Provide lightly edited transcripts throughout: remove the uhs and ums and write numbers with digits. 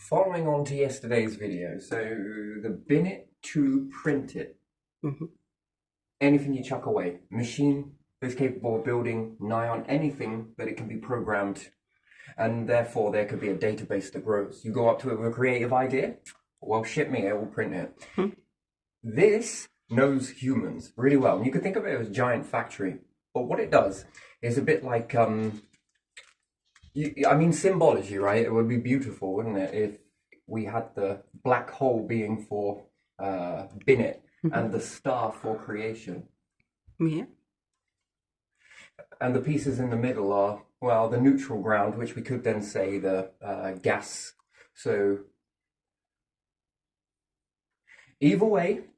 Following on to yesterday's video, so the bin it to print it. Mhm. Anything you chuck away, machine is capable of building nigh on anything that it can be programmed, and therefore there could be a database that grows. You go up to it with a creative idea, well, ship me, it will print it. Mhm. This knows humans really well, and you could think of it as a giant factory. But what it does is a bit like symbology, right? It would be beautiful, wouldn't it, if we had the black hole being for Binet and the star for creation. Yeah. And the pieces in the middle are, well, the neutral ground, which we could then say the gas. So either way,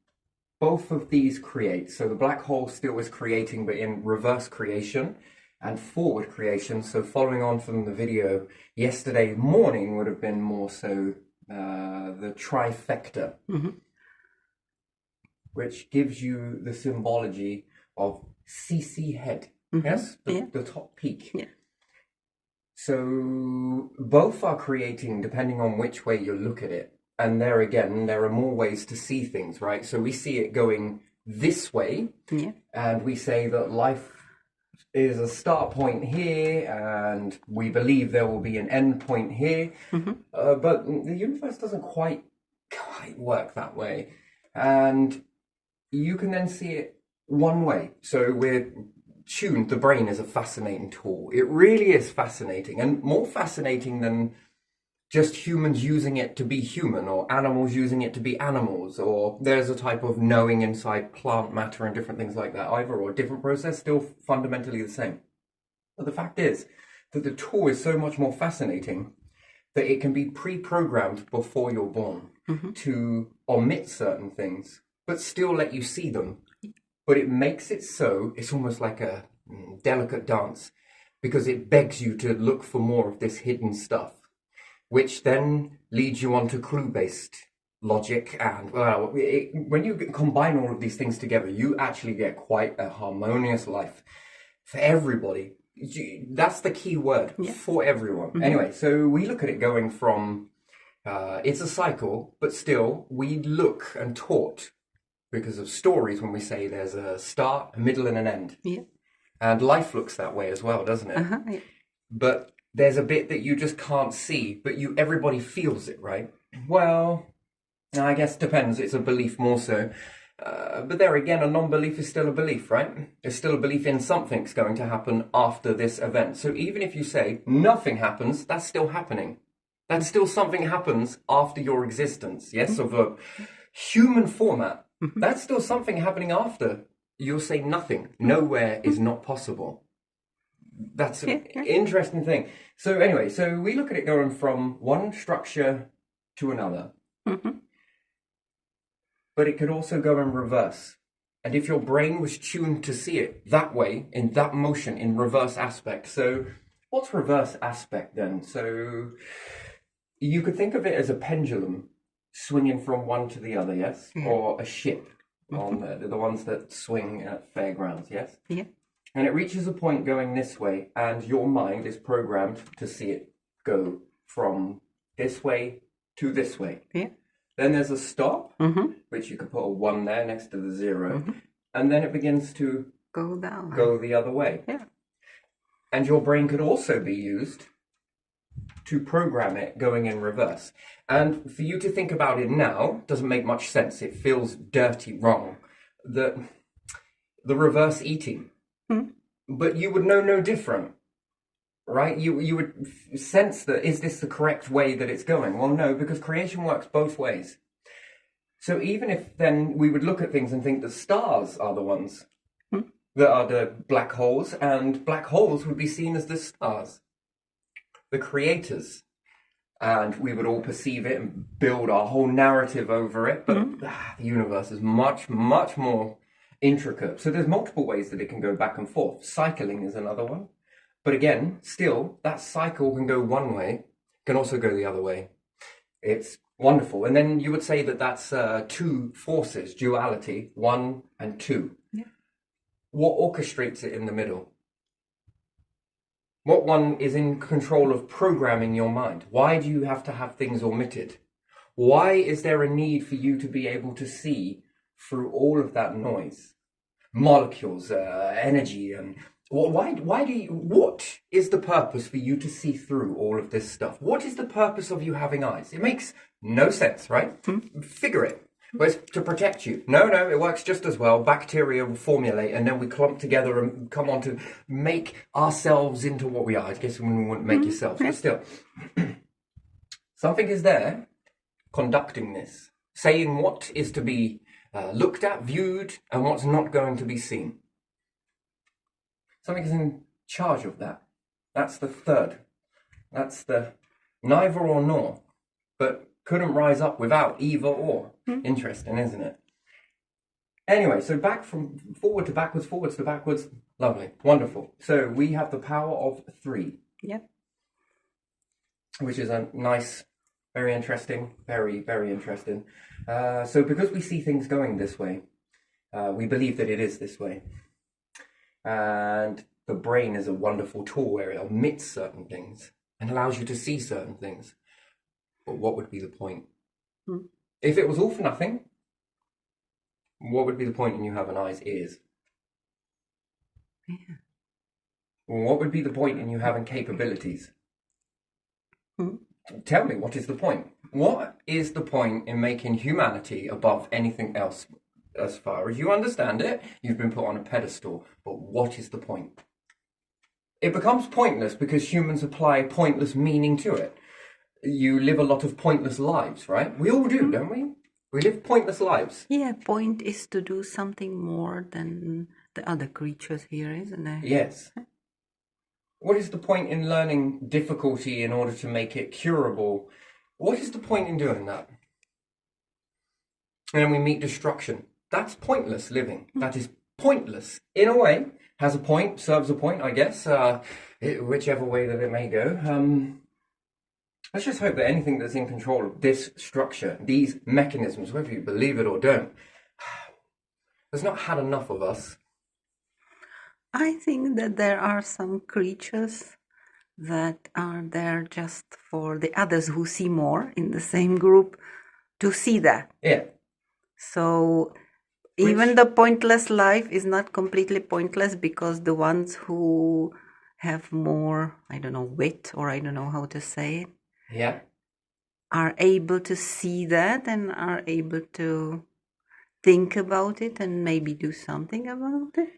both of these create. So the black hole still is creating, but in reverse creation and forward creation. So following on from the video yesterday morning would have been more so the trifecta, which gives you the symbology of CC head. Yes, the top peak. Yeah. So both are creating depending on which way you look at it. And there again, there are more ways to see things, right? So we see it going this way, and we say that life is a start point here, and we believe there will be an end point here. But the universe doesn't quite work that way. And you can then see it one way. So we're tuned, the brain is a fascinating tool. It really is fascinating, and more fascinating than just humans using it to be human, or animals using it to be animals, or there's a type of knowing inside plant matter and different things like that either, or a different process, still fundamentally the same. But the fact is that the tool is so much more fascinating that it can be pre-programmed before you're born to omit certain things, but still let you see them. But it makes it so it's almost like a delicate dance, because it begs you to look for more of this hidden stuff, which then leads you on to clue-based logic. And well, when you combine all of these things together, you actually get quite a harmonious life for everybody. That's the key word, for everyone. Anyway, so we look at it going from, it's a cycle, but still we look and taught because of stories when we say there's a start, a middle, and an end. Yeah. And life looks that way as well, doesn't it? Yeah. But there's a bit that you just can't see, but everybody feels it, right? Well, I guess depends. It's a belief more so. But there again, a non-belief is still a belief, right? There's still a belief in something's going to happen after this event. So even if you say nothing happens, that's still happening. That's still something happens after your existence, yes, of a human format. That's still something happening after. You'll say nothing. Nowhere is not possible. That's an interesting thing. So anyway, so we look at it going from one structure to another. But it could also go in reverse. And if your brain was tuned to see it that way, in that motion, in reverse aspect. So what's reverse aspect then? So you could think of it as a pendulum swinging from one to the other, yes? Or a ship on the ones that swing at fairgrounds, yes? Yeah. And it reaches a point going this way, and your mind is programmed to see it go from this way to this way. Yeah. Then there's a stop, which you could put a 1 there next to the 0, and then it begins to go down, go the other way. Yeah. And your brain could also be used to program it going in reverse. And for you to think about it now doesn't make much sense. It feels dirty, wrong. The reverse eating. But you would know no different, right? You would sense that, is this the correct way that it's going? Well, no, because creation works both ways. So even if then we would look at things and think that stars are the ones that are the black holes, and black holes would be seen as the stars, the creators. And we would all perceive it and build our whole narrative over it. But the universe is much, much more intricate. So there's multiple ways that it can go back and forth. Cycling is another one. But again, still, that cycle can go one way, can also go the other way. It's wonderful. And then you would say that that's two forces, duality, 1 and 2. Yeah. What orchestrates it in the middle? What one is in control of programming your mind? Why do you have to have things omitted? Why is there a need for you to be able to see through all of that noise? Molecules, energy, and why do you, what is the purpose for you to see through all of this stuff? What is the purpose of you having eyes? It makes no sense, right? Figure it. Well, it's to protect you. No, it works just as well. Bacteria will formulate and then we clump together and come on to make ourselves into what we are. I guess we wouldn't make yourselves, but still. Something is there conducting this, saying what is to be looked at, viewed, and what's not going to be seen. Something is in charge of that. That's the third. That's the neither or nor, but couldn't rise up without either or. Interesting, isn't it? Anyway, so back from forward to backwards, forwards to backwards. Lovely, wonderful. So we have the power of 3. Yep. Which is a nice, very interesting, very, very interesting. So because we see things going this way, we believe that it is this way. And the brain is a wonderful tool where it omits certain things and allows you to see certain things. But what would be the point? If it was all for nothing, what would be the point in you having eyes, ears? Yeah. What would be the point in you having capabilities? Tell me, what is the point? What is the point in making humanity above anything else? As far as you understand it, you've been put on a pedestal. But what is the point? It becomes pointless because humans apply pointless meaning to it. You live a lot of pointless lives, right? We all do, don't we? We live pointless lives. Yeah, point is to do something more than the other creatures here, isn't it? Yes. What is the point in learning difficulty in order to make it curable? What is the point in doing that? And then we meet destruction. That's pointless living. That is pointless. In a way, has a point, serves a point, I guess, whichever way that it may go. Let's just hope that anything that's in control of this structure, these mechanisms, whether you believe it or don't, has not had enough of us. I think that there are some creatures that are there just for the others who see more in the same group to see that. Yeah. So even the pointless life is not completely pointless because the ones who have more, I don't know, wit, or I don't know how to say it, yeah, are able to see that and are able to think about it and maybe do something about it.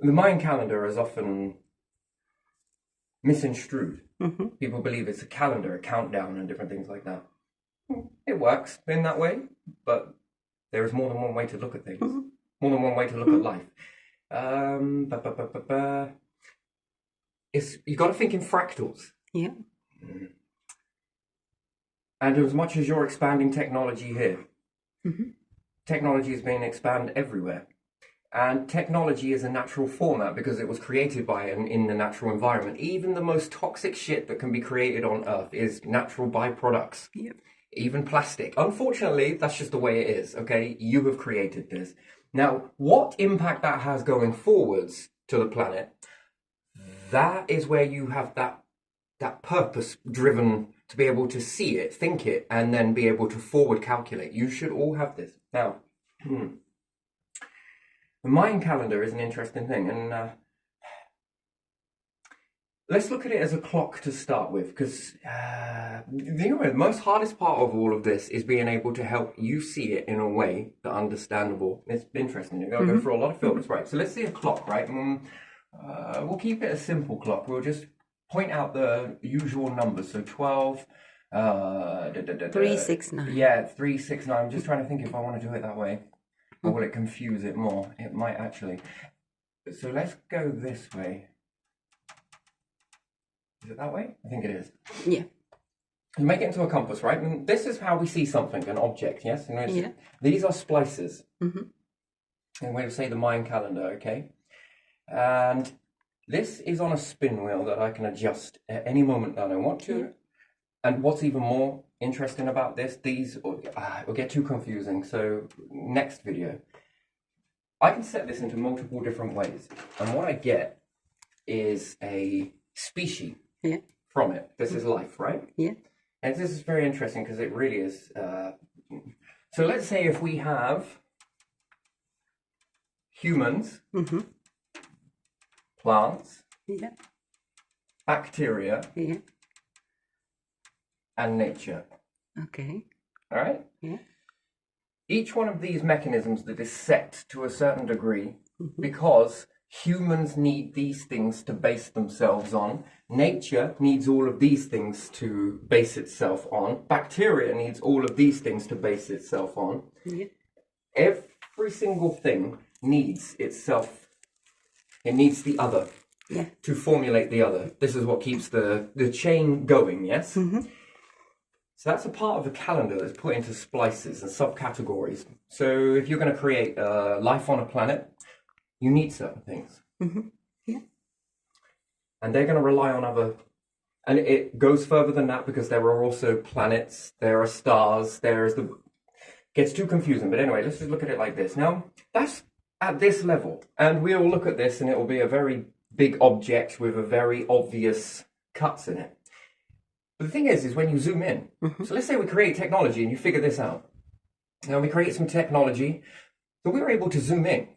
The Mayan calendar is often misconstrued. People believe it's a calendar, a countdown, and different things like that. It works in that way, but there is more than one way to look at things. More than one way to look at life. You got to think in fractals. Yeah. And as much as you're expanding technology here, technology is being expanded everywhere. And technology is a natural format because it was created by and in the natural environment. Even the most toxic shit that can be created on Earth is natural byproducts. Yeah. Even plastic. Unfortunately, that's just the way it is, okay? You have created this. Now, what impact that has going forwards to the planet, that is where you have that purpose-driven to be able to see it, think it, and then be able to forward calculate. You should all have this. Now, the Mayan calendar is an interesting thing, and let's look at it as a clock to start with, because the most hardest part of all of this is being able to help you see it in a way that's understandable. It's interesting. You've got to go through a lot of filters, right? So let's see a clock, right? We'll keep it a simple clock. We'll just point out the usual numbers. So 12, 369. Yeah, 369. I'm just trying to think if I want to do it that way. Or will it confuse it more? It might actually. So let's go this way. Is it that way? I think it is. Yeah. You make it into a compass, right? And this is how we see something, an object, yes? Yeah. These are splices. And we'll say the Mayan calendar, okay? And this is on a spin wheel that I can adjust at any moment that I want to. And what's even more interesting about this, these will get too confusing. So next video, I can set this into multiple different ways. And what I get is a species Yeah. from it. This is life, right? Yeah. And this is very interesting because it really is. So let's say if we have humans, plants, Yeah. bacteria, Yeah. and nature. Okay. All right? Yeah. Each one of these mechanisms that is set to a certain degree because humans need these things to base themselves on. Nature needs all of these things to base itself on. Bacteria needs all of these things to base itself on. Yeah. Every single thing needs itself. It needs the other Yeah. to formulate the other. This is what keeps the chain going, yes? So that's a part of the calendar that's put into splices and subcategories. So if you're going to create life on a planet, you need certain things. Yeah. And they're going to rely on other... And it goes further than that because there are also planets, there are stars, there's the... Gets too confusing, but anyway, let's just look at it like this. Now, that's at this level. And we'll look at this and it will be a very big object with a very obvious cuts in it. But the thing is when you zoom in, so let's say we create technology and you figure this out. Now we create some technology, so we're able to zoom in.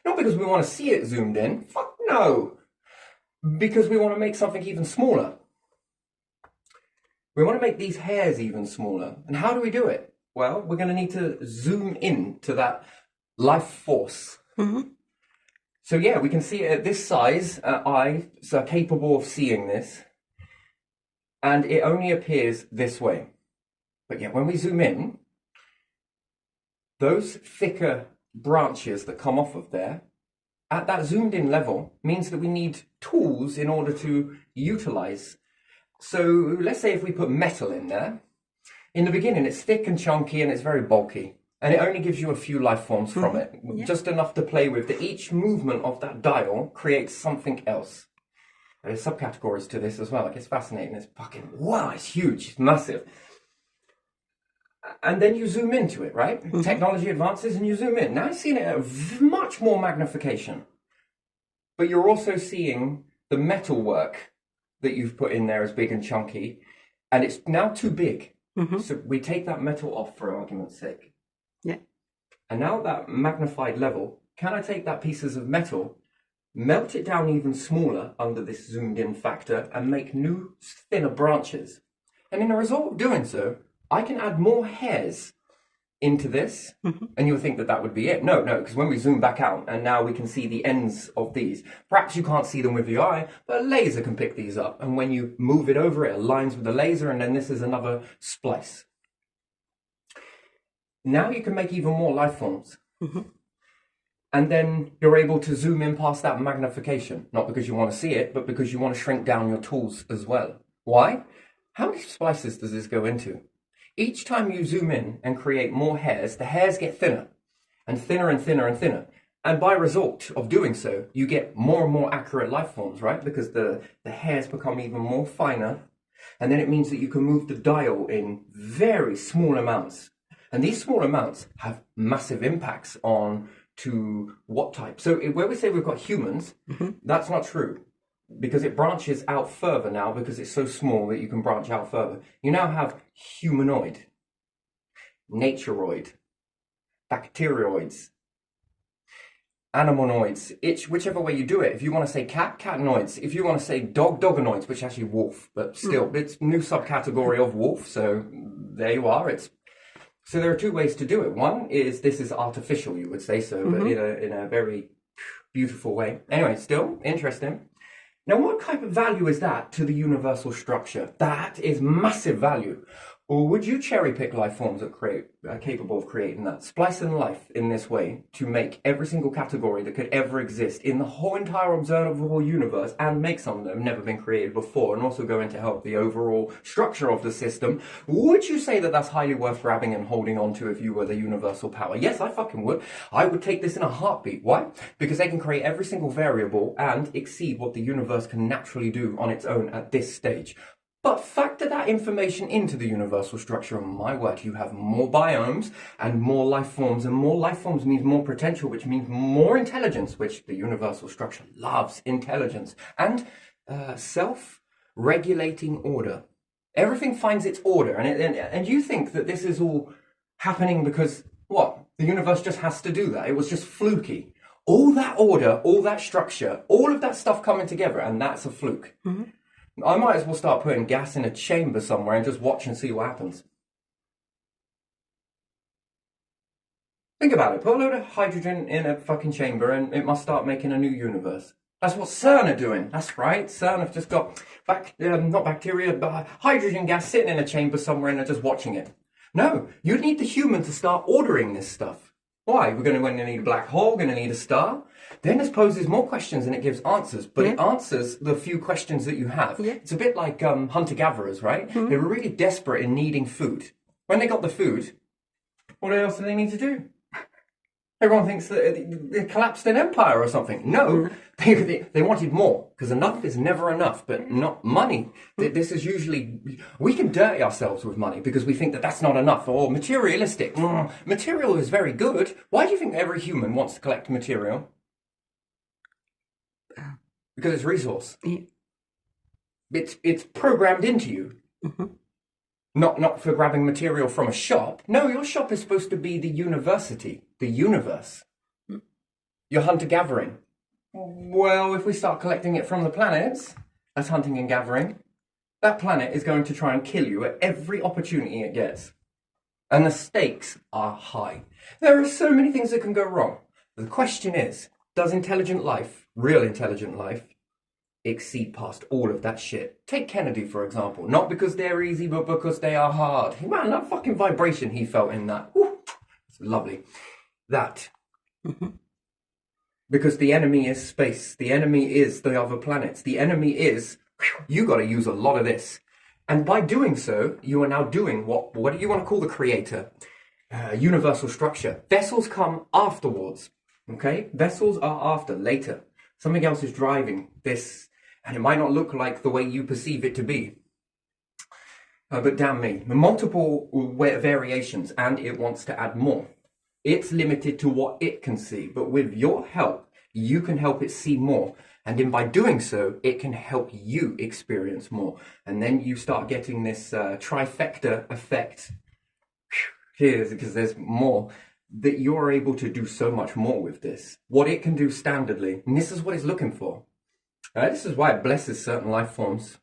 Not because we want to see it zoomed in, fuck no. Because we want to make something even smaller. We want to make these hairs even smaller. And how do we do it? Well, we're going to need to zoom in to that life force. So yeah, we can see it at this size, eyes are capable of seeing this. And it only appears this way. But yet when we zoom in, those thicker branches that come off of there, at that zoomed in level, means that we need tools in order to utilize. So let's say if we put metal in there, in the beginning it's thick and chunky and it's very bulky. And it only gives you a few life forms from it. Yeah. Just enough to play with, that each movement of that dial creates something else. There's subcategories to this as well. Like, it's fascinating. It's fucking, wow, it's huge. It's massive. And then you zoom into it, right? Technology advances and you zoom in. Now you're seeing it at much more magnification. But you're also seeing the metal work that you've put in there as big and chunky. And it's now too big. So we take that metal off for argument's sake. Yeah. And now at that magnified level, can I take that pieces of metal, melt it down even smaller under this zoomed in factor and make new thinner branches? And in the result of doing so, I can add more hairs into this, and you'll think that that would be it. No, because when we zoom back out and now we can see the ends of these, perhaps you can't see them with the eye, but a laser can pick these up. And when you move it over, it aligns with the laser, and then this is another splice. Now you can make even more life forms. And then you're able to zoom in past that magnification, not because you want to see it, but because you want to shrink down your tools as well. Why? How many splices does this go into? Each time you zoom in and create more hairs, the hairs get thinner and thinner and thinner and thinner. And by result of doing so, you get more and more accurate life forms, right? Because the hairs become even more finer. And then it means that you can move the dial in very small amounts. And these small amounts have massive impacts on to what type. So where we say we've got humans, that's not true. Because it branches out further now, because it's so small that you can branch out further. You now have humanoid, naturoid, bacterioids, animonoids, whichever way you do it. If you want to say cat, catnoids. If you want to say dog, dogonoids, which is actually wolf, but still, it's a new subcategory of wolf. So there you are. So there are two ways to do it. One is, this is artificial, you would say so, but in a very beautiful way. Anyway, still interesting. Now, what type of value is that to the universal structure? That is massive value. Or would you cherry pick life forms that are capable of creating that? Splicing life in this way to make every single category that could ever exist in the whole entire observable universe, and make some that have never been created before, and also going to help the overall structure of the system. Would you say that that's highly worth grabbing and holding on to if you were the universal power? Yes, I fucking would. I would take this in a heartbeat. Why? Because they can create every single variable and exceed what the universe can naturally do on its own at this stage. But factor that information into the universal structure, and my word, you have more biomes and more life forms, and more life forms means more potential, which means more intelligence, which the universal structure loves intelligence. And self-regulating order. Everything finds its order, and you think that this is all happening because what? The universe just has to do that. It was just fluky. All that order, all that structure, all of that stuff coming together, and that's a fluke. Mm-hmm. I might as well start putting gas in a chamber somewhere and just watch and see what happens. Think about it. Put a load of hydrogen in a fucking chamber and it must start making a new universe. That's what CERN are doing. That's right. CERN have just got, not bacteria, but hydrogen gas sitting in a chamber somewhere and they're just watching it. No, you need the human to start ordering this stuff. Why? We're going to need a black hole, going to need a star. Then this poses more questions than it gives answers, but it answers the few questions that you have. Yeah. It's a bit like hunter-gatherers, right? Mm-hmm. They were really desperate in needing food. When they got the food, what else do they need to do? Everyone thinks that they collapsed an empire or something. No, they wanted more, because enough is never enough, but not money. This is usually, we can dirty ourselves with money because we think that that's not enough, or materialistic. Material is very good. Why do you think every human wants to collect material? Because it's resource. Yeah. It's programmed into you. Mm-hmm. Not for grabbing material from a shop. No, your shop is supposed to be the university, the universe. You're hunter-gathering. Well, if we start collecting it from the planets, that's hunting and gathering, that planet is going to try and kill you at every opportunity it gets. And the stakes are high. There are so many things that can go wrong. The question is, does intelligent life, real intelligent life, exceed past all of that shit? Take Kennedy, for example. Not because they're easy, but because they are hard. Man, that fucking vibration he felt in that. Whew, it's lovely. That. Mm-hmm. Because the enemy is space. The enemy is the other planets. The enemy is, you got to use a lot of this. And by doing so, you are now doing what do you want to call the creator? Universal structure. Vessels come afterwards. Okay? Vessels are after, later. Something else is driving this, and it might not look like the way you perceive it to be. But damn me, multiple variations, and it wants to add more. It's limited to what it can see, but with your help, you can help it see more. And by doing so, it can help you experience more. And then you start getting this trifecta effect. Here's because there's more. That you're able to do so much more with this. What it can do standardly. And this is what it's looking for. This is why it blesses certain life forms.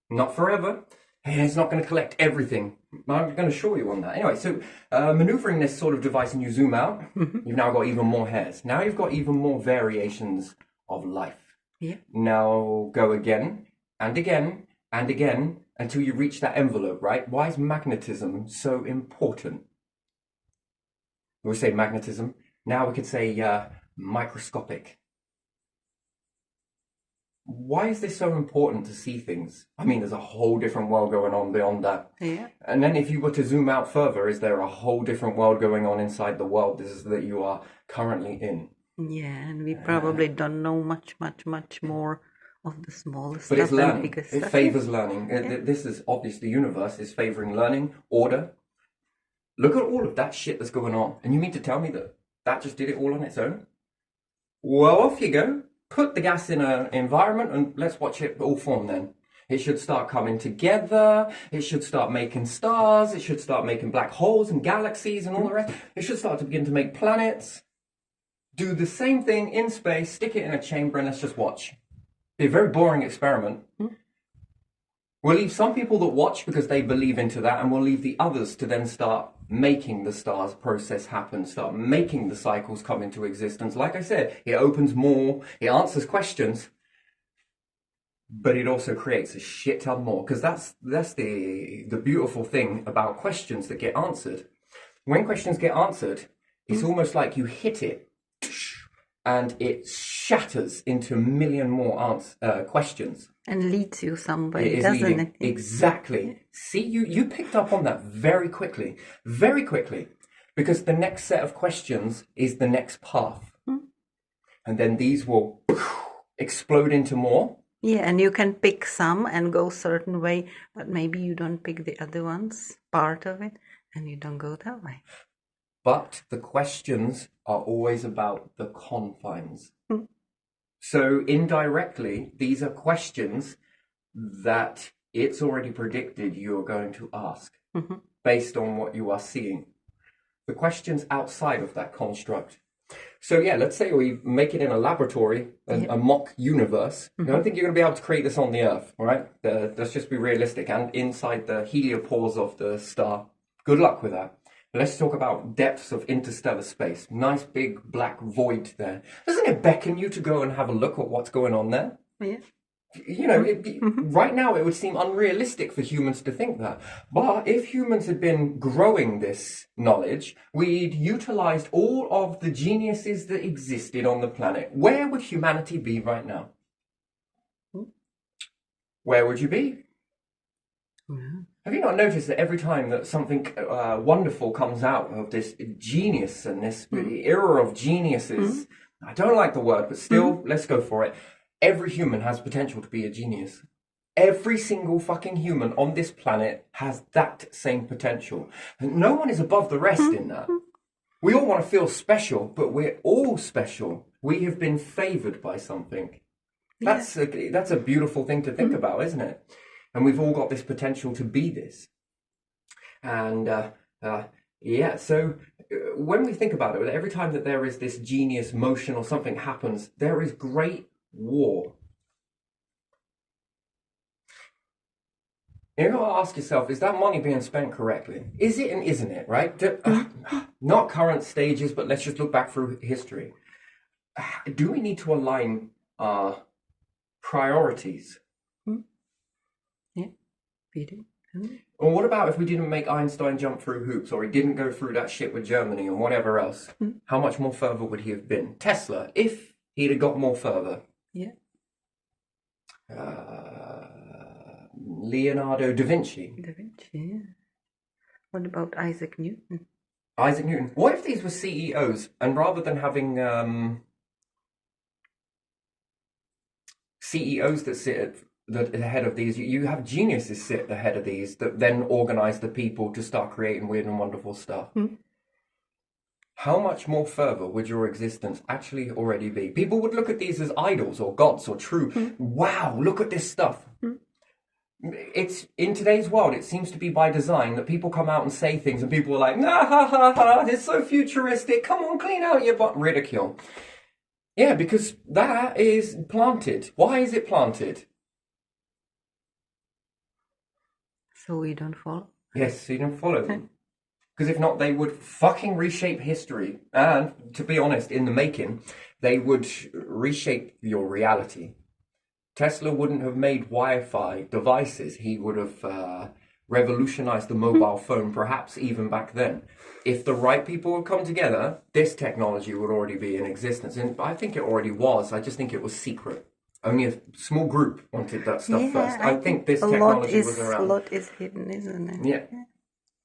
Not forever. And it's not going to collect everything. I'm going to show you on that. Anyway, so maneuvering this sort of device and you zoom out, you've now got even more hairs. Now you've got even more variations of life. Yeah. Now go again and again and again until you reach that envelope, right? Why is magnetism so important? We say magnetism. Now we could say microscopic. Why is this so important to see things? I mean, there's a whole different world going on beyond that. Yeah. And then if you were to zoom out further, is there a whole different world going on inside the world this is that you are currently in? Yeah, and we probably don't know much more of the smaller stuff. But it's learning. It favors learning. Yeah. This is obvious. The universe is favoring learning, order. Look at all of that shit that's going on. And you mean to tell me that just did it all on its own? Well, off you go. Put the gas in an environment and let's watch it all form then. It should start coming together. It should start making stars. It should start making black holes and galaxies and all the rest. It should start to begin to make planets. Do the same thing in space, stick it in a chamber and let's just watch. Be a very boring experiment. We'll leave some people that watch because they believe into that, and we'll leave the others to then start making the stars process happen, start making the cycles come into existence. Like I said, it opens more, it answers questions, but it also creates a shit ton more, because that's the beautiful thing about questions that get answered. When questions get answered, it's almost like you hit it and it shatters into a million more questions. And leads you somewhere, doesn't it? Exactly. See, you picked up on that very quickly, because the next set of questions is the next path. And then these will explode into more. Yeah, and you can pick some and go a certain way, but maybe you don't pick the other ones, part of it, and you don't go that way. But the questions are always about the confines. So indirectly, these are questions that it's already predicted you're going to ask based on what you are seeing. The questions outside of that construct. So yeah, let's say we make it in a laboratory, a mock universe. I don't think you're going to be able to create this on the Earth, all right? Let's just be realistic. And inside the heliopause of the star, good luck with that. But let's talk about depths of interstellar space. Nice big black void there. Doesn't it beckon you to go and have a look at what's going on there? Yeah. You know, right now it would seem unrealistic for humans to think that. But if humans had been growing this knowledge, we'd utilized all of the geniuses that existed on the planet. Where would humanity be right now? Where would you be? Have you not noticed that every time that something wonderful comes out of this genius and this era of geniuses, I don't like the word, but still, let's go for it. Every human has potential to be a genius. Every single fucking human on this planet has that same potential. And no one is above the rest in that. We all want to feel special, but we're all special. We have been favored by something. That's a beautiful thing to think about, isn't it? And we've all got this potential to be this. And so when we think about it, every time that there is this genius motion or something happens, there is great war. You've got to ask yourself, is that money being spent correctly? Is it and isn't it, right? Not current stages, but let's just look back through history. Do we need to align our priorities? Yeah, we do. Or what about if we didn't make Einstein jump through hoops, or he didn't go through that shit with Germany and whatever else? How much more further would he have been? Tesla, if he'd have got more further. Yeah. Leonardo da Vinci. Da Vinci, yeah. What about Isaac Newton? Isaac Newton. What if these were CEOs, and rather than having CEOs that sit at the head of these, you have geniuses sit at the head of these that then organize the people to start creating weird and wonderful stuff? How much more further would your existence actually already be? People would look at these as idols or gods or true. Wow, look at this stuff. It's in today's world, it seems to be by design that people come out and say things and people are like, nah, ha, ha, ha, it's so futuristic. Come on, clean out your butt. Ridicule. Yeah, because that is planted. Why is it planted? So we don't follow? Yes, so you don't follow them. Because if not, they would fucking reshape history. And to be honest, in the making, they would reshape your reality. Tesla wouldn't have made Wi-Fi devices. He would have revolutionized the mobile phone, perhaps even back then. If the right people would come together, this technology would already be in existence. And I think it already was. I just think it was secret. Only a small group wanted that stuff first. I think this technology was around. A lot is hidden, isn't it? Yeah.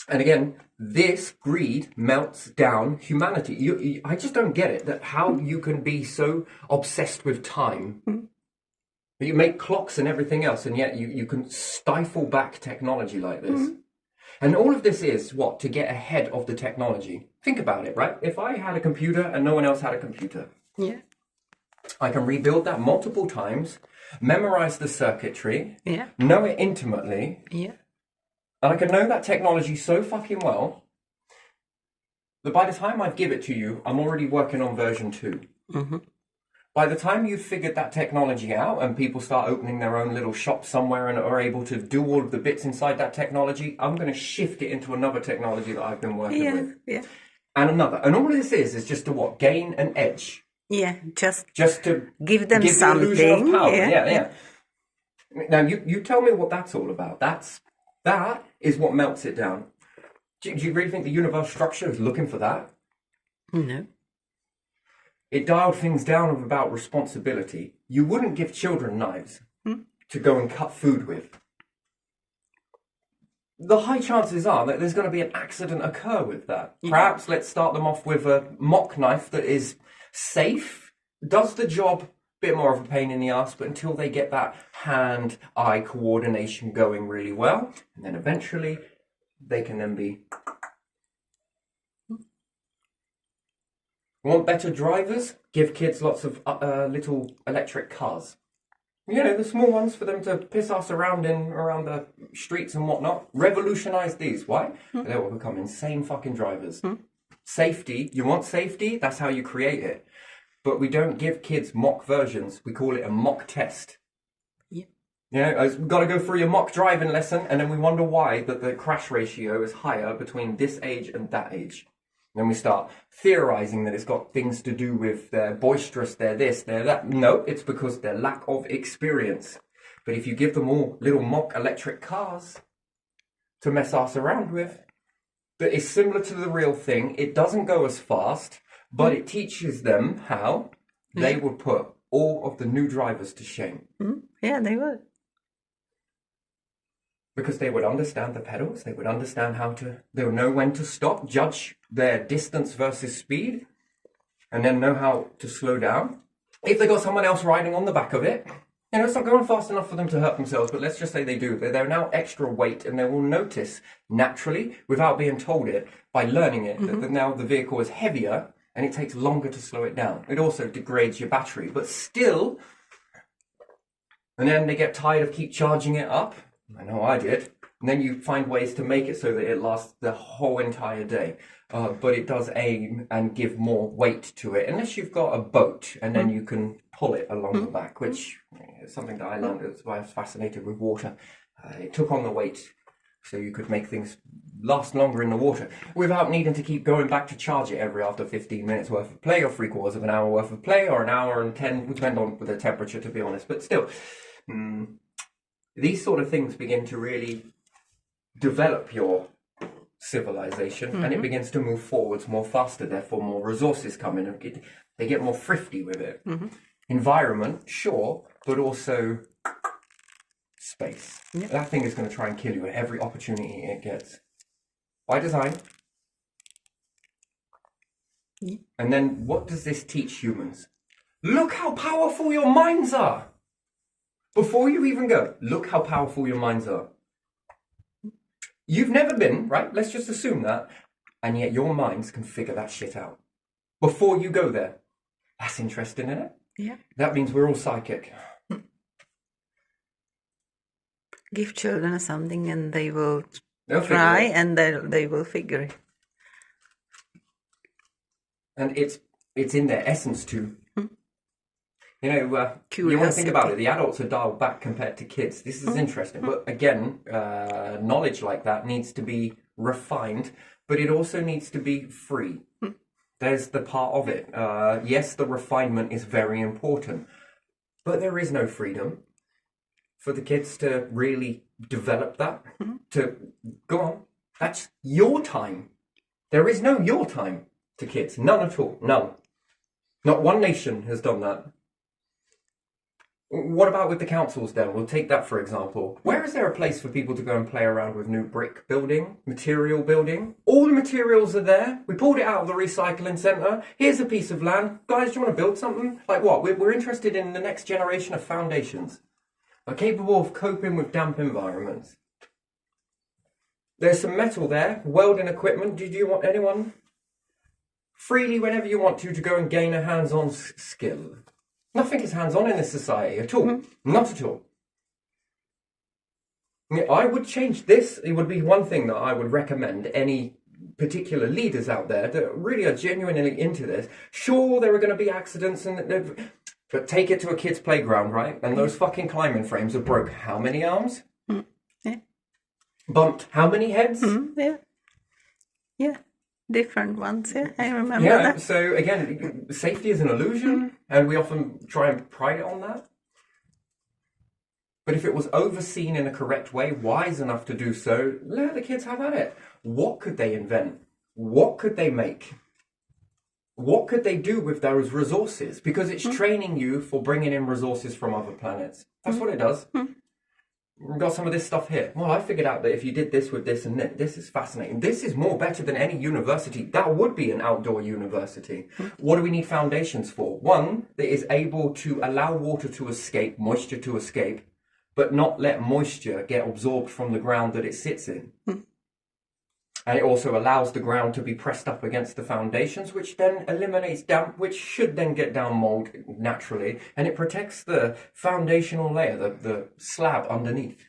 And again, this greed melts down humanity. I just don't get it, that how you can be so obsessed with time. You make clocks and everything else, and yet you can stifle back technology like this. And all of this is, what? To get ahead of the technology. Think about it, right? If I had a computer and no one else had a computer, I can rebuild that multiple times, memorize the circuitry, know it intimately, and I can know that technology so fucking well that by the time I give it to you, I'm already working on version 2. By the time you've figured that technology out and people start opening their own little shop somewhere and are able to do all of the bits inside that technology, I'm going to shift it into another technology that I've been working with. And another. And all of this is just to what? Gain an edge. Yeah, just to give them something. The illusion of power. Yeah. Now, you tell me what that's all about. That is what melts it down. Do you really think the universe structure is looking for that? No. It dialed things down about responsibility. You wouldn't give children knives to go and cut food with. The high chances are that there's going to be an accident occur with that. Perhaps let's start them off with a mock knife that is safe, does the job, bit more of a pain in the ass, but until they get that hand-eye coordination going really well, and then eventually they can then be... Want better drivers? Give kids lots of little electric cars. You know, the small ones for them to piss us around around the streets and whatnot. Revolutionize these. Why? They will become insane fucking drivers. Safety. You want safety? That's how you create it. But we don't give kids mock versions. We call it a mock test. Yeah. You know, we've got to go through your mock driving lesson, and then we wonder why that the crash ratio is higher between this age and that age. Then we start theorizing that it's got things to do with they're boisterous, they're this, they're that. No, it's because their lack of experience. But if you give them all little mock electric cars to mess us around with, that is similar to the real thing, it doesn't go as fast, but it teaches them how they would put all of the new drivers to shame. Yeah, they would. Because they would understand the pedals, they would understand they would know when to stop, judge their distance versus speed, and then know how to slow down. If they got someone else riding on the back of it, you know, it's not going fast enough for them to hurt themselves, but let's just say they do. They're now extra weight, and they will notice naturally, without being told it, by learning it, that now the vehicle is heavier, and it takes longer to slow it down. It also degrades your battery, but still, and then they get tired of keep charging it up. I know I did. And then you find ways to make it so that it lasts the whole entire day. But it does aim and give more weight to it, unless you've got a boat and then you can pull it along the back, which is something that I learned. That's why I was fascinated with water. It took on the weight so you could make things last longer in the water without needing to keep going back to charge it every after 15 minutes worth of play, or 3/4 of an hour worth of play, or an hour and 10, depend on the temperature, to be honest. But still, these sort of things begin to really develop your civilization, and it begins to move forwards more faster, therefore more resources come in, and they get more thrifty with it. Environment, sure, but also space. That thing is going to try and kill you at every opportunity it gets. By design. And then what does this teach humans? Look how powerful your minds are! Before you even go, look how powerful your minds are. You've never been, right? Let's just assume that. And yet your minds can figure that shit out. Before you go there. That's interesting, isn't it? Yeah. That means we're all psychic. Give children something and they will They'll try, figure it. and they will figure it. And it's in their essence too. You know, you want to think about it, the adults are dialed back compared to kids. This is interesting. But again, knowledge like that needs to be refined, but it also needs to be free. There's the part of it. Yes, the refinement is very important, but there is no freedom for the kids to really develop that. To go on, that's your time. There is no your time to kids. None at all. None. Not one nation has done that. What about with the councils then? We'll take that for example. Where is there a place for people to go and play around with new brick building, material building? All the materials are there. We pulled it out of the recycling centre. Here's a piece of land. Guys, do you want to build something? Like what? We're interested in the next generation of foundations. Are capable of coping with damp environments. There's some metal there, welding equipment. Do you want anyone? Freely whenever you want to go and gain a hands-on skill. Nothing is hands-on in this society at all. Not at all. I would change this. It would be one thing that I would recommend any particular leaders out there that really are genuinely into this. Sure, there are going to be accidents, but take it to a kid's playground, right? And those fucking climbing frames have broke how many arms? Yeah. Bumped how many heads? Yeah. Yeah. Different ones, yeah. I remember Yeah, that. so again, safety is an illusion, and we often try and pride it on that. But if it was overseen in a correct way, wise enough to do so, let the kids have at it. What could they invent? What could they make? What could they do with those resources? Because it's training you for bringing in resources from other planets. That's what it does. We've got some of this stuff here. Well, I figured out that if you did this with this and this is fascinating. This is more better than any university. That would be an outdoor university. What do we need foundations for? One that is able to allow water to escape, moisture to escape, but not let moisture get absorbed from the ground that it sits in. And it also allows the ground to be pressed up against the foundations, which then eliminates damp, which should then get down mold naturally. And it protects the foundational layer, the slab underneath.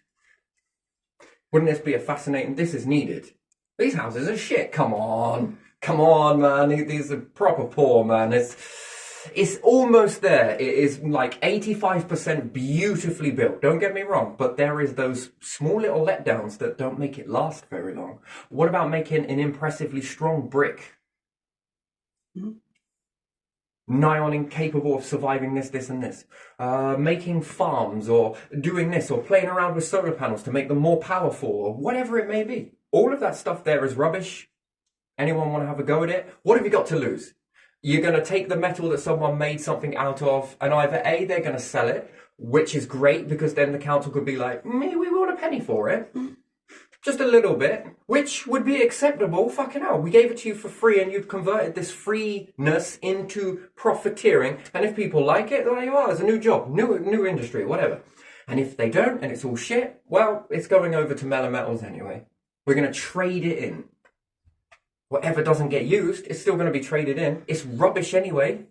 Wouldn't this be a fascinating... This is needed. These houses are shit. Come on. Come on, man. These are proper poor, man. It's almost there. It is like 85% beautifully built. Don't get me wrong, but there is those small little letdowns that don't make it last very long. What about making an impressively strong brick? Nigh incapable of surviving this and this. Making farms or doing this or playing around with solar panels to make them more powerful or whatever it may be. All of that stuff there is rubbish. Anyone want to have a go at it? What have you got to lose? You're going to take the metal that someone made something out of, and either A, they're going to sell it, which is great because then the council could be like, we want a penny for it. Just a little bit, which would be acceptable. Fucking hell, we gave it to you for free and you've converted this freeness into profiteering. And if people like it, there you are, there's a new job, new industry, whatever. And if they don't and it's all shit, well, it's going over to Mellor Metals anyway. We're going to trade it in. Whatever doesn't get used is still going to be traded in. It's rubbish anyway.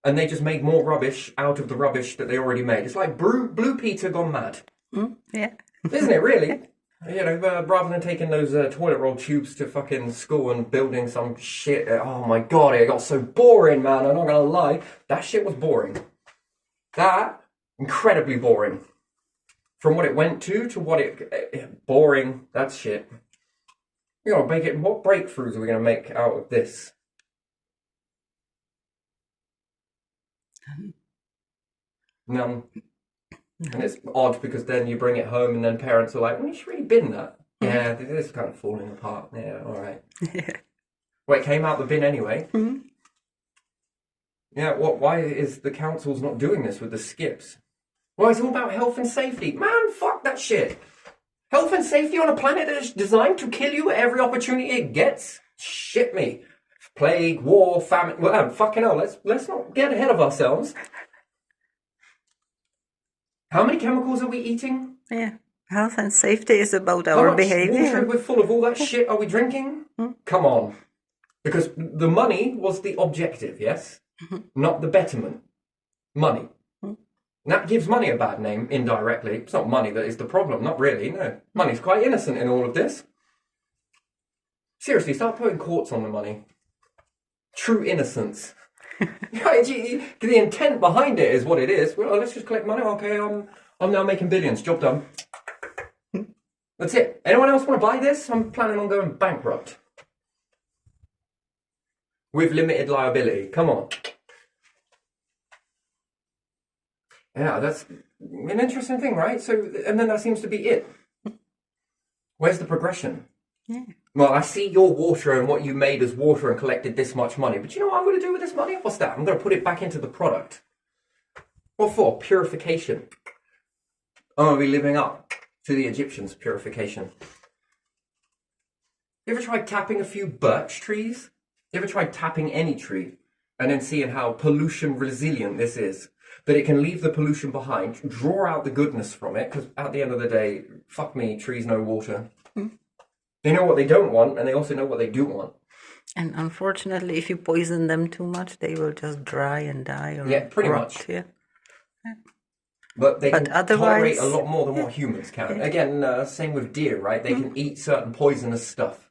And they just made more rubbish out of the rubbish that they already made. It's like Blue Peter gone mad. Yeah. Isn't it, really? You know, rather than taking those toilet roll tubes to fucking school and building some shit. Oh my god, it got so boring, man. I'm not going to lie. That shit was boring. That, incredibly boring. From what it went to what it... boring. That's shit. You know, make it. What breakthroughs are we going to make out of this? None. And it's odd because then you bring it home and then parents are like, well, you should really bin that. Yeah, this is kind of falling apart. Yeah, all right. Well, it came out the bin anyway. Yeah, why is the council's not doing this with the skips? Well, it's all about health and safety. Man, fuck that shit. Health and safety on a planet that is designed to kill you at every opportunity it gets? Shit me. Plague, war, famine. Well, fucking hell, let's not get ahead of ourselves. How many chemicals are we eating? Yeah. Health and safety is about our behavior. How much water we're full of all that shit are we drinking? Come on. Because the money was the objective, yes? Not the betterment. Money. And that gives money a bad name, indirectly. It's not money that is the problem, not really, no. Money's quite innocent in all of this. Seriously, start putting courts on the money. True innocence. The intent behind it is what it is. Well, let's just collect money. Okay, I'm now making billions. Job done. That's it. Anyone else want to buy this? I'm planning on going bankrupt. With limited liability. Come on. Yeah, that's an interesting thing, right? So, and then that seems to be it. Where's the progression? Yeah. Well, I see your water and what you made as water and collected this much money. But you know what I'm going to do with this money? What's that? I'm going to put it back into the product. What for? Purification. I'm going to be living up to the Egyptians' purification. You ever tried tapping a few birch trees? You ever tried tapping any tree and then seeing how pollution resilient this is? That it can leave the pollution behind, draw out the goodness from it, because at the end of the day, fuck me, trees know water. They know what they don't want, and they also know what they do want. And unfortunately, if you poison them too much, they will just dry and die. Or pretty rot. much. Yeah. But they can tolerate otherwise, a lot more than what humans can. Again, same with deer, right? They can eat certain poisonous stuff.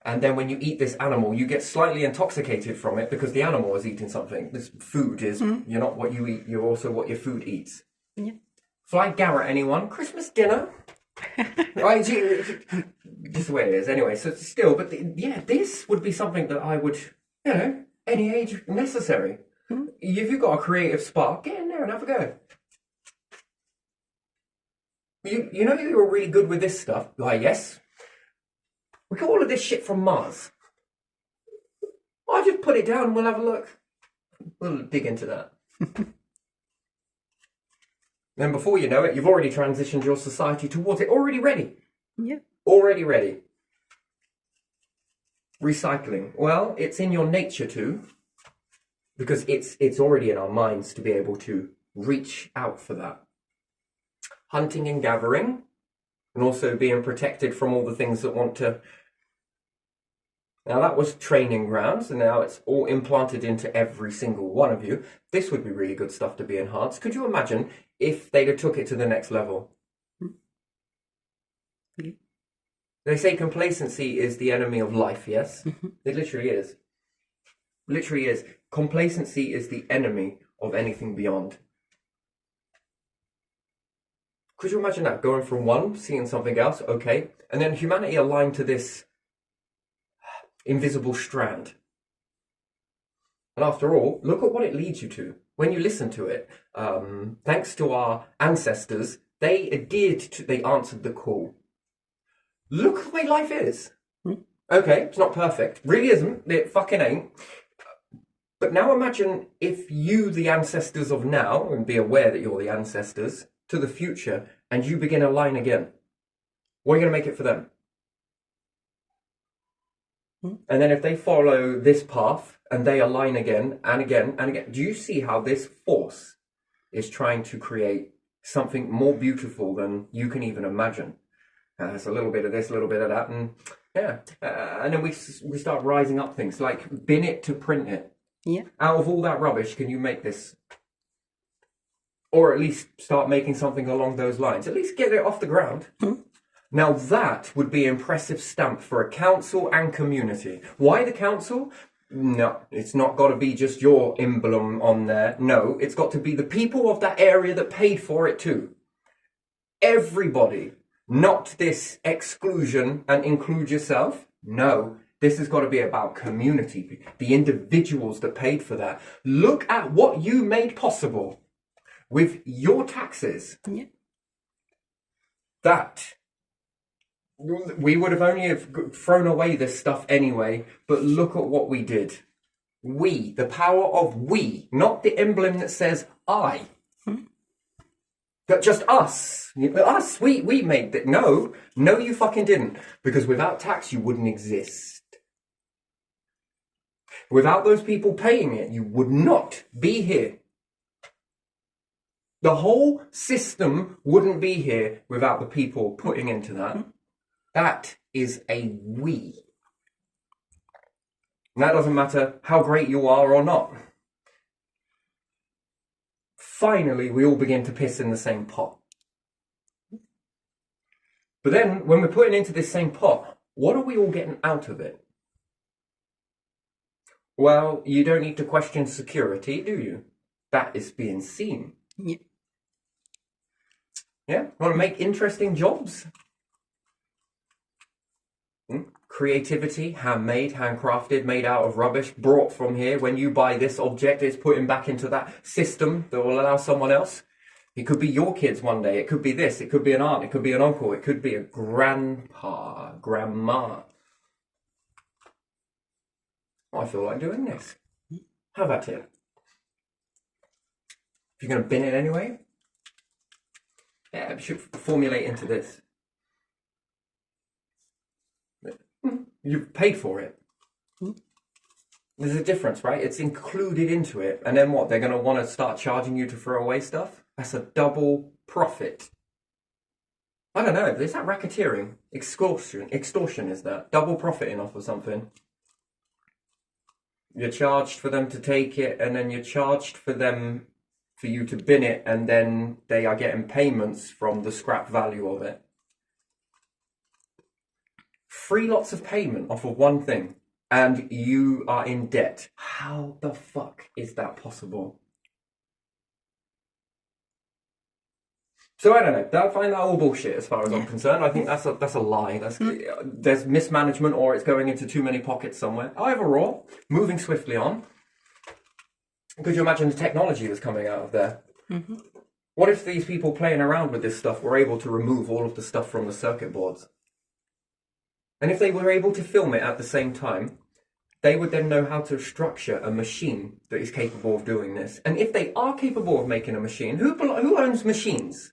And then when you eat this animal, you get slightly intoxicated from it because the animal is eating something. This food is, you're not what you eat, you're also what your food eats. Yeah. Fly Garrett, anyone? Christmas dinner? Right, just the way it is. Anyway, so still, but this would be something that I would, any age necessary. If you've got a creative spark, get in there and have a go. You know you were really good with this stuff? Why, yes. We got all of this shit from Mars. I'll just put it down and we'll have a look. We'll dig into that. Then before you know it, you've already transitioned your society towards it. Already ready. Yeah. Already ready. Recycling. Well, it's in your nature to. Because it's already in our minds to be able to reach out for that. Hunting and gathering. And also being protected from all the things that want to Now that was training grounds, and now it's all implanted into every single one of you. This would be really good stuff to be enhanced. Could you imagine if they'd have took it to the next level? Mm-hmm. They say complacency is the enemy of life, yes? Mm-hmm. It literally is. Literally is. Complacency is the enemy of anything beyond. Could you imagine that? Going from one, seeing something else, okay, and then humanity aligned to this invisible strand. And after all, look at what it leads you to. When you listen to it, thanks to our ancestors, they answered the call. Look at the way life is. Okay, it's not perfect. Really isn't. It fucking ain't. But now imagine if you, the ancestors of now, and be aware that you're the ancestors, to the future, and you begin a line again. What are you going to make it for them? And then if they follow this path, and they align again, and again, and again, do you see how this force is trying to create something more beautiful than you can even imagine? It's a little bit of this, a little bit of that, and yeah. And then we start rising up things, like bin it to print it. Yeah. Out of all that rubbish, can you make this? Or at least start making something along those lines. At least get it off the ground. Now that would be an impressive stamp for a council and community. Why the council? No, it's not got to be just your emblem on there. No, it's got to be the people of that area that paid for it too. Everybody. Not this exclusion and include yourself. No, this has got to be about community. The individuals that paid for that. Look at what you made possible with your taxes. Yeah. That we would have only thrown away this stuff anyway, but look at what we did. We, the power of we, not the emblem that says I. That just us, we made that. No, you fucking didn't. Because without tax, you wouldn't exist. Without those people paying it, you would not be here. The whole system wouldn't be here without the people putting into that. That is a we. And that doesn't matter how great you are or not. Finally, we all begin to piss in the same pot. But then, when we're putting into this same pot, what are we all getting out of it? Well, you don't need to question security, do you? That is being seen. Yeah. Yeah? Want to make interesting jobs? Creativity, handmade, handcrafted, made out of rubbish, brought from here. When you buy this object, it's putting back into that system that will allow someone else. It could be your kids one day. It could be this. It could be an aunt. It could be an uncle. It could be a grandpa, grandma. I feel like doing this. Have at it. If you're going to bin it anyway, yeah, it should formulate into this. You've paid for it. There's a difference, right? It's included into it. And then what? They're going to want to start charging you to throw away stuff? That's a double profit. I don't know. Is that racketeering? Extortion is that. Double profiting off of something. You're charged for them to take it, and then you're charged for you to bin it, and then they are getting payments from the scrap value of it. 3 lots of payment off of one thing, and you are in debt. How the fuck is that possible? So I don't know. I find that all bullshit as far as I'm concerned. I think that's a lie. There's mismanagement, or it's going into too many pockets somewhere. Overall, moving swiftly on. Could you imagine the technology that's coming out of there? Mm-hmm. What if these people playing around with this stuff were able to remove all of the stuff from the circuit boards? And if they were able to film it at the same time, they would then know how to structure a machine that is capable of doing this. And if they are capable of making a machine, who owns machines?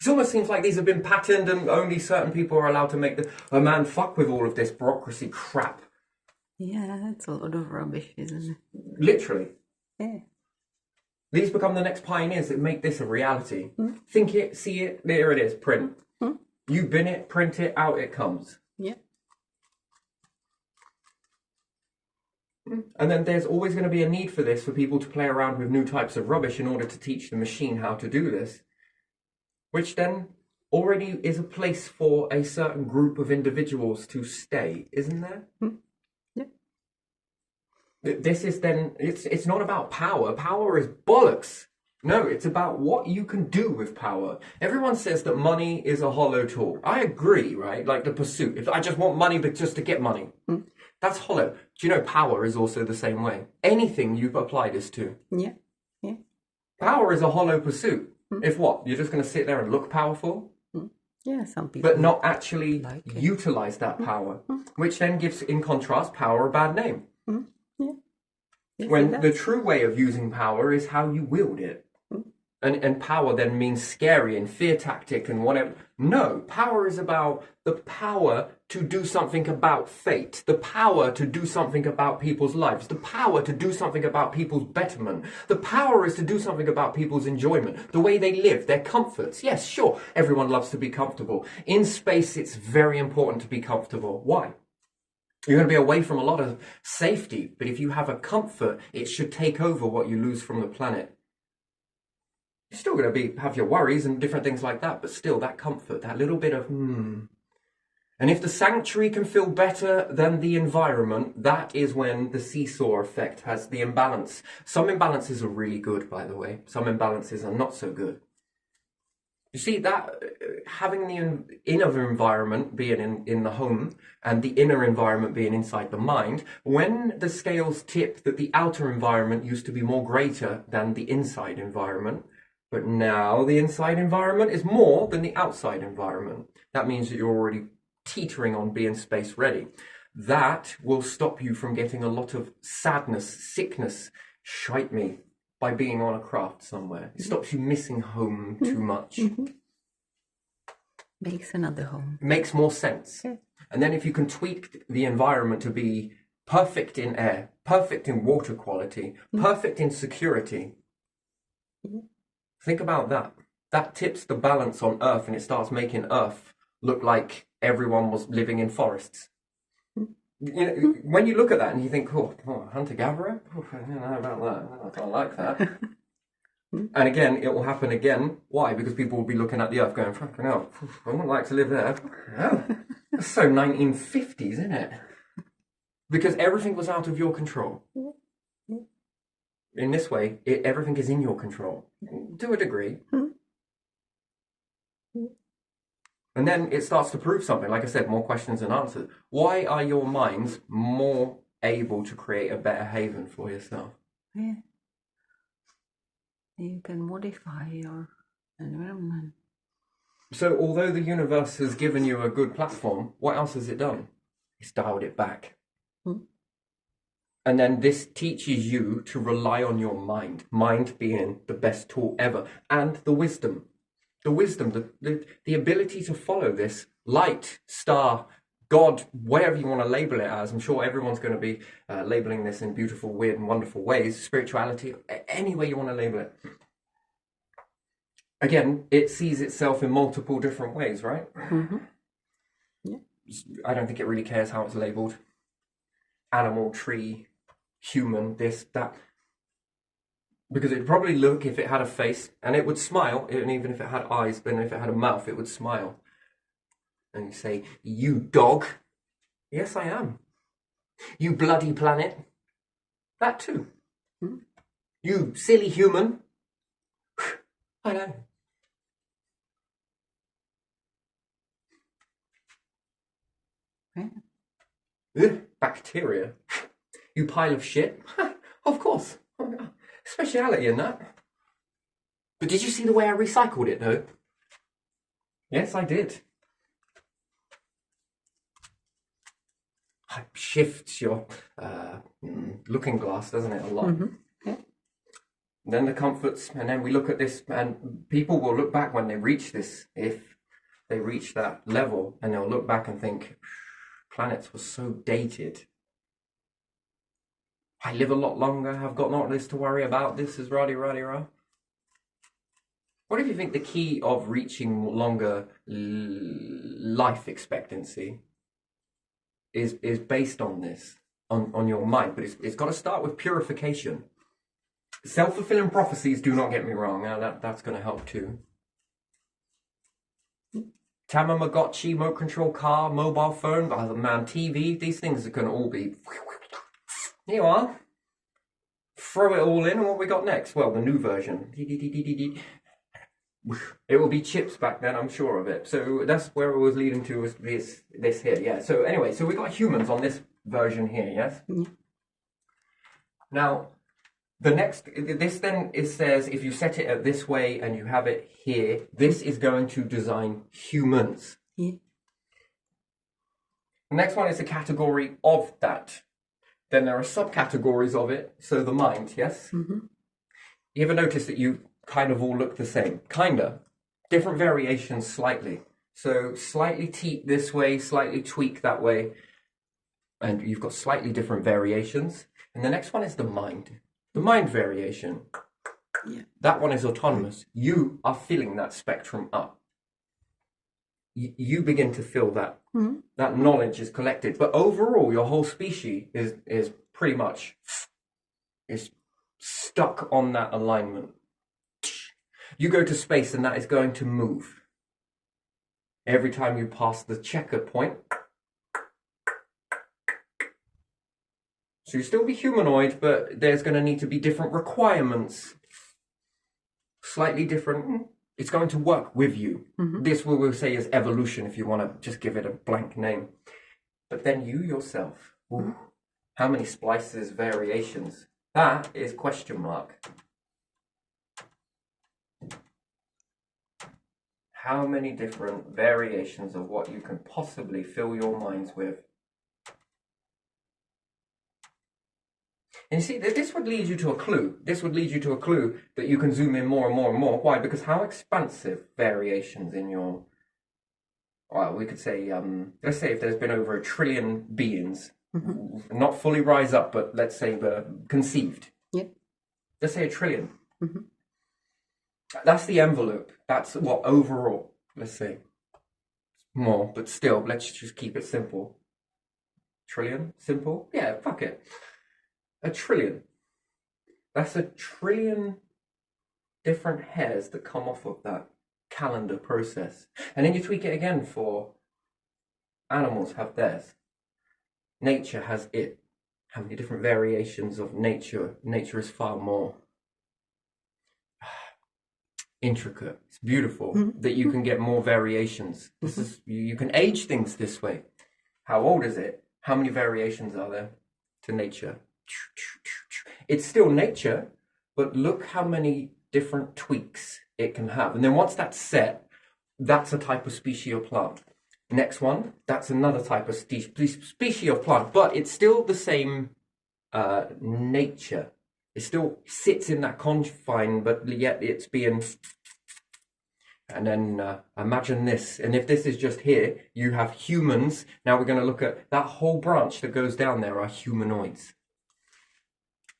It almost seems like these have been patented and only certain people are allowed to make them. Oh man, fuck with all of this bureaucracy crap. Yeah, it's a lot of rubbish, isn't it? Literally. Yeah. These become the next pioneers that make this a reality. Think it, see it, there it is, print. You bin it, print it, out it comes. Yeah. And then there's always going to be a need for this, for people to play around with new types of rubbish in order to teach the machine how to do this, which then already is a place for a certain group of individuals to stay, isn't there? Yeah. This is then, it's not about power. Power is bollocks. No, it's about what you can do with power. Everyone says that money is a hollow tool. I agree, right? Like the pursuit. If I just want money, but just to get money, that's hollow. Do you know power is also the same way? Anything you apply this to. Yeah. Yeah. Power is a hollow pursuit. If what? You're just going to sit there and look powerful? Yeah, some people. But not actually like it. utilize that power, which then gives, in contrast, power a bad name. Yeah. Yes, When it does. the true way of using power is how you wield it. And power then means scary and fear tactic and whatever. No, power is about the power to do something about fate, the power to do something about people's lives, the power to do something about people's betterment. The power is to do something about people's enjoyment, the way they live, their comforts. Yes, sure, everyone loves to be comfortable. In space, it's very important to be comfortable. Why? You're going to be away from a lot of safety, but if you have a comfort, it should take over what you lose from the planet. You're still going to have your worries and different things like that, but still that comfort, that little bit of And if the sanctuary can feel better than the environment, that is when the seesaw effect has the imbalance. Some imbalances are really good, by the way. Some imbalances are not so good. You see, that having the inner environment being in the home and the inner environment being inside the mind, when the scales tip that the outer environment used to be more greater than the inside environment, but now the inside environment is more than the outside environment. That means that you're already teetering on being space ready. That will stop you from getting a lot of sadness, sickness, shite me, by being on a craft somewhere. It stops you missing home too much. Makes another home. Makes more sense. Yeah. And then if you can tweak the environment to be perfect in air, perfect in water quality, perfect in security, think about that. That tips the balance on Earth and it starts making Earth look like everyone was living in forests. You know, when you look at that and you think, oh hunter-gatherer? I don't know about that. I don't like that. And again, it will happen again. Why? Because people will be looking at the Earth going, fucking hell, I wouldn't like to live there. Hell, that's so 1950s, isn't it? Because everything was out of your control. In this way, everything is in your control, to a degree. And then it starts to prove something. Like I said, more questions than answers. Why are your minds more able to create a better haven for yourself? Yeah. You can modify your environment. So although the universe has given you a good platform, what else has it done? It's dialed it back. And then this teaches you to rely on your mind being the best tool ever, and the wisdom, the ability to follow this light, star, God, whatever you want to label it as. I'm sure everyone's going to be labeling this in beautiful, weird and wonderful ways. Spirituality, any way you want to label it. Again, it sees itself in multiple different ways, right? Yeah. I don't think it really cares how it's labeled. Animal, tree, human, this, that. Because it'd probably look, if it had a face, and it would smile, and even if it had eyes, then if it had a mouth, it would smile. And you say, you dog. Yes, I am. You bloody planet. That too. You silly human. I know. Yeah. Bacteria. You pile of shit. Of course. Speciality in that. But did you see the way I recycled it, though? Yes, I did. It shifts your looking glass, doesn't it, a lot? Yeah. Then the comforts, and then we look at this, and people will look back when they reach this, if they reach that level, and they'll look back and think, planets were so dated. I live a lot longer, I've got not this to worry about, this is rah-de-rah-de-rah. What do you think the key of reaching longer life expectancy is based on this? on your mind, but it's got to start with purification. Self-fulfilling prophecies, do not get me wrong. Now that's going to help too. Tamagotchi, remote control car, mobile phone, man, TV, these things are going to all be... Here you are. Throw it all in, and what we got next? Well, the new version. It will be chips back then, I'm sure of it. So that's where it was leading to, was this here, yeah. So anyway, so we got humans on this version here, yes? Mm-hmm. Now, this then, it says, if you set it this way and you have it here, this is going to design humans. Yeah. The next one is a category of that. Then there are subcategories of it. So the mind, yes? Mm-hmm. You ever notice that you kind of all look the same? Kinda. Different variations slightly. So slightly this way, slightly tweak that way. And you've got slightly different variations. And the next one is the mind. The mind variation. Yeah. That one is autonomous. You are filling that spectrum up. You begin to feel that. Mm-hmm. That knowledge is collected. But overall, your whole species is pretty much is stuck on that alignment. You go to space and that is going to move. Every time you pass the checker point. So you still be humanoid, but there's going to need to be different requirements. Slightly different. It's going to work with you. Mm-hmm. This we will say is evolution, if you want to just give it a blank name. But then you yourself, ooh, how many splices, variations? That is question mark. How many different variations of what you can possibly fill your minds with? And you see, this would lead you to a clue. This would lead you to a clue that you can zoom in more and more and more. Why? Because how expansive variations in your... Well, we could say, let's say if there's been over 1 trillion beings, mm-hmm. not fully rise up, but let's say conceived. Yep. Let's say 1 trillion. Mm-hmm. That's the envelope. That's what overall, let's say. More, but still, let's just keep it simple. Trillion? Simple? Yeah, fuck it. 1 trillion. That's 1 trillion different hairs that come off of that calendar process. And then you tweak it again for animals have theirs. Nature has it. How many different variations of nature? Nature is far more intricate. It's beautiful that you can get more variations. This is you can age things this way. How old is it? How many variations are there to nature? It's still nature, but look how many different tweaks it can have. And then once that's set, that's a type of species of plant. Next one, that's another type of species of plant, but it's still the same nature. It still sits in that confine, but yet it's being... And then imagine this. And if this is just here, you have humans. Now we're going to look at that whole branch that goes down there are humanoids.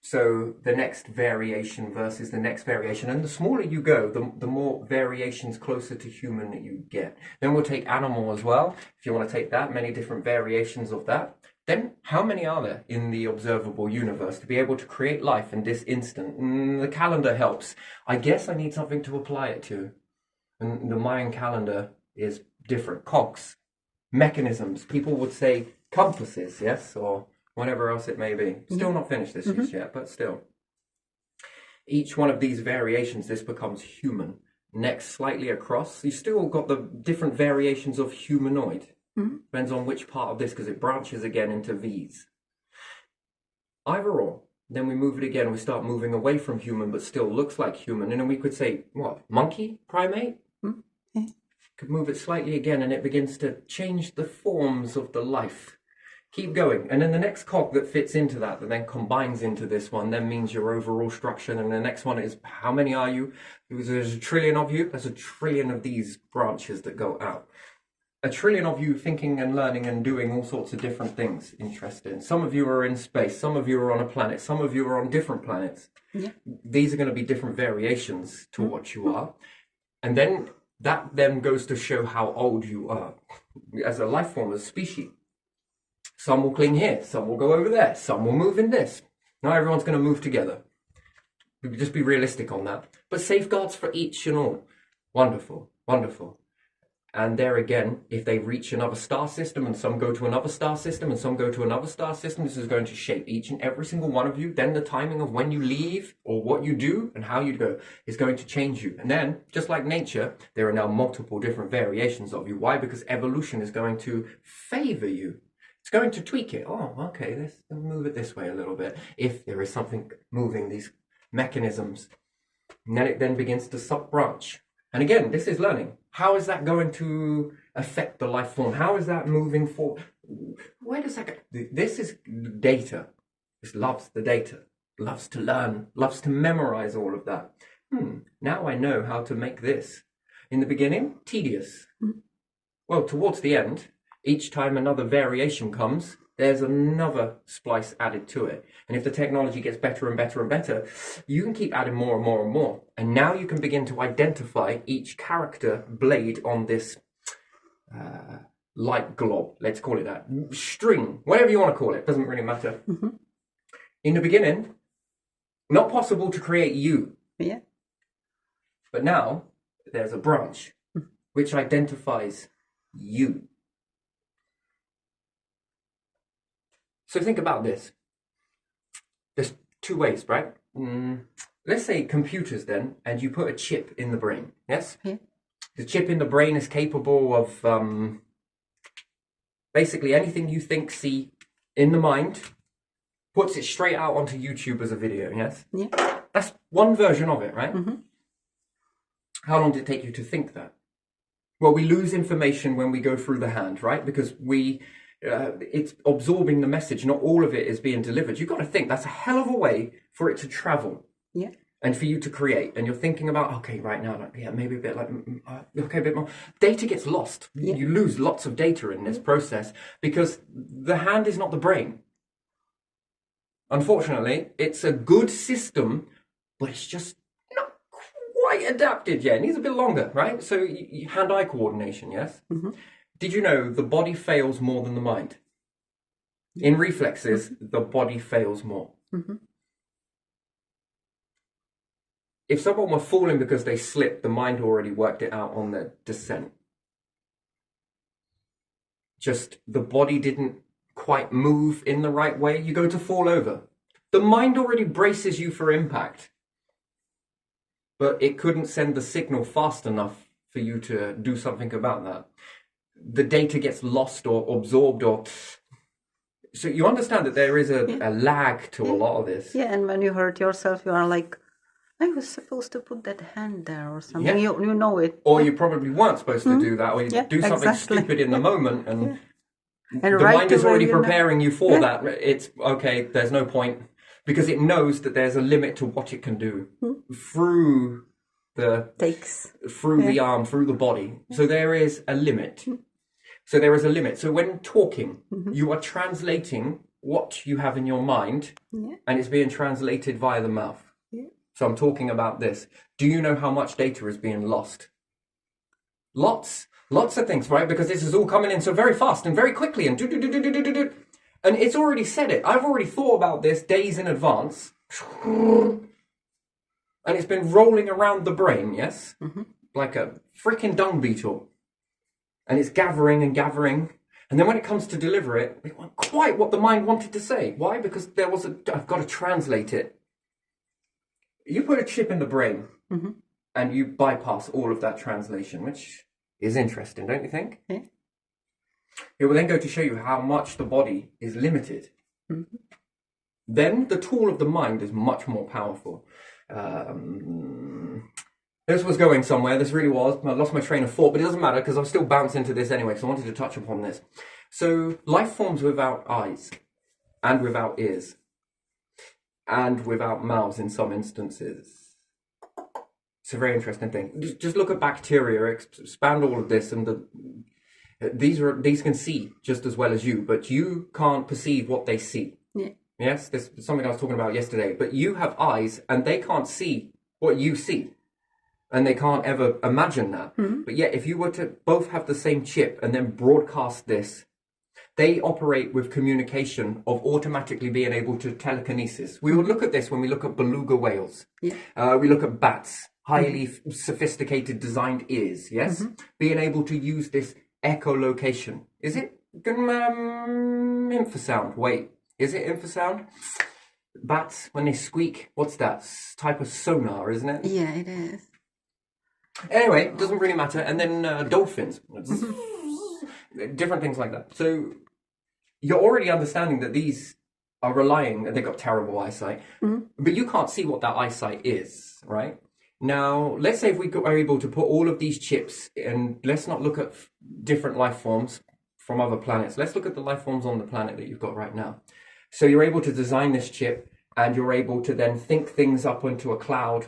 So the next variation versus the next variation. And the smaller you go, the more variations closer to human that you get. Then we'll take animal as well. If you want to take that, many different variations of that. Then how many are there in the observable universe to be able to create life in this instant? The calendar helps. I guess I need something to apply it to. And the Mayan calendar is different. Cogs, mechanisms. People would say compasses, yes? Or whatever else it may be. Still not finished this just yet, but still. Each one of these variations, this becomes human. Next, slightly across, you still got the different variations of humanoid. Depends on which part of this, because it branches again into V's. Either or. Then we move it again, we start moving away from human, but still looks like human. And then we could say, what, monkey, primate? Could move it slightly again, and it begins to change the forms of the life. Keep going. And then the next cog that fits into that then combines into this one, then means your overall structure. And the next one is, how many are you? There's 1 trillion of you. There's 1 trillion of these branches that go out. 1 trillion of you thinking and learning and doing all sorts of different things interesting. Some of you are in space. Some of you are on a planet. Some of you are on different planets. Yeah. These are going to be different variations to what you are. And then that then goes to show how old you are as a life form, as a species. Some will cling here, some will go over there, some will move in this. Not everyone's going to move together. Just be realistic on that. But safeguards for each and all. Wonderful, wonderful. And there again, if they reach another star system and some go to another star system and some go to another star system, this is going to shape each and every single one of you. Then the timing of when you leave or what you do and how you go is going to change you. And then, just like nature, there are now multiple different variations of you. Why? Because evolution is going to favor you. It's going to tweak it. Oh, okay, let's move it this way a little bit. If there is something moving these mechanisms, and then it then begins to sub-branch. And again, this is learning. How is that going to affect the life form? How is that moving forward? Where does that go? This is data. This loves the data, loves to learn, loves to memorize all of that. Now I know how to make this. In the beginning, tedious. Well, towards the end, each time another variation comes, there's another splice added to it. And if the technology gets better and better and better, you can keep adding more and more and more. And now you can begin to identify each character blade on this light glob, let's call it that, string, whatever you want to call it, doesn't really matter. In the beginning, not possible to create you. Yeah. But now there's a branch which identifies you. So think about this. There's two ways, right? Let's say computers then, and you put a chip in the brain, yes? Yeah. The chip in the brain is capable of basically anything you think, see in the mind, puts it straight out onto YouTube as a video, yes? Yeah. That's one version of it, right? How long did it take you to think that? Well, we lose information when we go through the hand, right? Because it's absorbing the message. Not all of it is being delivered. You've got to think that's a hell of a way for it to travel. Yeah. And for you to create. And you're thinking about, okay, right now, maybe a bit like, okay, a bit more. Data gets lost. Yeah. You lose lots of data in this process because the hand is not the brain. Unfortunately, it's a good system, but it's just not quite adapted yet. It needs a bit longer, right? So hand-eye coordination, yes? Did you know the body fails more than the mind? In reflexes, the body fails more. If someone were falling because they slipped, the mind already worked it out on the descent. Just the body didn't quite move in the right way. You go to fall over. The mind already braces you for impact. But it couldn't send the signal fast enough for you to do something about that. The data gets lost or absorbed so you understand that there is a lag to a lot of this. Yeah, and when you hurt yourself, you are like, I was supposed to put that hand there or something. Yeah. You know it. Or you probably weren't supposed to do that, or you do something stupid in the moment, and the mind is already preparing you for that. It's okay, there's no point, because it knows that there's a limit to what it can do through the arm, through the body. So there is a limit. So when talking, you are translating what you have in your mind, and it's being translated via the mouth. So I'm talking about this. Do you know how much data is being lost? Lots of things, right? Because this is all coming in so very fast and very quickly and and it's already said it. I've already thought about this days in advance. And it's been rolling around the brain, yes? Like a freaking dung beetle. And it's gathering and gathering. And then when it comes to deliver it, it wasn't quite what the mind wanted to say. Why? Because I've got to translate it. You put a chip in the brain and you bypass all of that translation, which is interesting, don't you think? Yeah. It will then go to show you how much the body is limited. Then the tool of the mind is much more powerful. This was going somewhere, this really was. I lost my train of thought, but it doesn't matter because I'll still bounce into this anyway, because I wanted to touch upon this. So life forms without eyes and without ears. And without mouths in some instances. It's a very interesting thing. Just look at bacteria, expand all of this, and these can see just as well as you, but you can't perceive what they see. Yeah. Yes, this is something I was talking about yesterday. But you have eyes, and they can't see what you see, and they can't ever imagine that. But yet, if you were to both have the same chip and then broadcast this, They operate with communication of automatically being able to telekinesis. We would look at this when we look at beluga whales. Yeah. We look at bats, highly sophisticated designed ears, yes? Being able to use this echolocation. Is it infrasound? Wait, is it infrasound? Bats, when they squeak, what's that? Type of sonar, isn't it? Yeah, it is. Anyway, it doesn't really matter. And then dolphins. Different things like that. So you're already understanding that these are relying, they've got terrible eyesight, but you can't see what that eyesight is, right? Now, let's say if we are able to put all of these chips, and let's not look at different life forms from other planets. Let's look at the life forms on the planet that you've got right now. So you're able to design this chip, and you're able to then think things up into a cloud,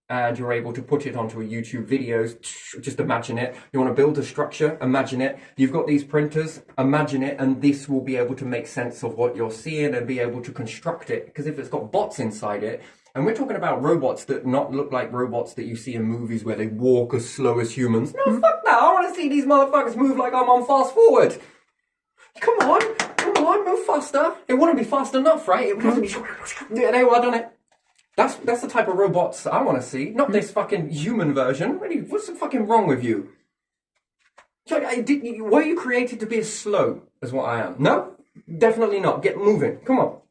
and you're able to put it onto a YouTube videos. Just imagine it. You want to build a structure, imagine it. You've got these printers, imagine it, and this will be able to make sense of what you're seeing and be able to construct it. Because if it's got bots inside it, and we're talking about robots that not look like robots that you see in movies where they walk as slow as humans. No, fuck that. I want to see these motherfuckers move like I'm on fast forward. Come on, move faster. It wouldn't be fast enough, right? It would have to be... Yeah, they would have done it. That's the type of robots I want to see, not this fucking human version. Really, what's fucking wrong with you? Were you created to be as slow as what I am? No, definitely not. Get moving. Come on.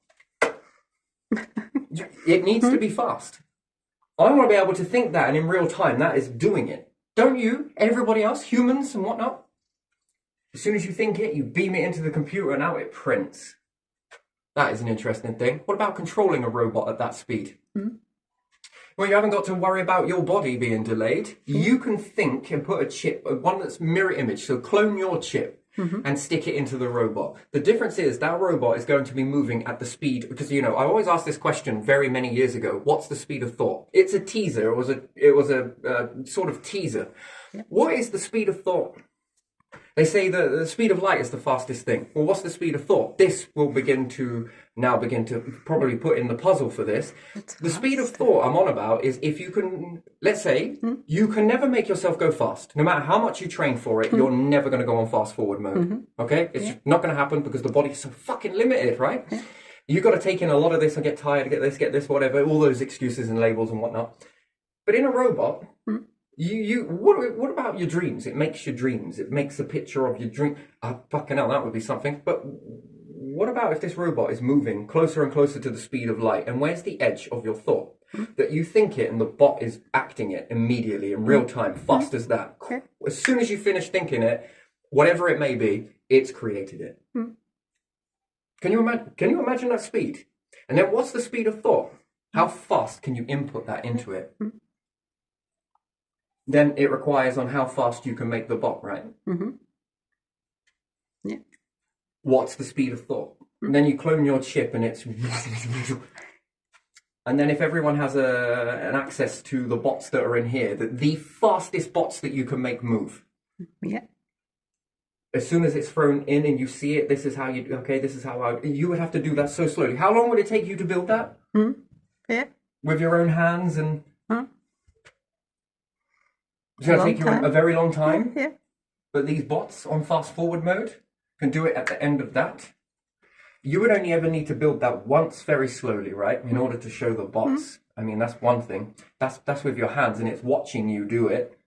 It needs to be fast. I want to be able to think that, and in real time, that is doing it. Don't you? Everybody else, humans and whatnot. As soon as you think it, you beam it into the computer, and out it prints. That is an interesting thing. What about controlling a robot at that speed? Well, you haven't got to worry about your body being delayed. You can think and put a chip, one that's mirror image, so clone your chip and stick it into the robot. The difference is that robot is going to be moving at the speed, because, you know, I always asked this question very many years ago. What's the speed of thought? It's a teaser. It was a sort of teaser. What is the speed of thought? They say the speed of light is the fastest thing. Well, what's the speed of thought? This will begin to probably put in the puzzle for this. The speed of thought I'm on about is if you can, let's say, you can never make yourself go fast. No matter how much you train for it, you're never going to go on fast forward mode. Okay? It's not going to happen because the body is so fucking limited, right? You've got to take in a lot of this and get tired, get this, whatever, all those excuses and labels and whatnot. But in a robot... What about your dreams? It makes your dreams. It makes a picture of your dream. Fucking hell, that would be something. But what about if this robot is moving closer and closer to the speed of light? And where's the edge of your thought? That you think it and the bot is acting it immediately in real time, fast as that. As soon as you finish thinking it, whatever it may be, it's created it. Can you imagine that speed? And then what's the speed of thought? How fast can you input that into it? Then it requires on how fast you can make the bot, right? Yeah. What's the speed of thought? And then you clone your chip and it's... And then if everyone has an access to the bots that are in here, the fastest bots that you can make move. Yeah. As soon as it's thrown in and you see it, this is how you... Okay, this is how you would have to do that so slowly. How long would it take you to build that? Yeah. With your own hands and... It's going to take you a very long time. Yeah. But these bots on fast forward mode can do it at the end of that. You would only ever need to build that once very slowly, right? In order to show the bots. I mean, that's one thing. That's with your hands and it's watching you do it.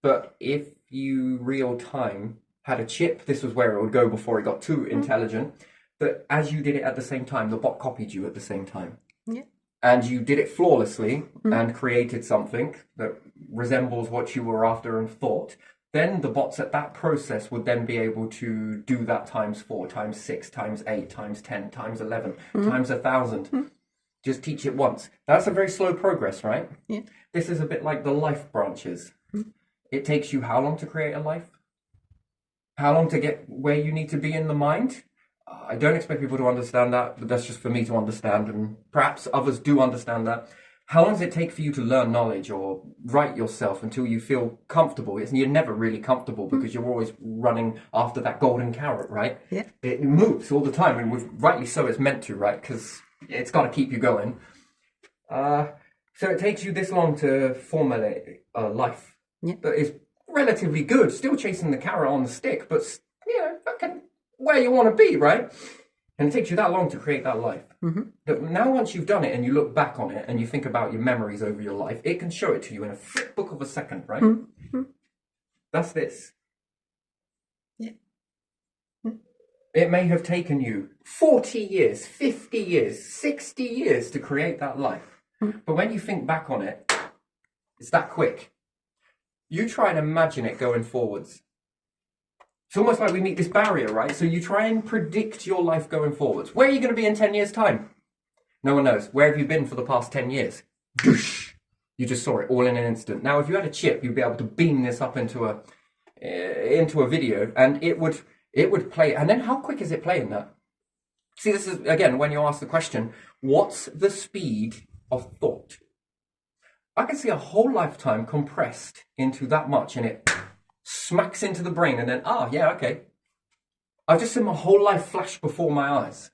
But if you real time had a chip, this was where it would go before it got too intelligent. But as you did it at the same time, the bot copied you at the same time. Yeah. And you did it flawlessly and created something that resembles what you were after and thought, then the bots at that process would then be able to do that times 4, times 6, times 8, times 10, times 11, times 1,000. Just teach it once. That's a very slow progress, right? Yeah. This is a bit like the life branches. It takes you how long to create a life? How long to get where you need to be in the mind? I don't expect people to understand that, but that's just for me to understand, and perhaps others do understand that. How long does it take for you to learn knowledge or write yourself until you feel comfortable? You're never really comfortable because you're always running after that golden carrot, right? Yeah. It moves all the time, and rightly so it's meant to, right? Because it's got to keep you going. So it takes you this long to formulate a life that is relatively good, still chasing the carrot on the stick, but, you know, fucking where you want to be, right? And it takes you that long to create that life. But now once you've done it and you look back on it and you think about your memories over your life, it can show it to you in a flip book of a second, right? That's this. Yeah. It may have taken you 40 years, 50 years, 60 years to create that life. But when you think back on it, it's that quick. You try and imagine it going forwards. It's almost like we meet this barrier, right? So you try and predict your life going forwards. Where are you going to be in 10 years' time? No one knows. Where have you been for the past 10 years? Doosh! You just saw it all in an instant. Now, if you had a chip, you'd be able to beam this up into a video, and it would play. And then how quick is it playing that? See, this is, again, when you ask the question, what's the speed of thought? I can see a whole lifetime compressed into that much, and it smacks into the brain, and then, yeah, okay. I've just seen my whole life flash before my eyes.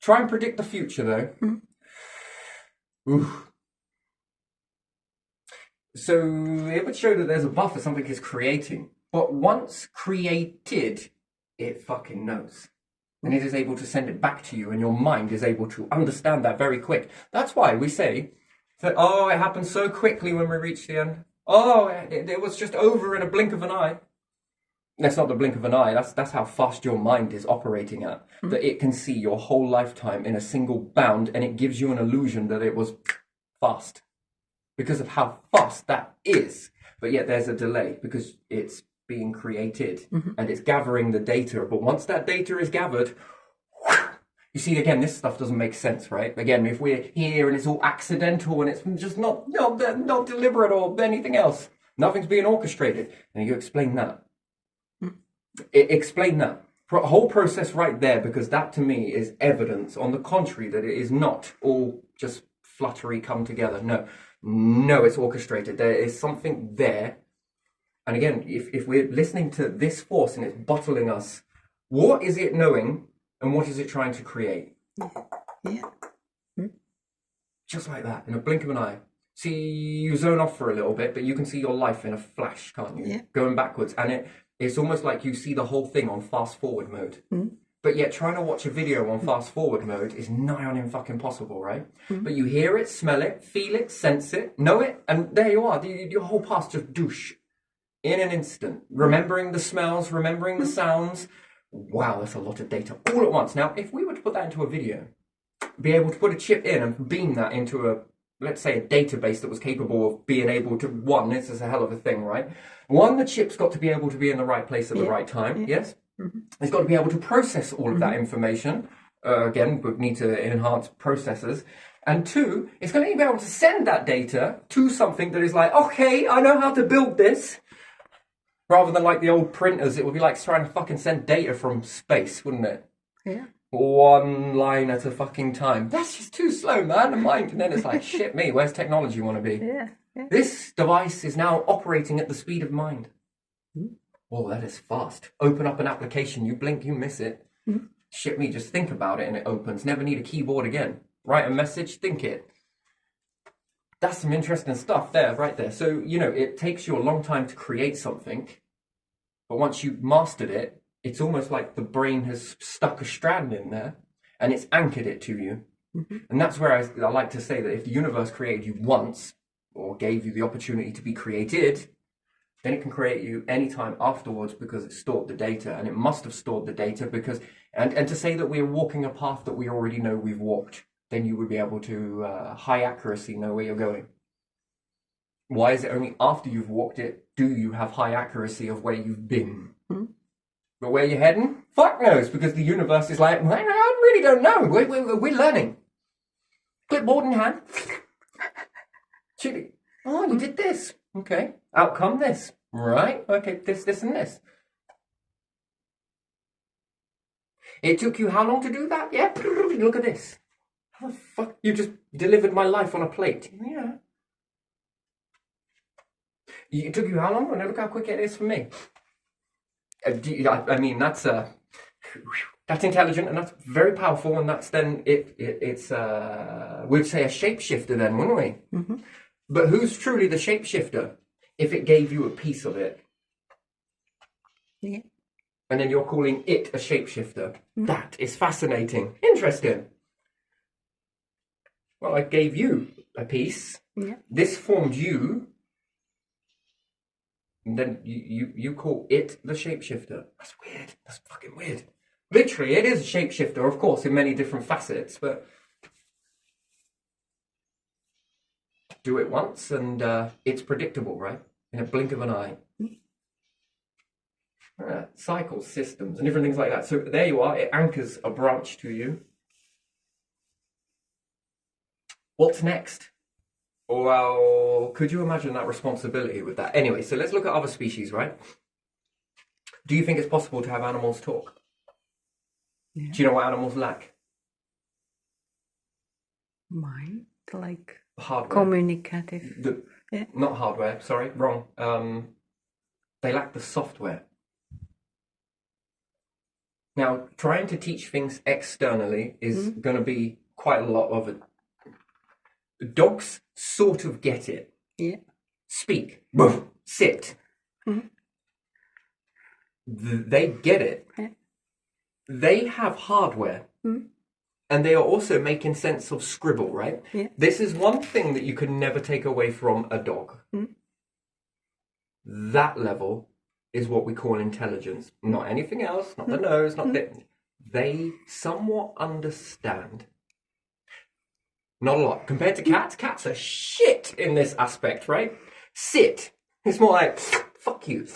Try and predict the future, though. Oof. So it would show that there's a buffer something is creating. But once created, it fucking knows. And it is able to send it back to you, and your mind is able to understand that very quick. That's why we say that, it happened so quickly when we reached the end. It was just over in a blink of an eye. That's not the blink of an eye. That's how fast your mind is operating at. That it can see your whole lifetime in a single bound, and it gives you an illusion that it was fast. Because of how fast that is. But yet there's a delay because it's being created and it's gathering the data. But once that data is gathered, you see, again, this stuff doesn't make sense, right? Again, if we're here and it's all accidental and it's just not deliberate or anything else, nothing's being orchestrated, and you explain that. Explain that. Whole process right there, because that to me is evidence on the contrary that it is not all just fluttery come together. No, it's orchestrated. There is something there. And again, if we're listening to this force and it's bottling us, what is it knowing and what is it trying to create? Yeah. Just like that, in a blink of an eye. See, you zone off for a little bit, but you can see your life in a flash, can't you? Yeah. Going backwards. And it's almost like you see the whole thing on fast forward mode. But yet trying to watch a video on fast forward mode is nigh on fucking impossible, right? But you hear it, smell it, feel it, sense it, know it, and there you are. Your whole past just douche in an instant. Remembering the smells, remembering the sounds. Wow, that's a lot of data all at once. Now, if we were to put that into a video, be able to put a chip in and beam that into let's say a database that was capable of being able to, this is a hell of a thing, right? The chip's got to be able to be in the right place at the right time, yes? It's got to be able to process all of that information. Again, we need to enhance processors. And 2, it's going to be able to send that data to something that is like, okay, I know how to build this. Rather than like the old printers, it would be like trying to fucking send data from space, wouldn't it? Yeah. One line at a fucking time. That's just too slow, man. The mind. And then it's like, shit me, where's technology want to be? Yeah. This device is now operating at the speed of mind. Oh, that is fast. Open up an application, you blink, you miss it. Shit me, just think about it and it opens. Never need a keyboard again. Write a message, think it. That's some interesting stuff there, right there. So, it takes you a long time to create something. But once you've mastered it, it's almost like the brain has stuck a strand in there and it's anchored it to you. And that's where I like to say that if the universe created you once or gave you the opportunity to be created, then it can create you anytime afterwards because it stored the data, and it must have stored the data because, and to say that we're walking a path that we already know we've walked, then you would be able to, high accuracy, know where you're going. Why is it only after you've walked it do you have high accuracy of where you've been? But where you're heading? Fuck knows, because the universe is like, I really don't know. We're learning. Clipboard in hand. Oh, you did this. Okay. Outcome this. Right. Okay, this, and this. It took you how long to do that? Yeah. Look at this. How the fuck? You just delivered my life on a plate. Yeah. It took you how long? And look how quick it is for me. I mean, that's intelligent and that's very powerful, and that's then it's we'd say a shapeshifter then, wouldn't we? But who's truly the shapeshifter if it gave you a piece of it? Yeah. And then you're calling it a shapeshifter. That is fascinating. Interesting. Well, I gave you a piece. Yeah. This formed you. And then you call it the shapeshifter. That's weird. That's fucking weird. Literally, it is a shapeshifter, of course, in many different facets, but do it once and it's predictable, right? In a blink of an eye. Cycles, systems, and different things like that. So there you are. It anchors a branch to you. What's next? Well, could you imagine that responsibility with that? Anyway, so let's look at other species, right? Do you think it's possible to have animals talk? Yeah. Do you know what animals lack? Mind, like Hardware. communicative. Yeah. Not hardware, sorry, wrong. They lack the software. Now, trying to teach things externally is going to be quite a lot of it. Dogs sort of get it. Yeah. Speak. Sit. They get it. Yeah. They have hardware. And they are also making sense of scribble, right? Yeah. This is one thing that you can never take away from a dog. That level is what we call intelligence. Not anything else, not the nose, not the... They somewhat understand. Not a lot. Compared to cats are shit in this aspect, right? Sit. It's more like, fuck you.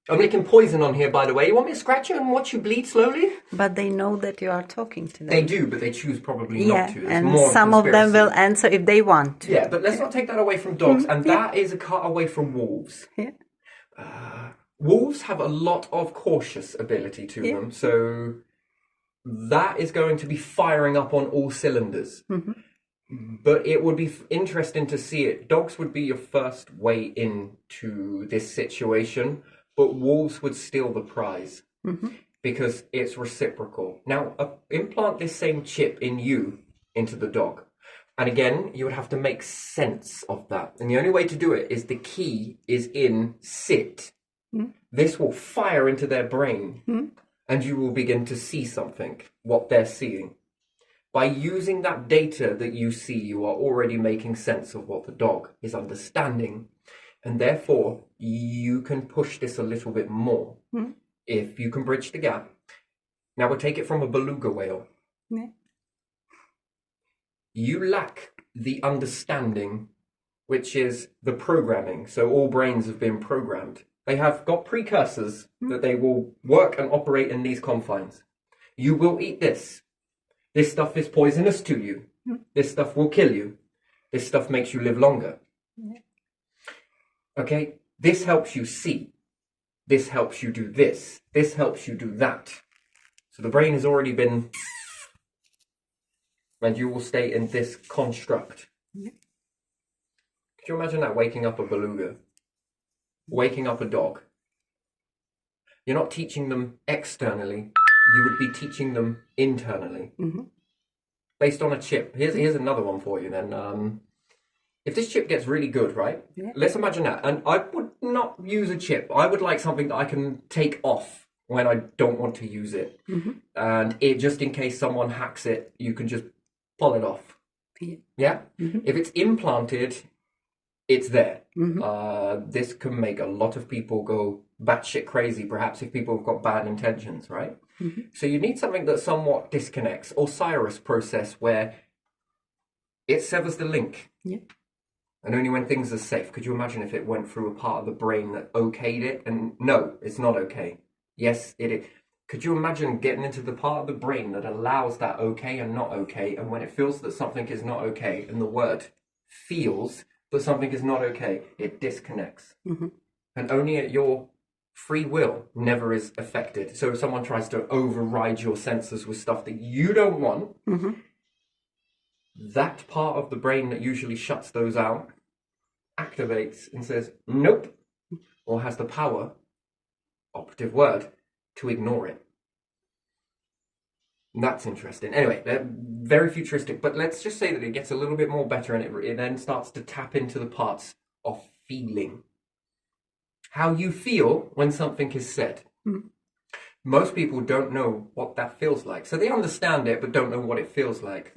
I'm licking poison on here, by the way. You want me to scratch you and watch you bleed slowly? But they know that you are talking to them. They do, but they choose probably Yeah, not to. It's and more some of them conspiracy. will answer if they want to. Yeah, but let's not take that away from dogs. And that is a cut away from wolves. Yeah. Wolves have a lot of cautious ability to them. So that is going to be firing up on all cylinders. But it would be interesting to see it. Dogs would be your first way into this situation, but wolves would steal the prize because it's reciprocal. Now, implant this same chip in you into the dog. And again, you would have to make sense of that. And the only way to do it is the key is in sit. This will fire into their brain and you will begin to see something, what they're seeing. By using that data that you see, you are already making sense of what the dog is understanding. And therefore, you can push this a little bit more if you can bridge the gap. Now we'll take it from a beluga whale. Yeah. You lack the understanding, which is the programming. So all brains have been programmed. They have got precursors that they will work and operate in these confines. You will eat this. This stuff is poisonous to you. This stuff will kill you. This stuff makes you live longer. Okay? This helps you see. This helps you do this. This helps you do that. So the brain has already been... And you will stay in this construct. Could you imagine that, waking up a beluga? Waking up a dog? You're not teaching them externally. You would be teaching them internally. Based on a chip. Here's another one for you then. If this chip gets really good, right? Yeah. Let's imagine that. And I would not use a chip. I would like something that I can take off when I don't want to use it. And it, just in case someone hacks it, you can just pull it off. Yeah? If it's implanted, it's there. This can make a lot of people go batshit crazy, perhaps, if people have got bad intentions, right? So you need something that somewhat disconnects. Osiris process, where it severs the link. And only when things are safe. Could you imagine if it went through a part of the brain that okayed it? And no, it's not okay. Yes, it is. Could you imagine getting into the part of the brain that allows that okay and not okay? And when it feels that something is not okay, and the word feels that something is not okay, it disconnects. And only at your free will never is affected. So if someone tries to override your senses with stuff that you don't want, that part of the brain that usually shuts those out activates and says, nope, or has the power, operative word, to ignore it. And that's interesting. Anyway, they're very futuristic, but let's just say that it gets a little bit more better and it then starts to tap into the parts of feeling. How you feel when something is said. Most people don't know what that feels like. So they understand it, but don't know what it feels like.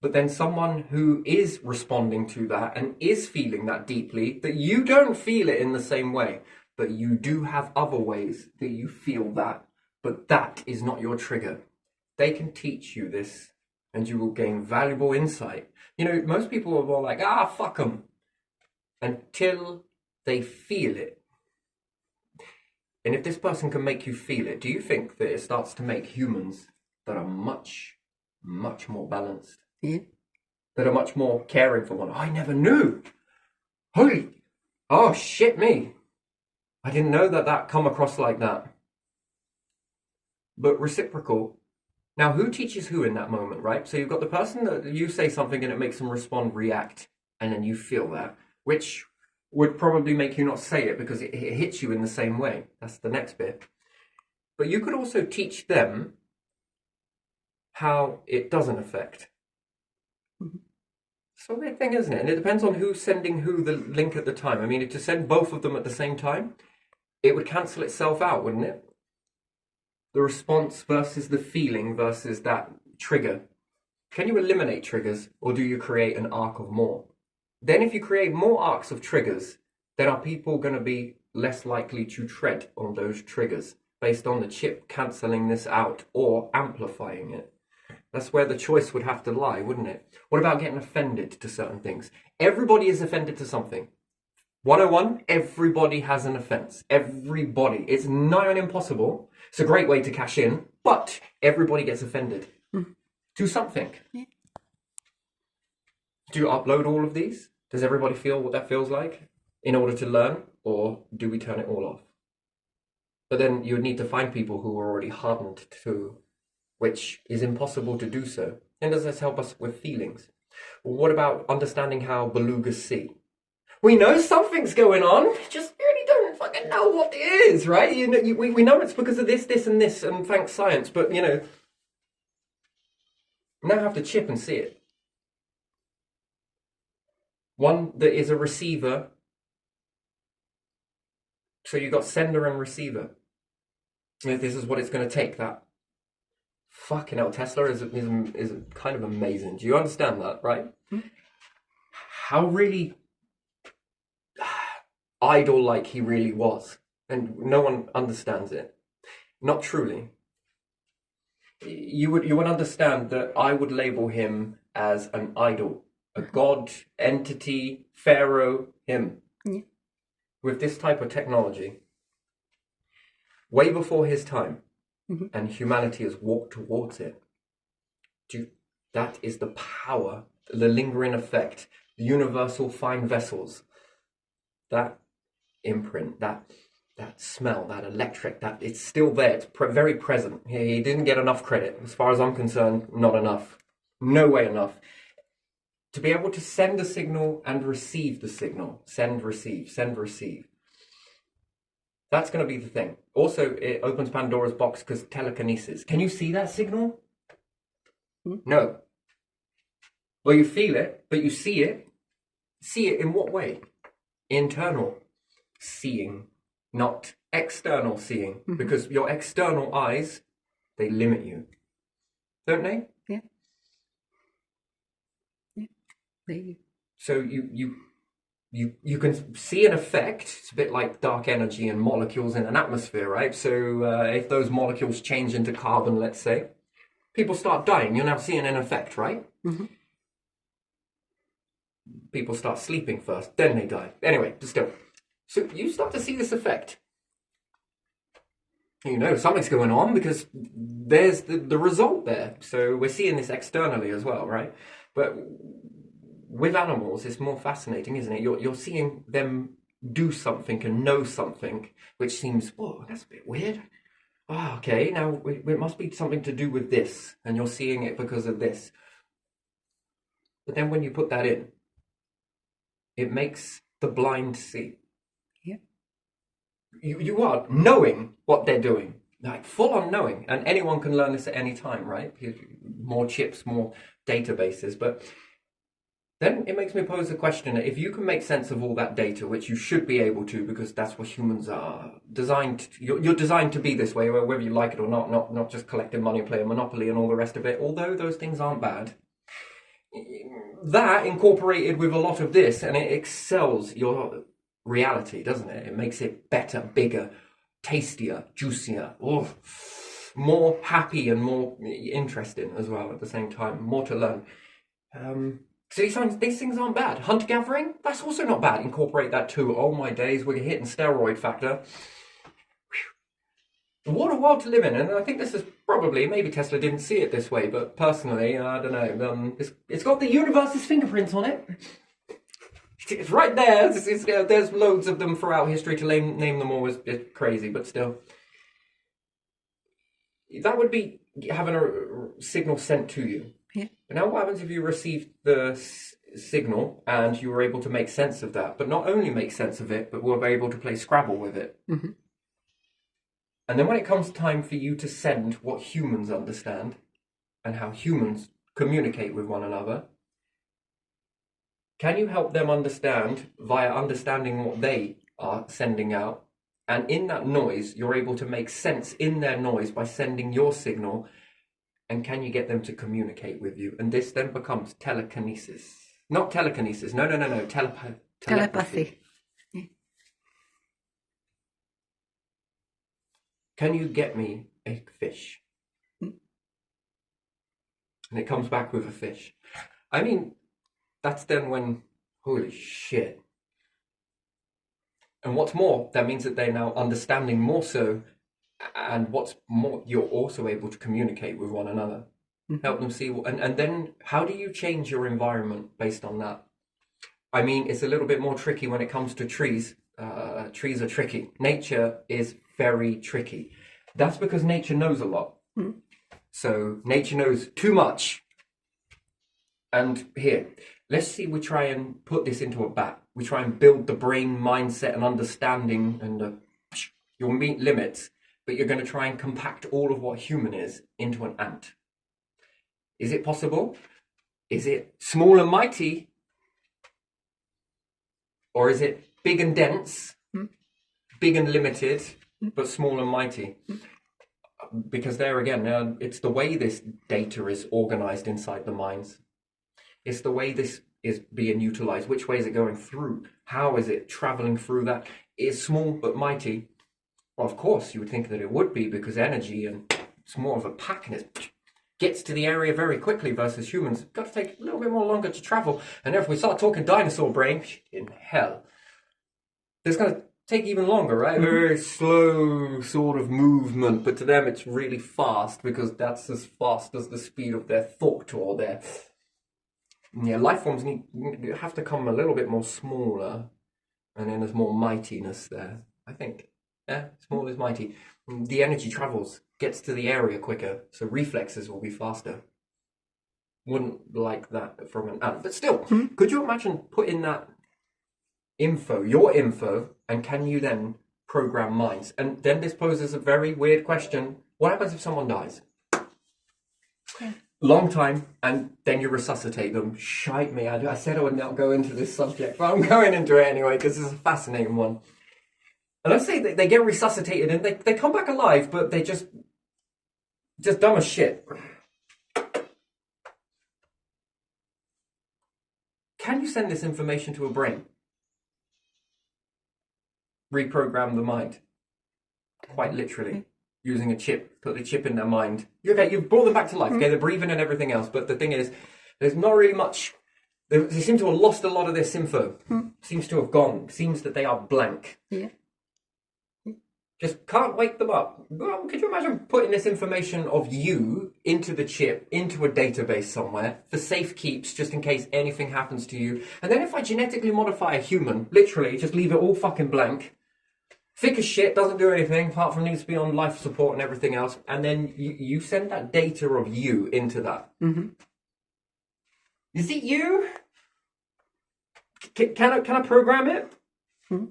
But then someone who is responding to that and is feeling that deeply, that you don't feel it in the same way, but you do have other ways that you feel that, but that is not your trigger. They can teach you this and you will gain valuable insight. You know, most people are all like, fuck them, until they feel it. And if this person can make you feel it, do you think that it starts to make humans that are much, much more balanced? Yeah. That are much more caring for one. I never knew. Oh shit me. I didn't know that come across like that. But reciprocal. Now, who teaches who in that moment, right? So you've got the person that you say something and it makes them respond, react, and then you feel that, which would probably make you not say it because it hits you in the same way. That's the next bit. But you could also teach them how it doesn't affect. It's a weird thing, isn't it? And it depends on who's sending who the link at the time. I mean, if to send both of them at the same time, it would cancel itself out, wouldn't it? The response versus the feeling versus that trigger. Can you eliminate triggers, or do you create an arc of more? Then if you create more arcs of triggers, then are people going to be less likely to tread on those triggers based on the chip cancelling this out or amplifying it? That's where the choice would have to lie, wouldn't it? What about getting offended to certain things? Everybody is offended to something. 101, everybody has an offense. Everybody. It's nigh on impossible. It's a great way to cash in, but everybody gets offended to something. Yeah. Do you upload all of these? Does everybody feel what that feels like in order to learn, or do we turn it all off? But then you would need to find people who are already hardened to, which is impossible to do so. And does this help us with feelings? What about understanding how belugas see? We know something's going on, we just really don't fucking know what it is, right? We know it's because of this, this, and this, and thanks science, but you know, now have to chip and see it. One that is a receiver. So you've got sender and receiver. This is what it's going to take. That fucking hell, Tesla is kind of amazing. Do you understand that, right? How really idol-like he really was, and no one understands it. Not truly. You would understand that I would label him as an idol, a god, entity, pharaoh, him. Yeah. With this type of technology, way before his time, and humanity has walked towards it. That is the power, the lingering effect, the universal fine vessels, that imprint, that smell, that electric, that it's still there. It's very present. He didn't get enough credit. As far as I'm concerned, not enough. No way enough. To be able to send a signal and receive the signal. Send, receive, send, receive. That's going to be the thing. Also, it opens Pandora's box because telekinesis. Can you see that signal? No. Well, you feel it, but you see it. See it in what way? Internal seeing, not external seeing. Because your external eyes, they limit you. Don't they? Yeah. They... So you can see an effect. It's a bit like dark energy and molecules in an atmosphere, right? So if those molecules change into carbon, let's say, people start dying. You're now seeing an effect, right? People start sleeping first, then they die. Anyway, still. So you start to see this effect. You know, something's going on because there's the result there. So we're seeing this externally as well, right? But with animals, it's more fascinating, isn't it? You're seeing them do something and know something, which seems, whoa, that's a bit weird. Oh, okay, now it must be something to do with this, and you're seeing it because of this. But then when you put that in, it makes the blind see. Yeah. You are knowing what they're doing, like full on knowing, and anyone can learn this at any time, right? More chips, more databases, but then it makes me pose a question. If you can make sense of all that data, which you should be able to, because that's what humans are designed, you're designed to be this way, whether you like it or not just collecting money and playing Monopoly and all the rest of it, although those things aren't bad. That incorporated with a lot of this, and it excels your reality, doesn't it? It makes it better, bigger, tastier, juicier, more happy and more interesting as well at the same time, more to learn. So these things aren't bad. Hunter-gathering, that's also not bad. Incorporate that too. Oh my days, we're hitting steroid factor. What a world to live in. And I think this is probably, maybe Tesla didn't see it this way, but personally, I don't know. It's got the universe's fingerprints on it. It's right there. There's loads of them throughout history. To name them all is crazy, but still. That would be having a signal sent to you. Yeah. But now what happens if you received the signal and you were able to make sense of that, but not only make sense of it, but were able to play Scrabble with it? Mm-hmm. And then when it comes time for you to send what humans understand and how humans communicate with one another, can you help them understand via understanding what they are sending out? And in that noise, you're able to make sense in their noise by sending your signal. And can you get them to communicate with you? And this then becomes telekinesis. Not telekinesis. No. Telepathy. Yeah. Can you get me a fish? And it comes back with a fish. I mean, that's then when, holy shit. And what's more, that means that they're now understanding more so. And what's more, you're also able to communicate with one another. Mm-hmm. Help them see. And then how do you change your environment based on that? I mean, it's a little bit more tricky when it comes to trees. Trees are tricky. Nature is very tricky. That's because nature knows a lot. Mm-hmm. So nature knows too much. And here, let's see, we try and put this into a bat. We try and build the brain mindset and understanding and you'll meet limits, but you're going to try and compact all of what human is into an ant. Is it possible? Is it small and mighty? Or is it big and dense, big and limited, but small and mighty? Because there again, it's the way this data is organized inside the minds. It's the way this is being utilized. Which way is it going through? How is it traveling through that? Is small but mighty? Well, of course, you would think that it would be, because energy and it's more of a pack and it gets to the area very quickly versus humans. Got to take a little bit more longer to travel. And if we start talking dinosaur brain, in hell, it's going to take even longer, right? Mm-hmm. Very slow sort of movement, but to them it's really fast because that's as fast as the speed of their thought or their... Yeah, life forms have to come a little bit more smaller, and then there's more mightiness there, I think. Yeah, small is mighty. The energy travels, gets to the area quicker, so reflexes will be faster. Wouldn't like that from an ant. But still, could you imagine putting that info, your info, and can you then program minds? And then this poses a very weird question. What happens if someone dies? Yeah. Long time, and then you resuscitate them. Shite me, I said I would not go into this subject, but I'm going into it anyway, because it's a fascinating one. And let's say they get resuscitated and they come back alive, but they just dumb as shit. Can you send this information to a brain? Reprogram the mind. Quite literally. Using a chip, put the chip in their mind. Okay, you've brought them back to life. Okay, they're breathing and everything else. But the thing is, there's not really much. They seem to have lost a lot of this info. Seems to have gone. Seems that they are blank. Yeah. Just can't wake them up. Well, could you imagine putting this information of you into the chip, into a database somewhere for safe keeps, just in case anything happens to you? And then if I genetically modify a human, literally just leave it all fucking blank, thick as shit, doesn't do anything apart from needs to be on life support and everything else, and then you send that data of you into that. Mm-hmm. Is it you? Can I program it? Mm-hmm.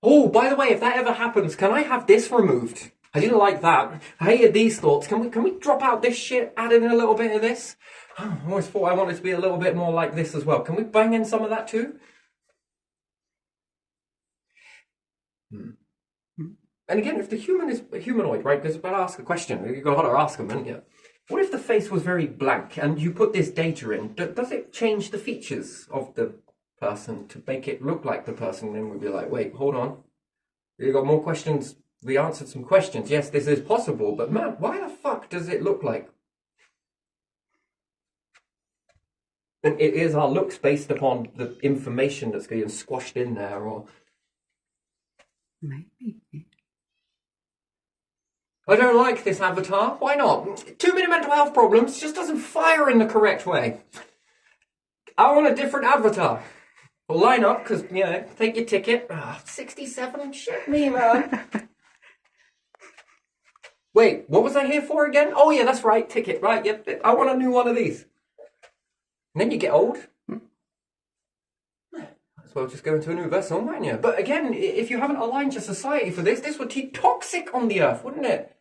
Oh, by the way, if that ever happens, can I have this removed? I didn't like that. I hated these thoughts. Can we drop out this shit, add in a little bit of this? I always thought I wanted to be a little bit more like this as well. Can we bang in some of that too? And again, if the human is a humanoid, right? Because I'll ask a question. You've got to ask them, haven't you? What if the face was very blank and you put this data in? Does it change the features of the person to make it look like the person? And then we'd be like, wait, hold on. You got more questions. We answered some questions. Yes, this is possible, but man, why the fuck does it look like? And it is our looks based upon the information that's getting squashed in there, or Maybe. I don't like this avatar. Why not? Too many mental health problems. Just doesn't fire in the correct way. I want a different avatar. Well, line up, because, you know, take your ticket. 67? Shit me, man. Wait, what was I here for again? Oh, yeah, that's right. Ticket, right. Yep, I want a new one of these. And then you get old. Might as well just go into a new vessel, mightn't you? But again, if you haven't aligned your society for this, this would be toxic on the earth, wouldn't it?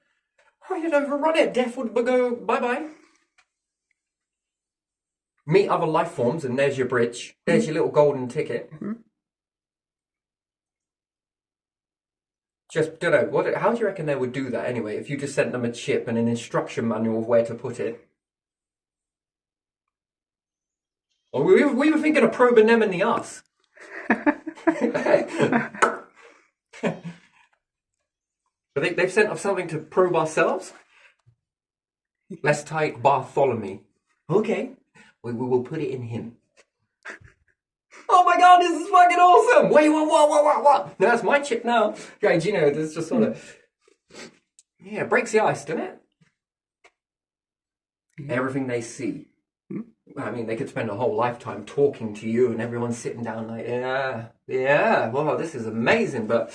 Oh, you'd overrun it. Death would go bye-bye. Meet other life forms, and there's your bridge. There's your little golden ticket. Just, don't know, how do you reckon they would do that anyway, if you just sent them a chip and an instruction manual of where to put it? Or we were thinking of probing them in the arse. But they've sent us something to probe ourselves. Let's type Bartholomew. Okay. We will put it in him. Oh my god, this is fucking awesome! Wait, what? No, that's my chip now. Right, you know, this just sort of... Yeah, it breaks the ice, doesn't it? Everything they see. I mean, they could spend a whole lifetime talking to you and everyone's sitting down like, yeah, well, this is amazing, but...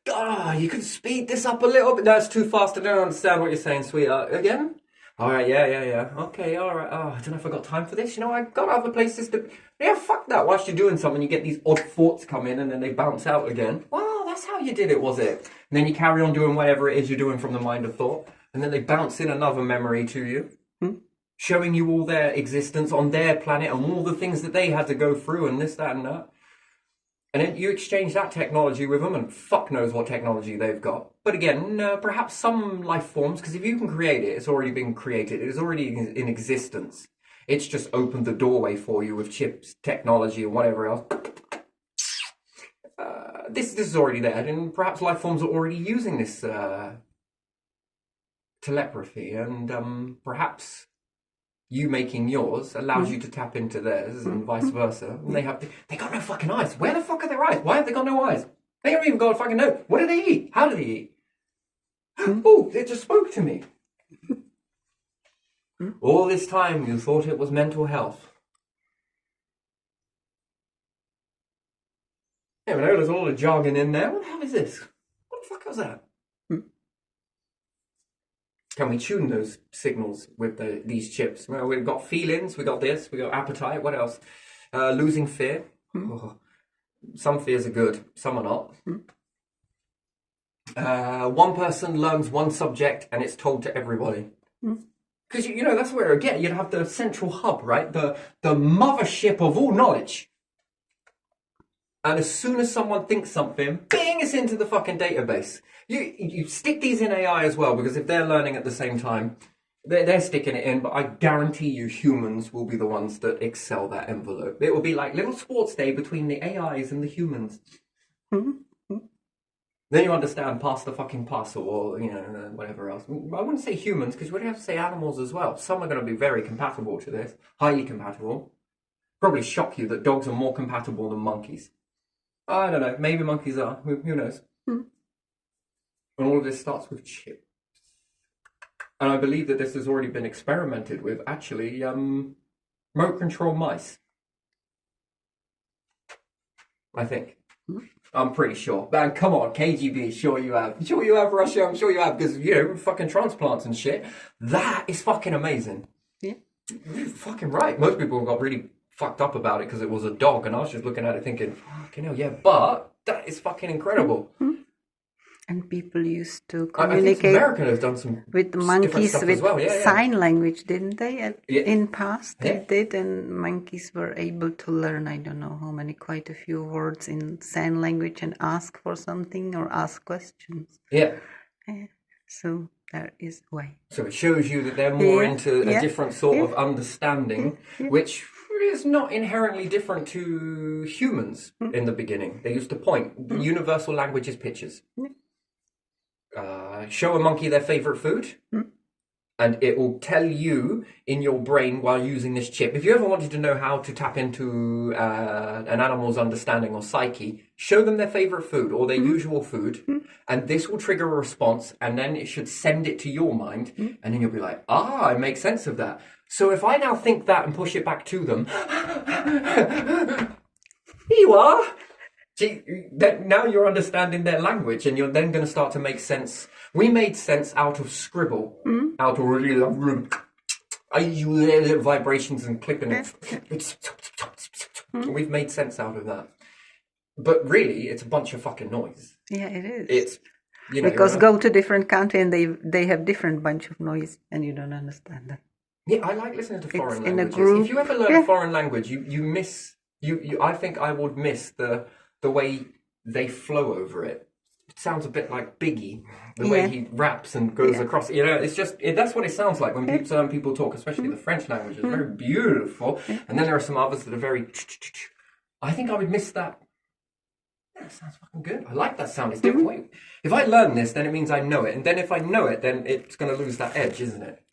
God, you could speed this up a little bit. No, it's too fast. I don't understand what you're saying, sweetheart. Again? All right, yeah. Okay, all right. Oh, I don't know if I got time for this. You know, I got other places to... Yeah, fuck that. Whilst you're doing something, you get these odd thoughts come in and then they bounce out again. Wow, that's how you did it, was it? And then you carry on doing whatever it is you're doing from the mind of thought. And then they bounce in another memory to you, showing you all their existence on their planet and all the things that they had to go through and this, that, and that. And then you exchange that technology with them, and fuck knows what technology they've got. But again, perhaps some life forms, because if you can create it, it's already been created. It is already in existence. It's just opened the doorway for you with chips, technology, and whatever else. This is already there, and perhaps life forms are already using this telepathy, and perhaps... you making yours allows you to tap into theirs and vice versa. And they got no fucking eyes. Where the fuck are their eyes? Why have they got no eyes? They don't even got a fucking know. What do they eat? How do they eat? Oh, it just spoke to me. All this time you thought it was mental health. Yeah, but there's all the jargon in there. What the hell is this? What the fuck was that? Can we tune those signals with these chips? Well, we've got feelings, we got this, we got appetite, what else? Losing fear. Oh, some fears are good, some are not. One person learns one subject and it's told to everybody. Because, you know, that's where, again, you'd have the central hub, right? The mothership of all knowledge. And as soon as someone thinks something, bing, it's into the fucking database. You stick these in AI as well, because if they're learning at the same time, they're sticking it in, but I guarantee you humans will be the ones that excel that envelope. It will be like little sports day between the AIs and the humans. Then you understand pass the fucking parcel, or, you know, whatever else. I wouldn't say humans, because we'd have to say animals as well. Some are going to be very compatible to this, highly compatible. Probably shock you that dogs are more compatible than monkeys. I don't know, maybe monkeys are, who knows? And all of this starts with chips. And I believe that this has already been experimented with, actually, remote control mice. I think. I'm pretty sure. Man, come on, KGB, sure you have. Sure you have, Russia, I'm sure you have, because, you know, fucking transplants and shit. That is fucking amazing. Yeah. You're fucking right. Most people got really fucked up about it because it was a dog, and I was just looking at it thinking, fucking hell, yeah, but that is fucking incredible. And people used to I think communicate America has done some with different monkeys stuff with as well. Yeah, yeah. sign language, didn't they? Yeah. In past, they Yeah. did, and monkeys were able to learn, I don't know how many, quite a few words in sign language and ask for something or ask questions. Yeah. Yeah. So there is a way. So it shows you that they're more Yeah, into a yeah, different sort yeah, of understanding, yeah. which is not inherently different to humans in the beginning. They used to point. The universal language is pictures. Show a monkey their favorite food, and it will tell you in your brain while using this chip. If you ever wanted to know how to tap into an animal's understanding or psyche, show them their favorite food or their usual food, and this will trigger a response, and then it should send it to your mind, and then you'll be like, I make sense of that. So if I now think that and push it back to them, here you are. See, now you're understanding their language, and you're then going to start to make sense. We made sense out of scribble, out of really vibrations and clicking. We've made sense out of that. But really, it's a bunch of fucking noise. Yeah, it is. It's, you know, because go to different country and they have different bunch of noise and you don't understand that. Yeah, I like listening to foreign in a languages. group. If you ever learn a foreign language, you miss you. I think I would miss the way they flow over it. It sounds a bit like Biggie, the way he raps and goes across. You know, it's just that's what it sounds like when certain people talk, especially the French language. It's very beautiful, and then there are some others that are very. I think I would miss that. That sounds fucking good. I like that sound. It's different. Wait, if I learn this, then it means I know it, and then if I know it, then it's going to lose that edge, isn't it?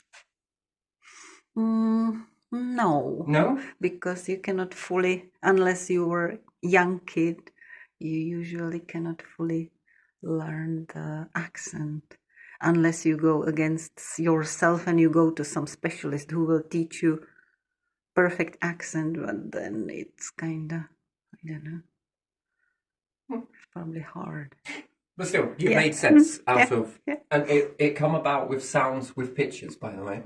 No. No? Because you cannot fully, unless you were a young kid, you usually cannot fully learn the accent. Unless you go against yourself and you go to some specialist who will teach you perfect accent, but then it's kind of, I don't know. It's probably hard. But still, you made sense out of... And it come about with sounds with pictures, by the way.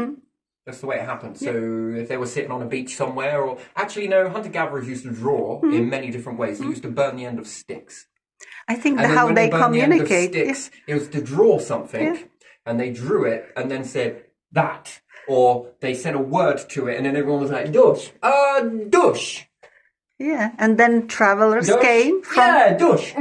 That's the way it happened. So if they were sitting on a beach somewhere, or... Actually, no, hunter-gatherers used to draw in many different ways. They used to burn the end of sticks. I think how they communicate... The sticks, it was to draw something, and they drew it, and then said, that. Or they said a word to it, and then everyone was like, dush. Dush. Yeah, and then travelers came from... Yeah, dush.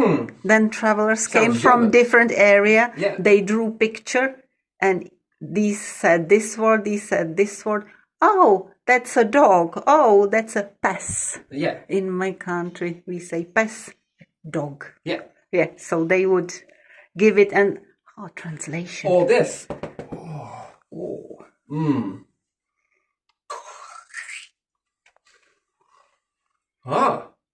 Then travelers came from different area. Yeah. They drew picture, and these said this word, these said this word. Oh, that's a dog. Oh, that's a pes. Yeah. In my country, we say pes, dog. Yeah. Yeah, so they would give it an... translation. Or this.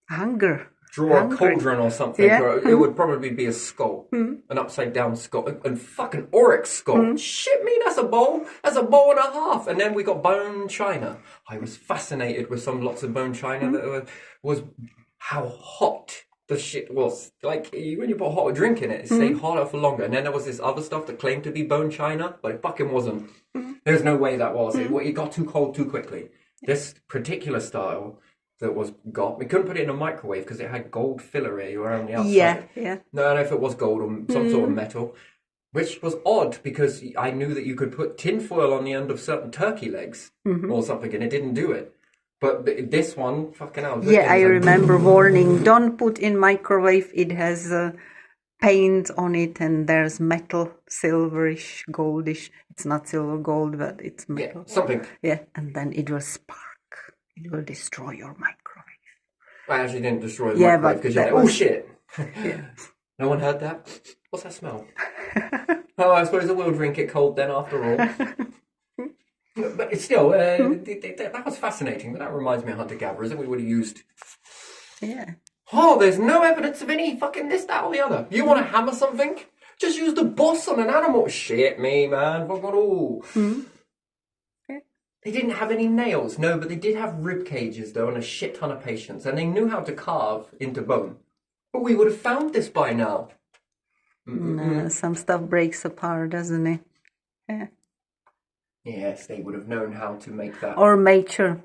Hunger. Draw a cauldron or something. Or it would probably be a skull. An upside down skull. And fucking oryx skull. Shit me, that's a bowl. That's a bowl and a half. And then we got bone china. I was fascinated with lots of bone china that was how hot the shit was. Like, when you put hot drink in it, it stayed hotter for longer. And then there was this other stuff that claimed to be bone china, but it fucking wasn't. There's no way that was. It got too cold too quickly. This particular style that we couldn't put it in a microwave because it had gold filigree around the outside. Yeah. No, I don't know if it was gold or some sort of metal, which was odd because I knew that you could put tinfoil on the end of certain turkey legs or something, and it didn't do it. But this one, fucking hell. Yeah, I remember warning, don't put in microwave. It has paint on it and there's metal, silverish, goldish. It's not silver gold, but it's metal. Yeah, something. Yeah, and then it will spark. It will destroy your microwave. I actually didn't destroy the microwave because you're like, oh shit. No one heard that? What's that smell? Oh, I suppose I will drink it cold then after all. But it's still, that was fascinating. But that reminds me of hunter-gatherers that we would have used. Yeah. Oh, there's no evidence of any fucking this, that, or the other. You want to hammer something? Just use the boss on an animal. Shit me, man. Fuck all. They didn't have any nails, no, but they did have rib cages, though, and a shit ton of patience. And they knew how to carve into bone. But we would have found this by now. No, some stuff breaks apart, doesn't it? Yeah. Yes, they would have known how to make that. Or nature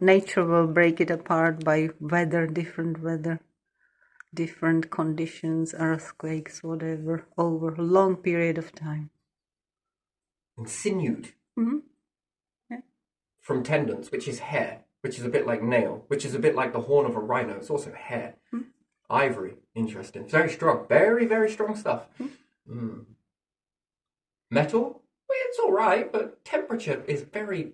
will break it apart by weather, different weather. different conditions, earthquakes, whatever, over a long period of time. And sinewed Yeah. from tendons, which is hair, which is a bit like nail, which is a bit like the horn of a rhino. It's also hair. Ivory, interesting. Very strong. Very, very strong stuff. Metal? Well, it's all right, but temperature is very...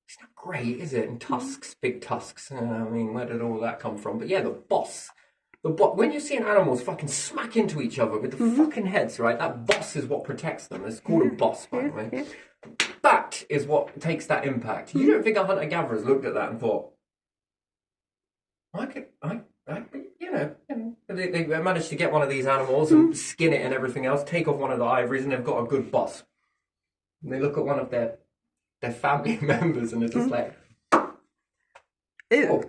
It's not great, is it? And tusks, big tusks. I mean, where did all that come from? But yeah, the boss. When you see an animals fucking smack into each other with the fucking heads, right? That boss is what protects them. It's called a boss, by the way. Yeah. That is what takes that impact. You don't think our hunter-gatherers looked at that and thought, they managed to get one of these animals and skin it and everything else, take off one of the ivories, and they've got a good boss. And they look at one of their family members and they're just like, Ew. oh,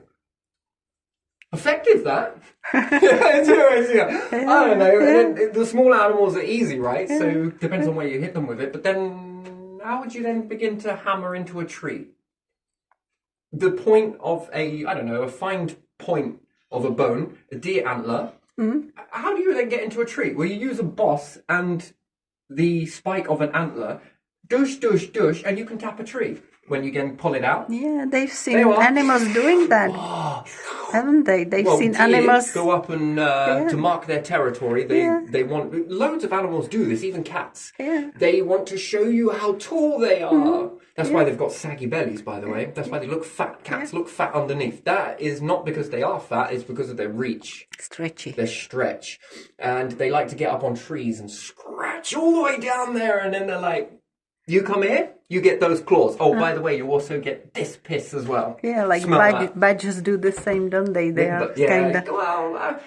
effective that. I don't know. And then the small animals are easy, right? So depends on where you hit them with it. But then how would you then begin to hammer into a tree? The point of a fine point of a bone, a deer antler. How do you then get into a tree? Well, you use a boss and the spike of an antler, douche, and you can tap a tree when you can pull it out. Yeah, they've seen animals doing that, haven't they? They've seen animals go up and to mark their territory. They want loads of animals do this, even cats. Yeah. They want to show you how tall they are. That's why they've got saggy bellies, by the way. That's why they look fat. Cats look fat underneath. That is not because they are fat, it's because of their reach. Stretchy. Their stretch. And they like to get up on trees and scratch all the way down there, and then they're like, you come here, you get those claws. Oh, by the way, you also get this piss as well. Yeah, like badgers do the same, don't they? They are kind of... Well,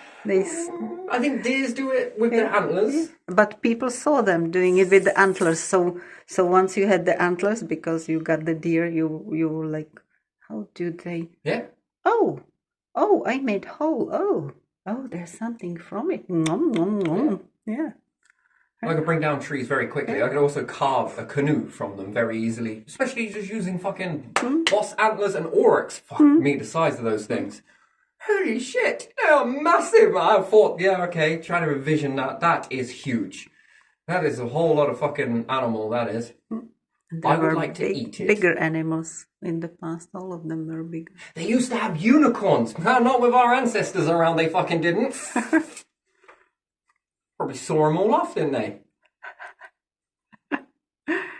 I think deers do it with their antlers. Yeah. But people saw them doing it with the antlers. So once you had the antlers, because you got the deer, you were like, how do they... Yeah. Oh, I made hole. Oh, there's something from it. Nom, nom, nom. Yeah. I could bring down trees very quickly. I could also carve a canoe from them very easily. Especially just using fucking boss antlers and oryx. Fuck me, the size of those things. Holy shit, they are massive. I thought, trying to envision that. That is huge. That is a whole lot of fucking animal, that is. I would like to eat it. Bigger animals in the past, all of them were bigger. They used to have unicorns. Not with our ancestors around, they fucking didn't. Probably saw them all off, didn't they?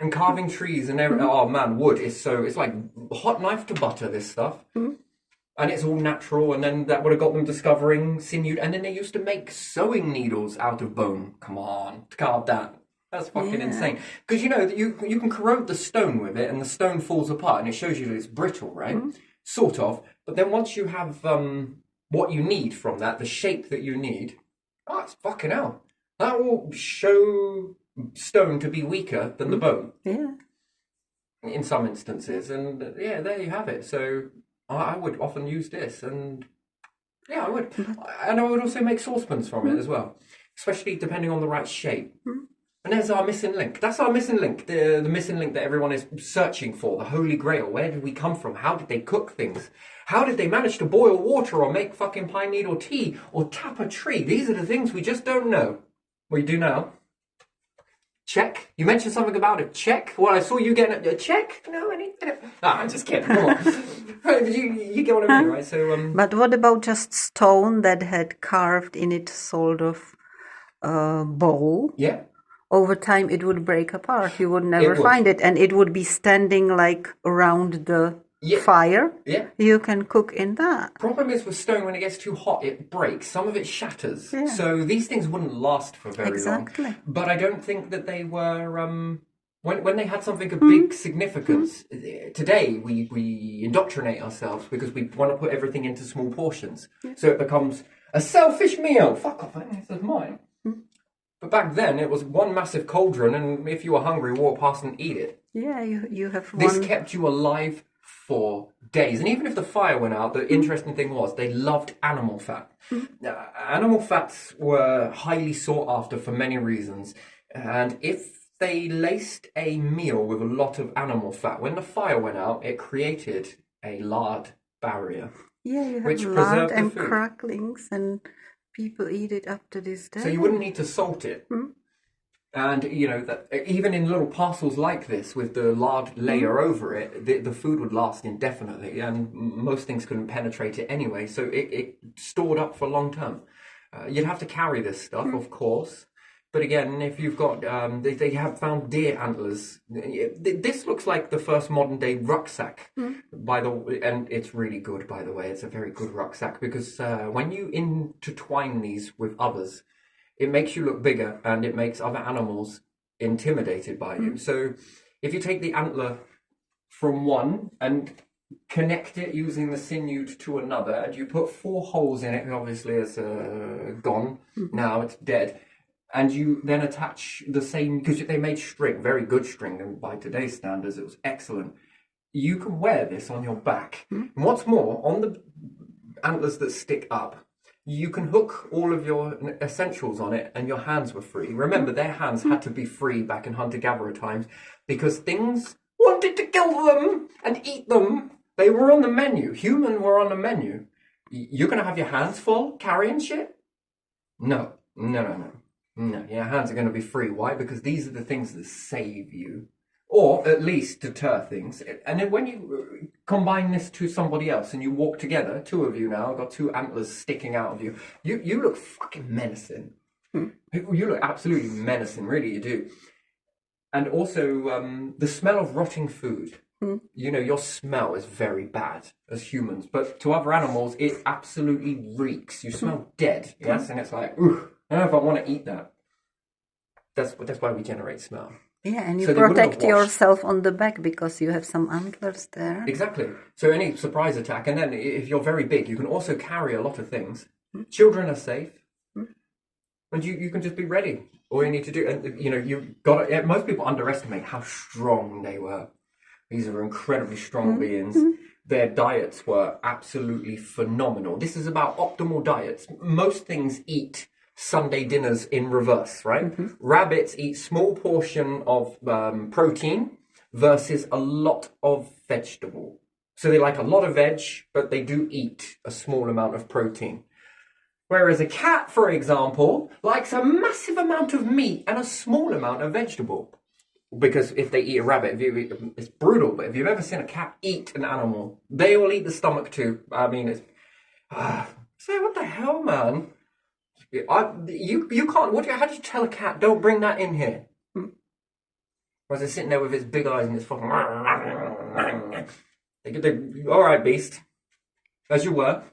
And carving trees and everything. Oh man, wood is it's like hot knife to butter, this stuff. And it's all natural, and then that would have got them discovering sinew. And then they used to make sewing needles out of bone. Come on, to carve that. That's fucking insane. Because you can corrode the stone with it, and the stone falls apart, and it shows you that it's brittle, right? Sort of. But then once you have what you need from that, the shape that you need, it's fucking hell. That will show stone to be weaker than the bone. Yeah. In some instances. And there you have it. So I would often use this. And I would. And I would also make saucepans from it as well. Especially depending on the right shape. And there's our missing link. That's our missing link. The missing link that everyone is searching for. The Holy Grail. Where did we come from? How did they cook things? How did they manage to boil water or make fucking pine needle tea or tap a tree? These are the things we just don't know. Well, you do now. Check. You mentioned something about a check. Well, I saw you getting a check. No, I need it. I'm just kidding. Come on. Right, but you get what I mean, right? So, But what about just stone that had carved in it sort of bowl? Yeah. Over time, it would break apart. You would never find it, and it would be standing like around the fire. Yeah. You can cook in that. Problem is with stone, when it gets too hot, it breaks. Some of it shatters. Yeah. So these things wouldn't last for very long. But I don't think that they were... When they had something of big significance, today we indoctrinate ourselves because we want to put everything into small portions. Yeah. So it becomes a selfish meal. Fuck off, this is mine. But back then, it was one massive cauldron, and if you were hungry, walk past and eat it. Yeah, you have This kept you alive for days. And even if the fire went out, the interesting thing was they loved animal fat. Animal fats were highly sought after for many reasons. And if they laced a meal with a lot of animal fat, when the fire went out, it created a lard barrier. Yeah, you have which lard preserved and the food. cracklings and People eat it up to this day. So you wouldn't need to salt it. And, you know, that even in little parcels like this with the lard layer over it, the food would last indefinitely, and most things couldn't penetrate it anyway, so it stored up for long term. You'd have to carry this stuff, of course. But again, if you've got, they have found deer antlers. This looks like the first modern day rucksack, and it's really good, by the way. It's a very good rucksack because when you intertwine these with others, it makes you look bigger and it makes other animals intimidated by you. So if you take the antler from one and connect it using the sinew to another, and you put 4 holes in it, obviously it's gone, now it's dead. And you then attach the same, because they made string, very good string, and by today's standards it was excellent. You can wear this on your back. And what's more, on the antlers that stick up, you can hook all of your essentials on it and your hands were free. Remember, their hands had to be free back in hunter-gatherer times because things wanted to kill them and eat them. They were on the menu. Human were on the menu. You're going to have your hands full carrying shit? No. Your hands are going to be free. Why? Because these are the things that save you. Or at least deter things. And then when you combine this to somebody else and you walk together, 2 of you now, got 2 antlers sticking out of you, you look fucking menacing. You look absolutely menacing, really you do. And also the smell of rotting food. You know, your smell is very bad as humans, but to other animals, it absolutely reeks. You smell dead, yes? And it's like, ooh, I don't know if I want to eat that. That's why we generate smell. Yeah, and you protect yourself on the back because you have some antlers there. Exactly. So any surprise attack, and then if you're very big, you can also carry a lot of things. Children are safe, and you can just be ready. All you need to do, and you know, most people underestimate how strong they were. These are incredibly strong beings. Their diets were absolutely phenomenal. This is about optimal diets. Most things eat Sunday dinners in reverse, right? Rabbits eat small portion of protein versus a lot of vegetable. So they like a lot of veg, but they do eat a small amount of protein. Whereas a cat, for example, likes a massive amount of meat and a small amount of vegetable. Because if they eat a rabbit, it's brutal, but if you've ever seen a cat eat an animal, they will eat the stomach too. I mean, it's... so what the hell, man? You can't... how do you tell a cat, don't bring that in here? Whereas it's sitting there with its big eyes and it's fucking... all right, beast. As you were.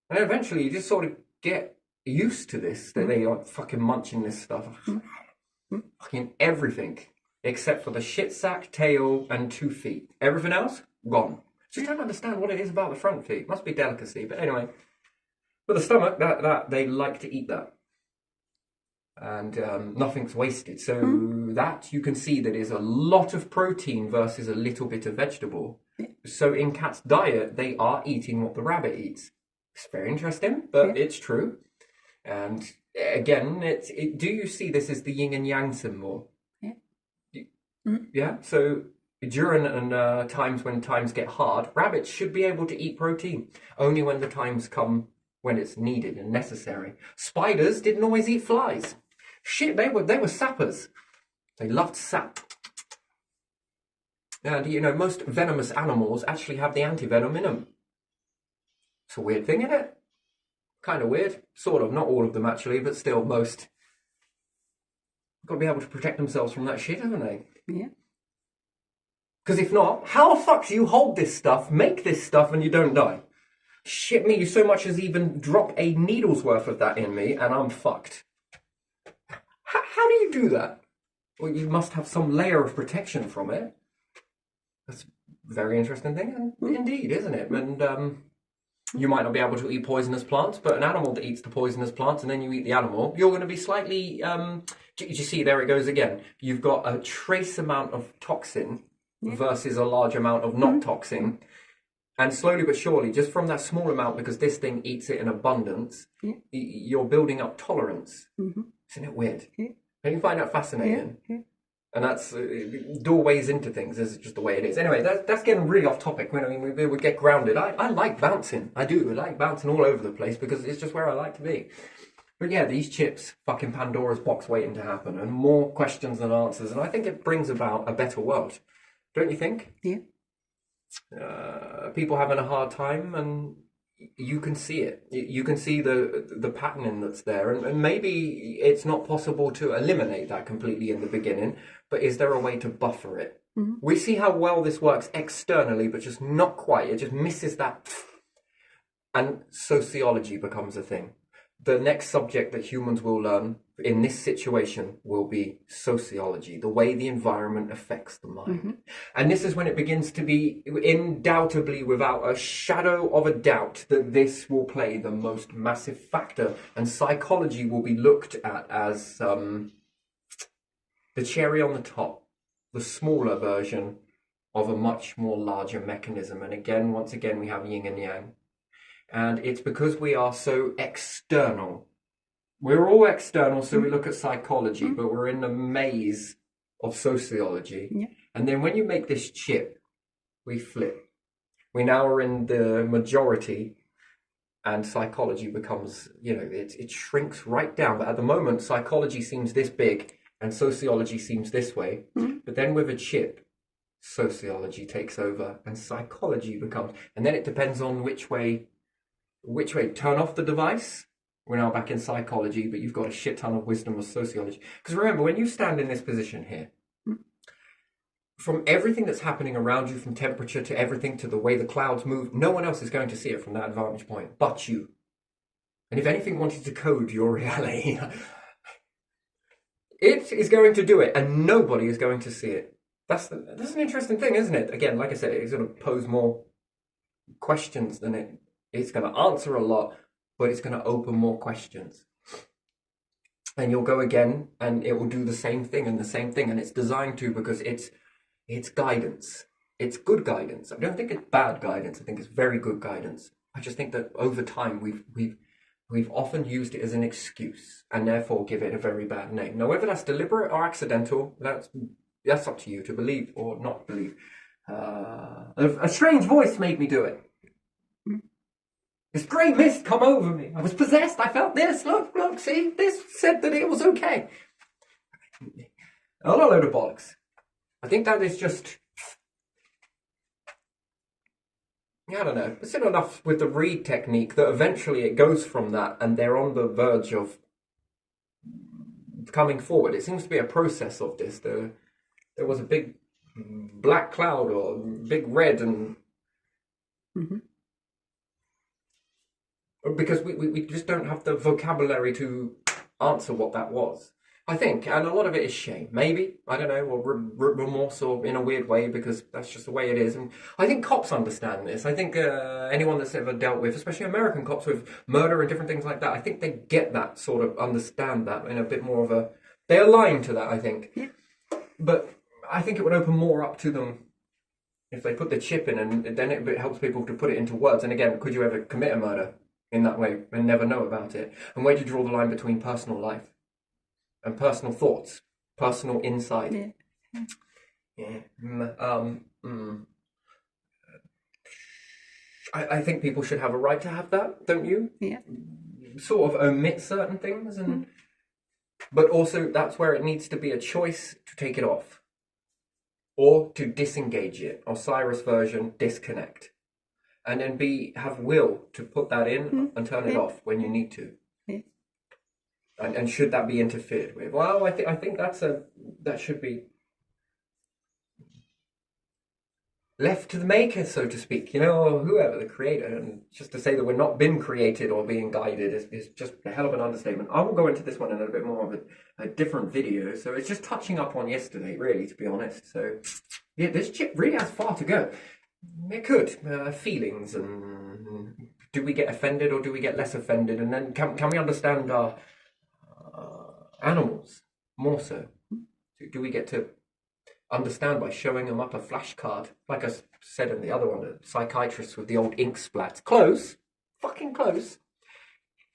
And then eventually you just sort of get used to this, that they are fucking munching this stuff. Fucking everything except for the shit sack, tail, and 2 feet. Everything else, gone. So you don't understand what it is about the front feet. Must be delicacy, but anyway. But the stomach, that they like to eat that. And nothing's wasted. So that you can see that is a lot of protein versus a little bit of vegetable. So in cat's diet, they are eating what the rabbit eats. It's very interesting, but it's true. And again, do you see this as the yin and yang symbol? Yeah. So during times when times get hard, rabbits should be able to eat protein only when the times come when it's needed and necessary. Spiders didn't always eat flies. Shit, they were sappers. They loved sap. And you know, most venomous animals actually have the anti-venom in them. It's a weird thing, isn't it? Kind of weird. Sort of. Not all of them, actually, but still, most. Got to be able to protect themselves from that shit, haven't they? Yeah. Because if not, how the fuck do you hold this stuff, make this stuff, and you don't die? Shit me, you so much as even drop a needle's worth of that in me, and I'm fucked. How do you do that? Well, you must have some layer of protection from it. That's a very interesting thing, indeed, isn't it? And, you might not be able to eat poisonous plants, but an animal that eats the poisonous plants and then you eat the animal, you're going to be slightly... do you see, there it goes again. You've got a trace amount of toxin versus a large amount of not toxin. And slowly but surely, just from that small amount, because this thing eats it in abundance, you're building up tolerance. Isn't it weird? Don't you find that fascinating? And that's doorways into things is just the way it is. Anyway, that's getting really off topic. I mean, we get grounded. I like bouncing. I do. I like bouncing all over the place because it's just where I like to be. But yeah, these chips, fucking Pandora's box waiting to happen, and more questions than answers. And I think it brings about a better world. Don't you think? Yeah. People having a hard time, and you can see it. You can see the patterning that's there, and maybe it's not possible to eliminate that completely in the beginning, but is there a way to buffer it? Mm-hmm. We see how well this works externally, but just not quite. It just misses that. And sociology becomes a thing. The next subject that humans will learn in this situation will be sociology, the way the environment affects the mind. Mm-hmm. And this is when it begins to be undoubtedly, without a shadow of a doubt, that this will play the most massive factor. And psychology will be looked at as the cherry on the top, the smaller version of a much more larger mechanism. And again, once again, we have yin and yang. And it's because we are so external. We're all external, so we look at psychology, but we're in the maze of sociology. Yeah. And then when you make this chip, we flip. We now are in the majority, and psychology becomes, it shrinks right down. But at the moment, psychology seems this big, and sociology seems this way. Mm-hmm. But then with a chip, sociology takes over, and psychology becomes... And then it depends on which way turn off the device. We're now back in psychology, but you've got a shit ton of wisdom of sociology. Because remember, when you stand in this position here, from everything that's happening around you, from temperature to everything to the way the clouds move, no one else is going to see it from that vantage point but you. And if anything wanted to code your reality, it is going to do it, and nobody is going to see it. That's an interesting thing, isn't it? Again, like I said, it's going to pose more questions than it's going to answer a lot, but it's going to open more questions. And you'll go again, and it will do the same thing and the same thing. And it's designed to, because it's guidance. It's good guidance. I don't think it's bad guidance. I think it's very good guidance. I just think that over time we've often used it as an excuse, and therefore give it a very bad name. Now, whether that's deliberate or accidental, that's up to you to believe or not believe. A strange voice made me do it. This grey mist come over me. I was possessed. I felt this. Look, see? This said that it was okay. A load of bollocks. I think that is just... I don't know. It's enough with the read technique that eventually it goes from that, and they're on the verge of coming forward. It seems to be a process of this. There was a big black cloud or big red, and... Mm-hmm. Because we just don't have the vocabulary to answer what that was, I think. And a lot of it is shame, maybe, I don't know, or remorse, or in a weird way, because that's just the way it is. And I think cops understand this. I think anyone that's ever dealt with, especially American cops, with murder and different things like that, I think they get that, sort of understand that in a bit more of a... They align to that, I think. Yeah. But I think it would open more up to them if they put the chip in, and then it helps people to put it into words. And again, could you ever commit a murder in that way and never know about it? And where do you draw the line between personal life and personal thoughts, personal insight? I think people should have a right to have that, don't you? Yeah. Sort of omit certain things, and but also that's where it needs to be a choice to take it off or to disengage it. Osiris version, disconnect. And then have will to put that in and turn it off when you need to. Yeah. And should that be interfered with? Well, I think that should be left to the maker, so to speak, or whoever, the creator. And just to say that we're not been created or being guided is just a hell of an understatement. I will go into this one in a bit more of a different video. So it's just touching up on yesterday, really, to be honest. So yeah, this chip really has far to go. It could. Feelings, and do we get offended or do we get less offended? And then can we understand our animals more so? Do we get to understand by showing them up a flashcard? Like I said in the other one, the psychiatrist with the old ink splats. Close. Fucking close.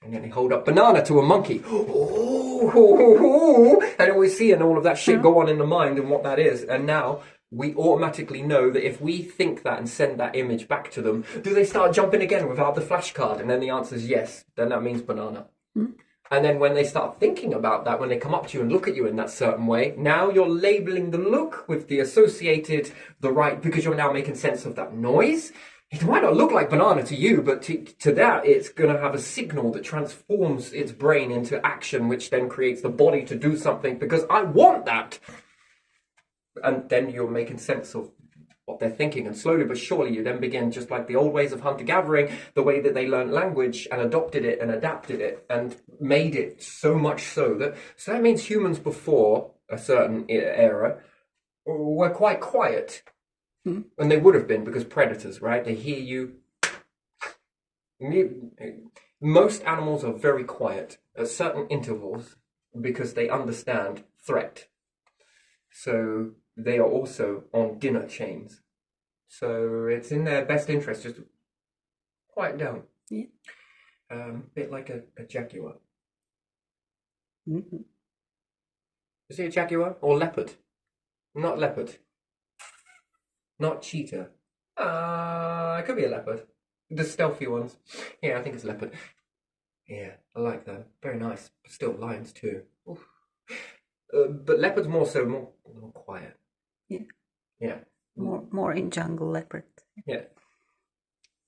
And then they hold up banana to a monkey. Oh, and then we're seeing all of that shit go on in the mind and what that is. And now we automatically know that if we think that and send that image back to them, do they start jumping again without the flashcard? And then the answer is yes. Then that means banana. And then when they start thinking about that, when they come up to you and look at you in that certain way, now you're labeling the look with the associated, the right, because you're now making sense of that noise. It might not look like banana to you, but to that, it's going to have a signal that transforms its brain into action, which then creates the body to do something because I want that. And then you're making sense of what they're thinking. And slowly but surely, you then begin, just like the old ways of hunter-gathering, the way that they learned language and adopted it and adapted it and made it so much so that means humans before a certain era were quite quiet. And they would have been because predators, right? They hear you. Most animals are very quiet at certain intervals because they understand threat. So they are also on dinner chains. So it's in their best interest just to quiet down. Yeah. Bit like a jaguar. Mm-hmm. Is it a jaguar or leopard? Not leopard. Not cheetah. It could be a leopard. The stealthy ones. Yeah, I think it's leopard. Yeah, I like that. Very nice. But still, lions too. But leopards more quiet. Yeah. Yeah. More in jungle leopard. Yeah.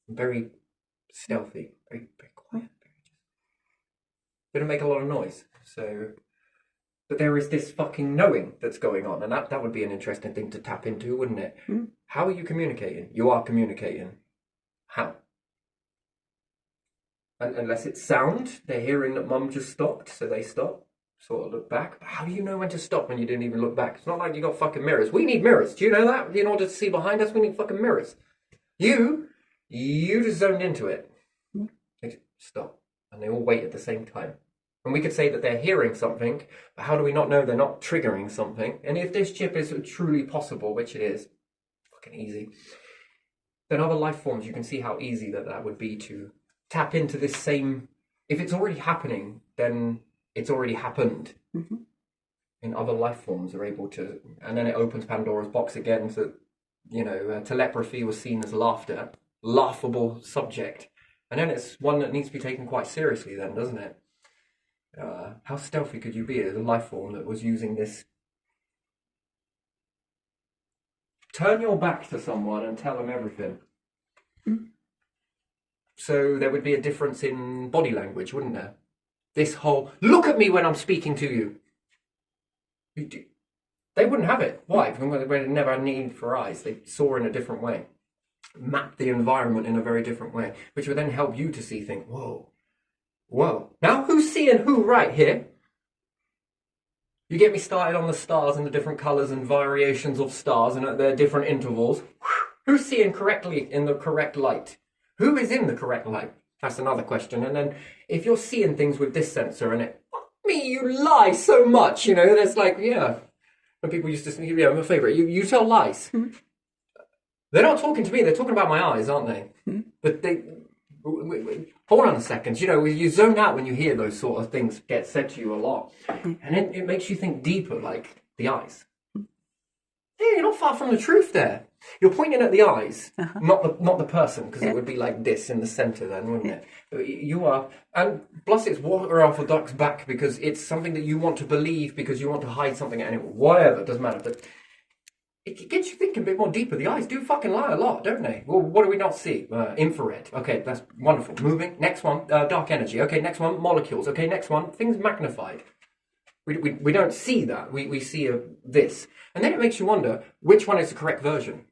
Very stealthy. Very quiet. They don't make a lot of noise. So, but there is this fucking knowing that's going on, and that would be an interesting thing to tap into, wouldn't it? How are you communicating? You are communicating. How? And unless it's sound, they're hearing that mum just stopped, so they stop. Sort of look back. But how do you know when to stop when you didn't even look back? It's not like you got fucking mirrors. We need mirrors. Do you know that? In order to see behind us, we need fucking mirrors. You just zoned into it. They just stop. And they all wait at the same time. And we could say that they're hearing something, but how do we not know they're not triggering something? And if this chip is truly possible, which it is, fucking easy, then other life forms, you can see how easy that would be to tap into this same... If it's already happening, then... it's already happened. And other life forms are able to, and then it opens Pandora's box again. So, telepathy was seen as laughable subject, and then it's one that needs to be taken quite seriously. Then, doesn't it? How stealthy could you be as a life form that was using this? Turn your back to someone and tell them everything. So there would be a difference in body language, wouldn't there? This whole, look at me when I'm speaking to you. They wouldn't have it. Why? Because they never had need for eyes. They saw in a different way. Mapped the environment in a very different way, which would then help you to see things. Whoa. Now who's seeing who right here? You get me started on the stars and the different colours and variations of stars and at their different intervals. Who's seeing correctly in the correct light? Who is in the correct light? That's another question. And then if you're seeing things with this sensor and it, fuck me, you lie so much, there's like, when people used to say, my favourite, you tell lies. They're not talking to me, they're talking about my eyes, aren't they? But hold on a second, you zone out when you hear those sort of things get said to you a lot. And then it makes you think deeper, like the eyes. Yeah, you're not far from the truth there. You're pointing at the eyes, not the person, because it would be like this in the centre then, wouldn't it? You are, and plus it's water off a duck's back because it's something that you want to believe because you want to hide something anyway. Whatever, doesn't matter. But it gets you thinking a bit more deeper. The eyes do fucking lie a lot, don't they? Well, what do we not see? Infrared. Okay, that's wonderful. Moving. Next one, dark energy. Okay, next one, molecules. Okay, next one, things magnified. We don't see that. We see this. And then it makes you wonder, which one is the correct version?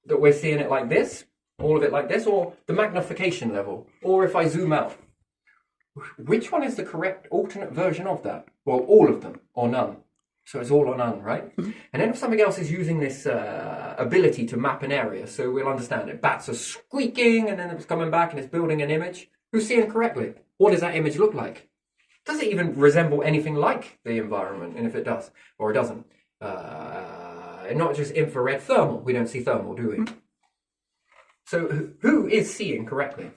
That we're seeing it like this, all of it like this, or the magnification level? Or if I zoom out, which one is the correct alternate version of that? Well, all of them, or none. So it's all or none, right? And then if something else is using this ability to map an area, so we'll understand it. Bats are squeaking, and then it's coming back, and it's building an image. Who's seeing it correctly? What does that image look like? Does it even resemble anything like the environment? And if it does, or it doesn't, not just infrared, thermal. We don't see thermal, do we? So who is seeing correctly?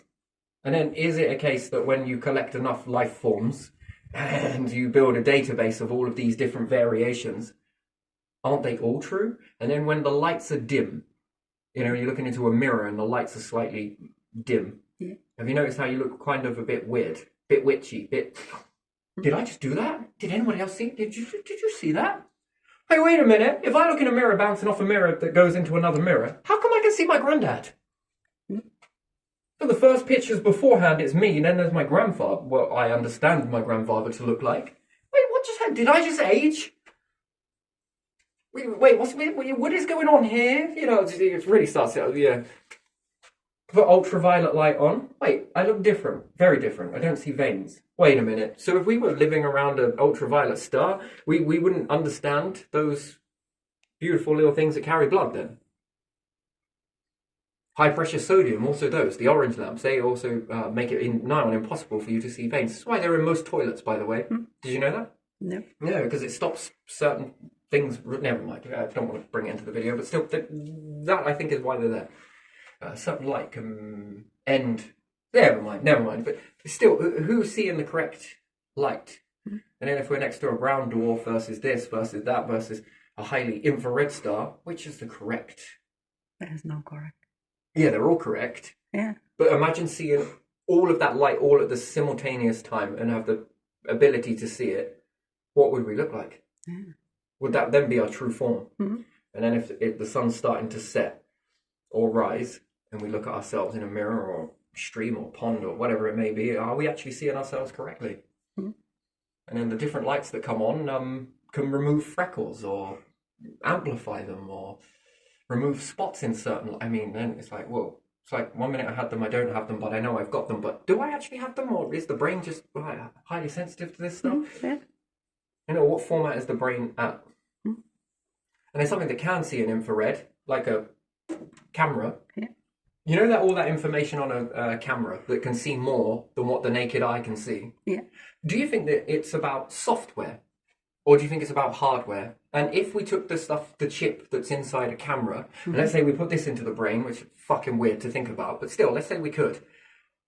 And then is it a case that when you collect enough life forms and you build a database of all of these different variations, aren't they all true? And then when the lights are dim, you know, you're looking into a mirror and the lights are slightly dim. Yeah. Have you noticed how you look kind of a bit weird, bit witchy, bit... Did I just do that? Did anybody else see? Did you see that? Hey, wait a minute. If I look in a mirror bouncing off a mirror that goes into another mirror, how come I can see my granddad? So the first pictures beforehand, it's me, and then there's my grandfather. Well, I understand my grandfather to look like. Wait, what just happened? Did I just age? Wait, what is going on here? You know, it really starts out, yeah. Put ultraviolet light on. Wait, I look different. Very different. I don't see veins. Wait a minute. So if we were living around an ultraviolet star, we wouldn't understand those beautiful little things that carry blood then. High pressure sodium, also those. The orange lamps, they also make it nigh on impossible for you to see veins. That's why they're in most toilets, by the way. Did you know that? No. No, because it stops certain things. Never mind. I don't want to bring it into the video, but still, that I think is why they're there. Certain light can end. Never mind. But still, who's seeing the correct light? And then if we're next to a brown dwarf versus this, versus that, versus a highly infrared star, which is the correct? There's no correct. Yeah, they're all correct. Yeah. But imagine seeing all of that light all at the simultaneous time and have the ability to see it. What would we look like? Yeah. Would that then be our true form? Mm-hmm. And then if the sun's starting to set or rise, and we look at ourselves in a mirror or stream or pond or whatever it may be, are we actually seeing ourselves correctly? Mm-hmm. And then the different lights that come on can remove freckles or amplify them or remove spots in certain... I mean, then it's like, whoa. It's like 1 minute I had them, I don't have them, but I know I've got them. But do I actually have them, or is the brain just highly sensitive to this stuff? Mm-hmm. Yeah. You know, what format is the brain at? Mm-hmm. And there's something that can see in infrared, like a camera. Yeah. You know that all that information on a camera that can see more than what the naked eye can see? Yeah. Do you think that it's about software? Or do you think it's about hardware? And if we took the chip that's inside a camera, and let's say we put this into the brain, which is fucking weird to think about, but still, let's say we could.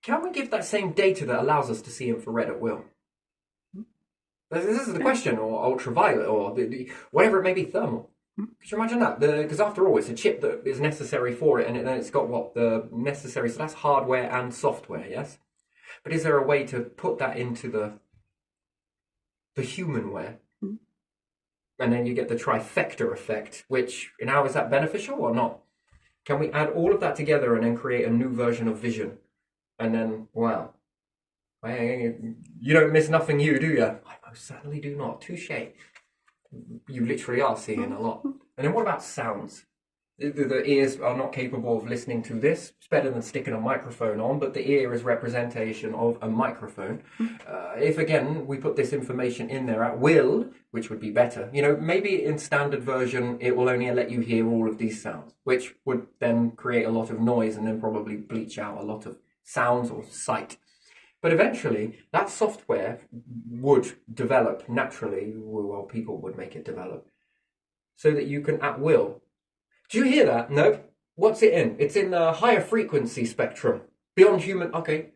Can we give that same data that allows us to see infrared at will? This is the question, or ultraviolet, or whatever it may be, thermal. Could you imagine that? Because after all, it's a chip that is necessary for it, and then it's got what? The necessary, so that's hardware and software, yes? But is there a way to put that into the humanware? And then you get the trifecta effect, which, now, is that beneficial or not? Can we add all of that together and then create a new version of vision? And then, wow. You don't miss nothing, you, do you? I most certainly do not. Touché. You literally are seeing a lot. And then what about sounds? The ears are not capable of listening to this. It's better than sticking a microphone on, but the ear is representation of a microphone. If, again, we put this information in there at will, which would be better, you know, maybe in standard version, it will only let you hear all of these sounds, which would then create a lot of noise and then probably bleach out a lot of sounds or sight. But eventually, that software would develop naturally, well, people would make it develop, so that you can, at will... Do you hear that? No. What's it in? It's in the higher frequency spectrum. Beyond human... Okay.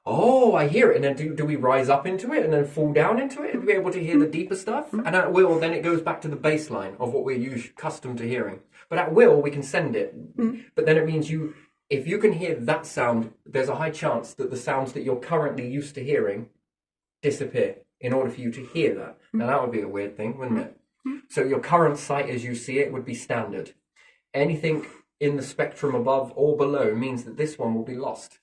Oh, I hear it. And then do we rise up into it and then fall down into it and be able to hear the deeper stuff? And at will, then it goes back to the baseline of what we're accustomed to hearing. But at will, we can send it. But then it means if you can hear that sound, there's a high chance that the sounds that you're currently used to hearing disappear in order for you to hear that. Now, that would be a weird thing, wouldn't it? So your current sight as you see it would be standard. Anything in the spectrum above or below means that this one will be lost.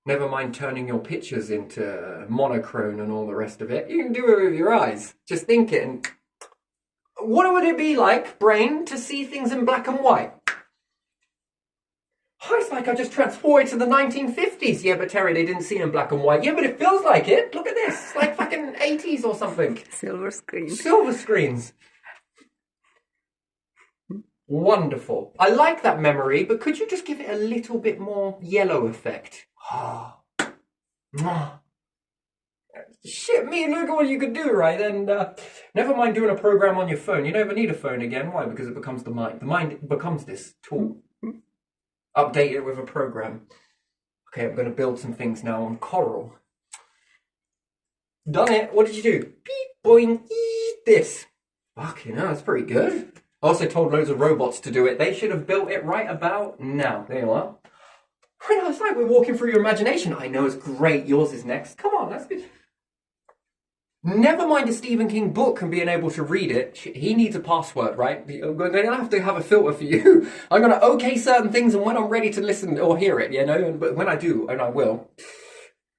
Never mind turning your pictures into monochrome and all the rest of it. You can do it with your eyes. Just think it. And what would it be like, brain, to see things in black and white? Oh, it's like I just transported to the 1950s. Yeah, but Terry, they didn't see in black and white. Yeah, but it feels like it. Look at this. It's like fucking 80s or something. Silver screens. Silver screens. Wonderful. I like that memory, but could you just give it a little bit more yellow effect? Shit, me, look at what you could do, right? And never mind doing a program on your phone. You never need a phone again. Why? Because it becomes the mind. The mind becomes this tool. Update it with a program. Okay, I'm going to build some things now on coral. Done it. What did you do? Beep, boing, eat this. Fucking hell, that's pretty good. I also told loads of robots to do it. They should have built it right about now. There you are. I know, it's like we're walking through your imagination. I know, it's great. Yours is next. Come on, that's good. Never mind a Stephen King book and being able to read it. He needs a password, right? We're going to have a filter for you. I'm going to okay certain things, and when I'm ready to listen or hear it, you know, but when I do, and I will,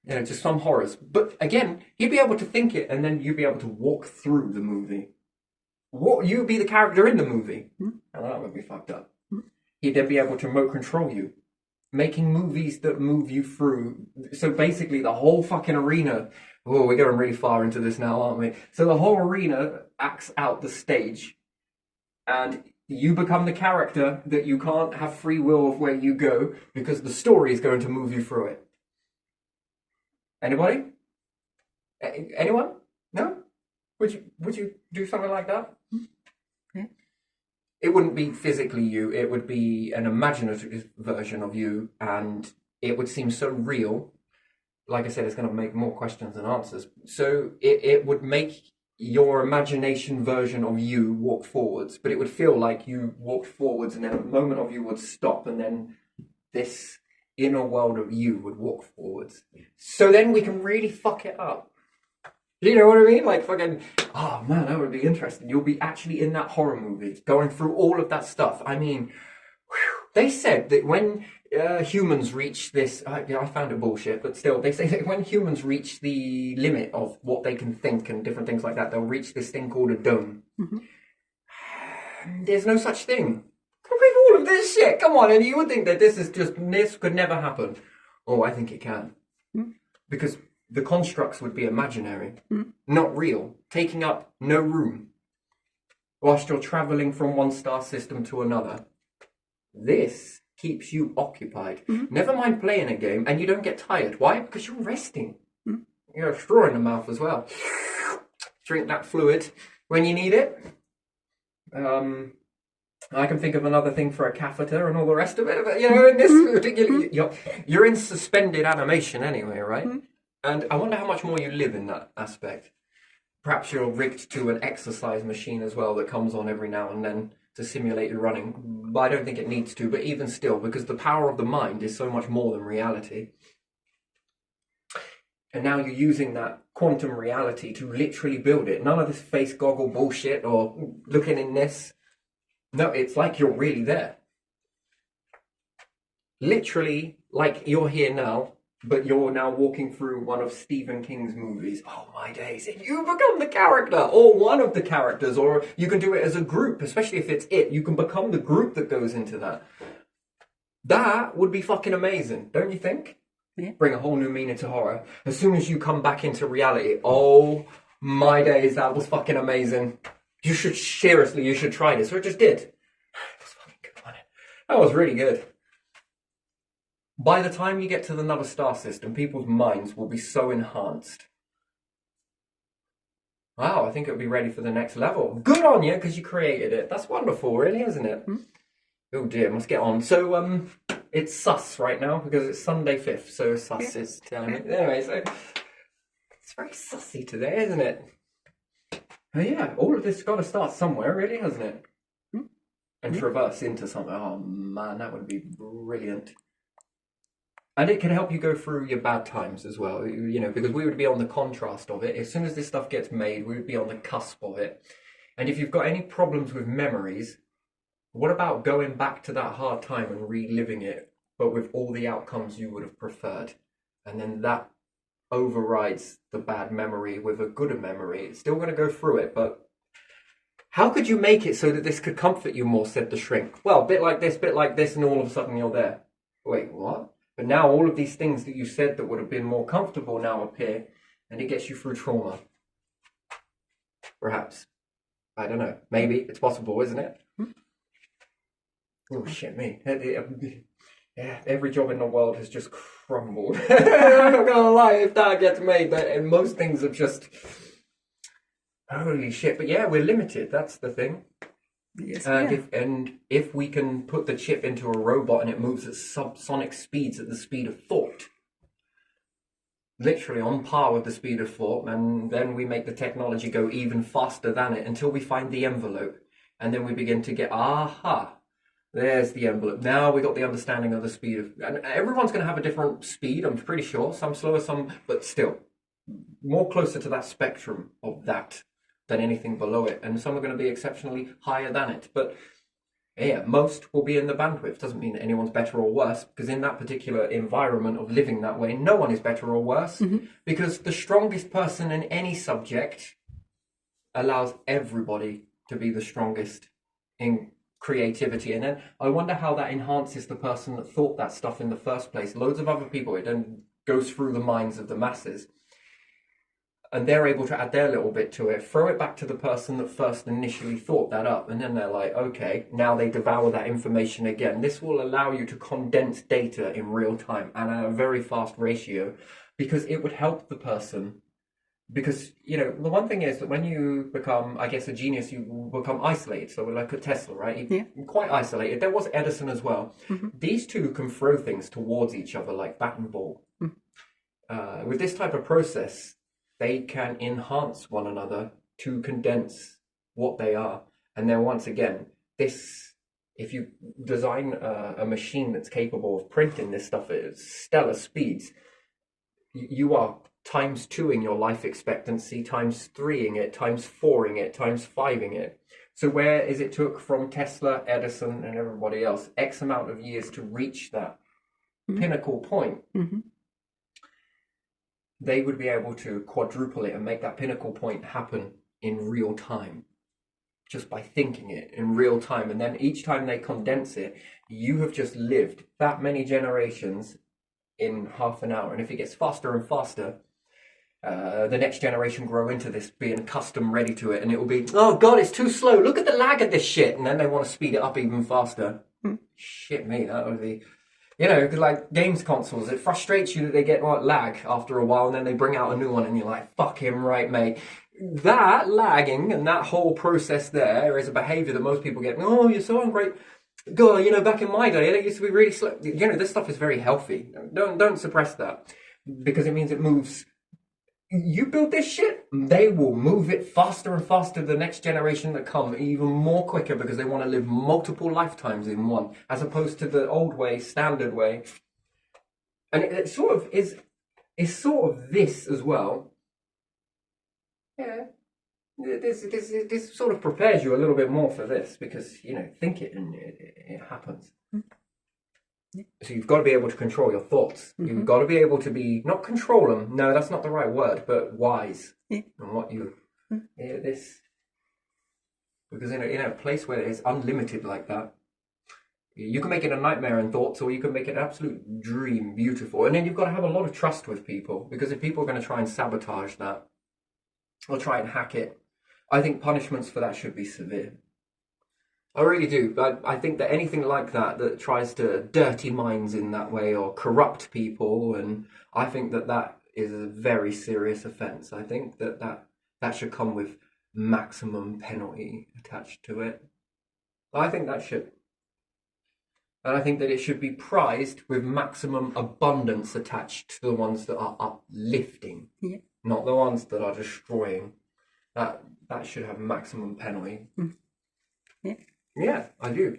you know, just some horrors. But again, he'd be able to think it, and then you'd be able to walk through the movie. You'd be the character in the movie. Oh, that would be fucked up. He'd then be able to remote control you, making movies that move you through. So basically, the whole fucking arena. Oh, we're going really far into this now, aren't we? So the whole arena acts out the stage, and you become the character that you can't have free will of where you go because the story is going to move you through it. Anybody? Anyone? No? Would you do something like that? Yeah. It wouldn't be physically you. It would be an imaginative version of you, and it would seem so real. Like I said, it's going to make more questions than answers. So it would make your imagination version of you walk forwards, but it would feel like you walked forwards and then a moment of you would stop, and then this inner world of you would walk forwards. So then we can really fuck it up. You know what I mean? Like fucking, oh man, that would be interesting. You'll be actually in that horror movie, going through all of that stuff. I mean, whew, they said that when humans reach this, I found it bullshit, but still, they say that when humans reach the limit of what they can think and different things like that, they'll reach this thing called a dome. There's no such thing. With all of this shit, come on, and you would think that this could never happen. Oh, I think it can. Because the constructs would be imaginary, not real, taking up no room, whilst you're travelling from one star system to another. This keeps you occupied. Never mind playing a game, and you don't get tired. Why? Because you're resting. You have a straw in the mouth as well. Drink that fluid when you need it. I can think of another thing for a catheter and all the rest of it. But, you know, in this particular, you're in suspended animation anyway, right? And I wonder how much more you live in that aspect. Perhaps you're rigged to an exercise machine as well that comes on every now and then to simulate you running. But I don't think it needs to. But even still, because the power of the mind is so much more than reality. And now you're using that quantum reality to literally build it. None of this face goggle bullshit or looking in this. No, it's like you're really there. Literally, like you're here now, but you're now walking through one of Stephen King's movies. Oh my days, and you become the character, or one of the characters, or you can do it as a group, especially if it's it. You can become the group that goes into that. That would be fucking amazing, don't you think? Yeah. Bring a whole new meaning to horror. As soon as you come back into reality, oh my days, that was fucking amazing. You should, seriously, you should try this. Or just did. It was fucking good, wasn't it? That was really good. By the time you get to another star system, people's minds will be so enhanced. Wow, I think it'll be ready for the next level. Good on you, because you created it. That's wonderful, really, isn't it? Oh dear, must get on. So, it's sus right now, because it's Sunday 5th, so sus is telling me. Anyway, so it's very sussy today, isn't it? Oh yeah, all of this has got to start somewhere, really, hasn't it? And traverse into something. Oh man, that would be brilliant. And it can help you go through your bad times as well, you know, because we would be on the contrast of it. As soon as this stuff gets made, we would be on the cusp of it. And if you've got any problems with memories, what about going back to that hard time and reliving it, but with all the outcomes you would have preferred? And then that overrides the bad memory with a good memory. It's still going to go through it, but how could you make it so that this could comfort you more, said the shrink? Well, bit like this, and all of a sudden you're there. Wait, what? But now all of these things that you said that would have been more comfortable now appear, and it gets you through trauma. Perhaps. I don't know. Maybe. It's possible, isn't it? Oh, shit me. Yeah, every job in the world has just crumbled. I'm not gonna lie, if that gets made, but most things have just... Holy shit. But yeah, we're limited. That's the thing. Yes, And if we can put the chip into a robot and it moves at subsonic speeds at the speed of thought, literally on par with the speed of thought, and then we make the technology go even faster than it until we find the envelope, and then we begin to get, aha, there's the envelope. Now we got the understanding of the speed of, and everyone's going to have a different speed, I'm pretty sure, some slower, some, but still more closer to that spectrum of that than anything below it, and some are going to be exceptionally higher than it. But yeah, most will be in the bandwidth. Doesn't mean that anyone's better or worse, because in that particular environment of living that way, no one is better or worse, because the strongest person in any subject allows everybody to be the strongest in creativity. And then I wonder how that enhances the person that thought that stuff in the first place. Loads of other people, it then goes through the minds of the masses, and they're able to add their little bit to it, throw it back to the person that first initially thought that up, and then they're like, okay, now they devour that information again. This will allow you to condense data in real time and at a very fast ratio, because it would help the person. Because, you know, the one thing is that when you become, I guess, a genius, you become isolated. So like a Tesla, right? You're quite isolated. There was Edison as well. These two can throw things towards each other like bat and ball. With this type of process, they can enhance one another to condense what they are. And then once again, this, if you design a machine that's capable of printing this stuff at stellar speeds, you are times 2ing your life expectancy, times 3ing it, times 4ing it, times 5ing it. So whereas it took from Tesla, Edison, and everybody else X amount of years to reach that pinnacle point, they would be able to quadruple it and make that pinnacle point happen in real time, just by thinking it in real time. And then each time they condense it, you have just lived that many generations in half an hour. And if it gets faster and faster, the next generation grow into this being custom ready to it, and it will be, oh god, it's too slow, look at the lag of this shit, and then they want to speed it up even faster. Shit me, that would be, you know, like games consoles, it frustrates you that they get like lag after a while, and then they bring out a new one and you're like, fuck him right, mate. That lagging and that whole process there is a behavior that most people get, oh, you're so ungrateful. God, you know, back in my day, it used to be really slow. You know, this stuff is very healthy. Don't suppress that, because it means it moves. You build this shit, they will move it faster and faster. The next generation that come even more quicker, because they want to live multiple lifetimes in one, as opposed to the old way, standard way. And it sort of is sort of this as well. Yeah. This sort of prepares you a little bit more for this, because, you know, think it and it happens. So you've got to be able to control your thoughts. You've got to be able to be, not control them, no, that's not the right word, but wise in what you, this, because in a place where it's unlimited like that, you can make it a nightmare in thoughts, or you can make it an absolute dream beautiful. And then you've got to have a lot of trust with people, because if people are going to try and sabotage that or try and hack it, I think punishments for that should be severe. I really do. I think that anything like that tries to dirty minds in that way or corrupt people, and I think that is a very serious offence. I think that should come with maximum penalty attached to it. I think that should. And I think that it should be prized with maximum abundance attached to the ones that are uplifting, not the ones that are destroying. That should have maximum penalty. Yeah, I do.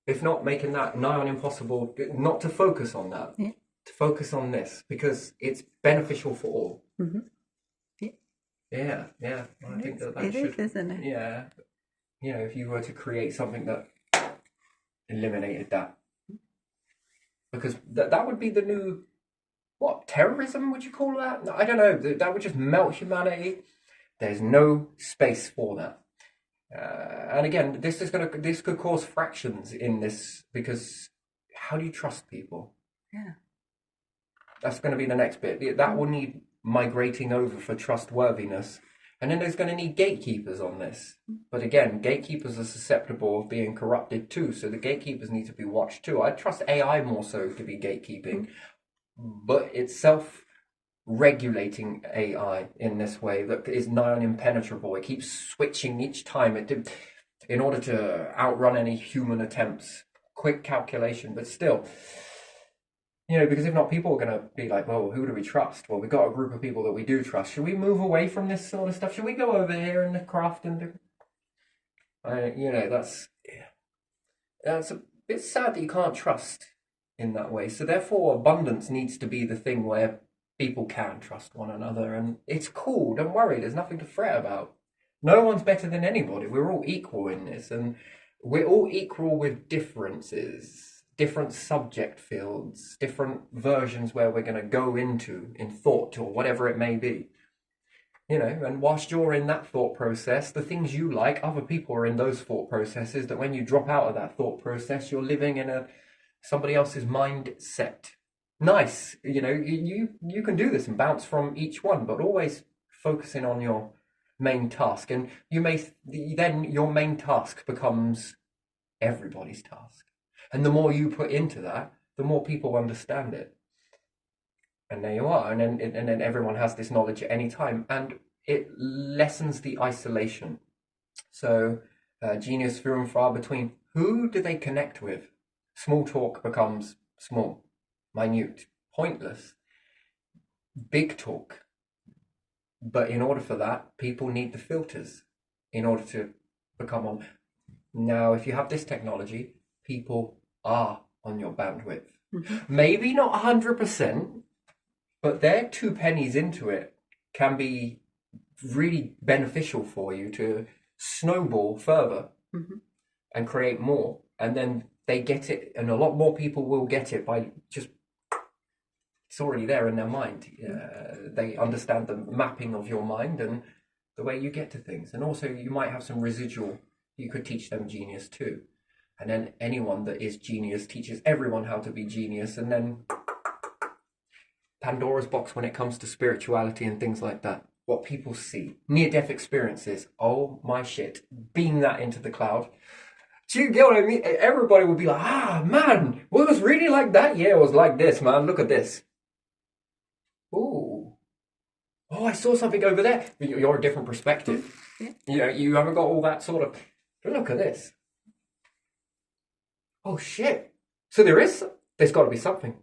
If not, making that nigh on impossible, not to focus on that, to focus on this, because it's beneficial for all. Yeah. I think that should. It is, isn't it? Yeah. You know, if you were to create something that eliminated that, because that would be the new, what, terrorism, would you call that? I don't know. That would just melt humanity. There's no space for that. And again, this could cause fractions in this, because how do you trust people? Yeah, that's going to be the next bit. That will need migrating over for trustworthiness, and then there's going to need gatekeepers on this. But again, gatekeepers are susceptible of being corrupted too, so the gatekeepers need to be watched too. I trust AI more so to be gatekeeping, but it's self-regulating AI in this way that is nigh on impenetrable. It keeps switching each time. in order to outrun any human attempts. Quick calculation, but still, because if not, people are going to be like, well, who do we trust? Well, we've got a group of people that we do trust. Should we move away from this sort of stuff? Should we go over here in the craft and do... that's a bit sad that you can't trust in that way. So therefore, abundance needs to be the thing where people can trust one another. And it's cool. Don't worry. There's nothing to fret about. No one's better than anybody. We're all equal in this. And we're all equal with differences, different subject fields, different versions where we're going to go into in thought or whatever it may be. And whilst you're in that thought process, the things you like, other people are in those thought processes, that when you drop out of that thought process, you're living in somebody else's mindset. Nice. You can do this and bounce from each one, but always focusing on your main task. And then your main task becomes everybody's task. And the more you put into that, the more people understand it. And there you are. And then everyone has this knowledge at any time. And it lessens the isolation. So genius, few and far between. Who do they connect with? Small talk becomes small, minute, pointless. Big talk. But in order for that, people need the filters in order to become on. Now, if you have this technology, people are on your bandwidth. Mm-hmm. Maybe not 100%. But their 2 pennies into it can be really beneficial for you to snowball further and create more. And then they get it, and a lot more people will get it by just, it's already there in their mind. They understand the mapping of your mind and the way you get to things. And also you might have some residual, you could teach them genius too. And then anyone that is genius teaches everyone how to be genius, and then Pandora's box when it comes to spirituality and things like that. What people see. Near-death experiences. Oh my shit. Beam that into the cloud. Do you get what I mean? Everybody would be like, man, well, it was really like that? Yeah, it was like this, man. Look at this. Ooh. Oh, I saw something over there. You're a different perspective. Yeah. You haven't got all that sort of... Look at this. Oh shit. So there's got to be something.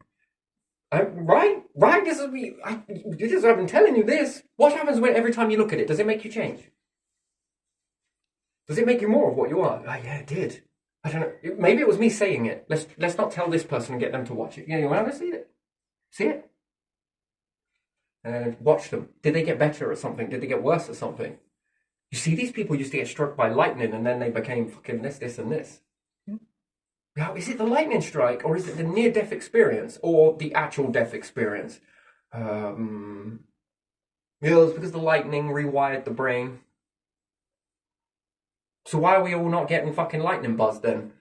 Right. This is I've been telling you this. What happens when every time you look at it? Does it make you change? Does it make you more of what you are? Oh, yeah, it did. I don't know. Maybe it was me saying it. Let's not tell this person and get them to watch it. You want to see it? See it? And watch them. Did they get better at something? Did they get worse at something? You see, these people used to get struck by lightning and then they became fucking this, and this. Now, is it the lightning strike, or is it the near-death experience, or the actual death experience? It was because the lightning rewired the brain. So why are we all not getting fucking lightning buzz then?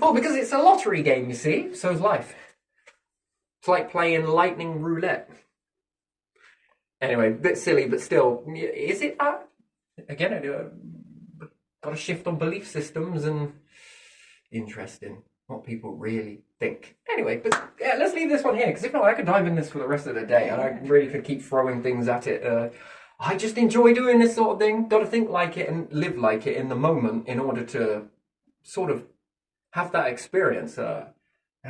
Oh, because it's a lottery game, you see? So is life. It's like playing lightning roulette. Anyway, a bit silly, but still, is it that? Again, I got to shift on belief systems and... Interesting what people really think. Anyway, but yeah, let's leave this one here, because if not, I could dive in this for the rest of the day, and I really could keep throwing things at it. I just enjoy doing this sort of thing. Got to think like it and live like it in the moment in order to sort of have that experience. That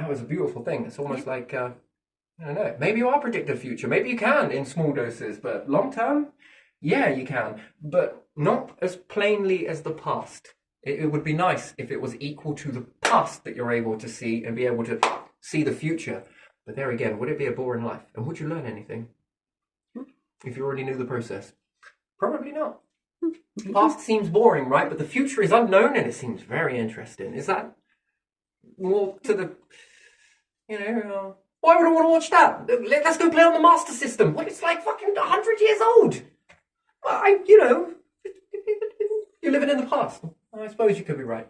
was a beautiful thing. It's almost like, I don't know, maybe you are predict the future. Maybe you can in small doses, but long term, yeah, you can. But not as plainly as the past. It would be nice if it was equal to the past that you're able to see and be able to see the future. But there again, would it be a boring life? And would you learn anything if you already knew the process? Probably not. Past seems boring, right? But the future is unknown and it seems very interesting. Is that more to the, why would I want to watch that? Let's go play on the Master System. Well, it's like fucking 100 years old. Well, you're living in the past. I suppose you could be right.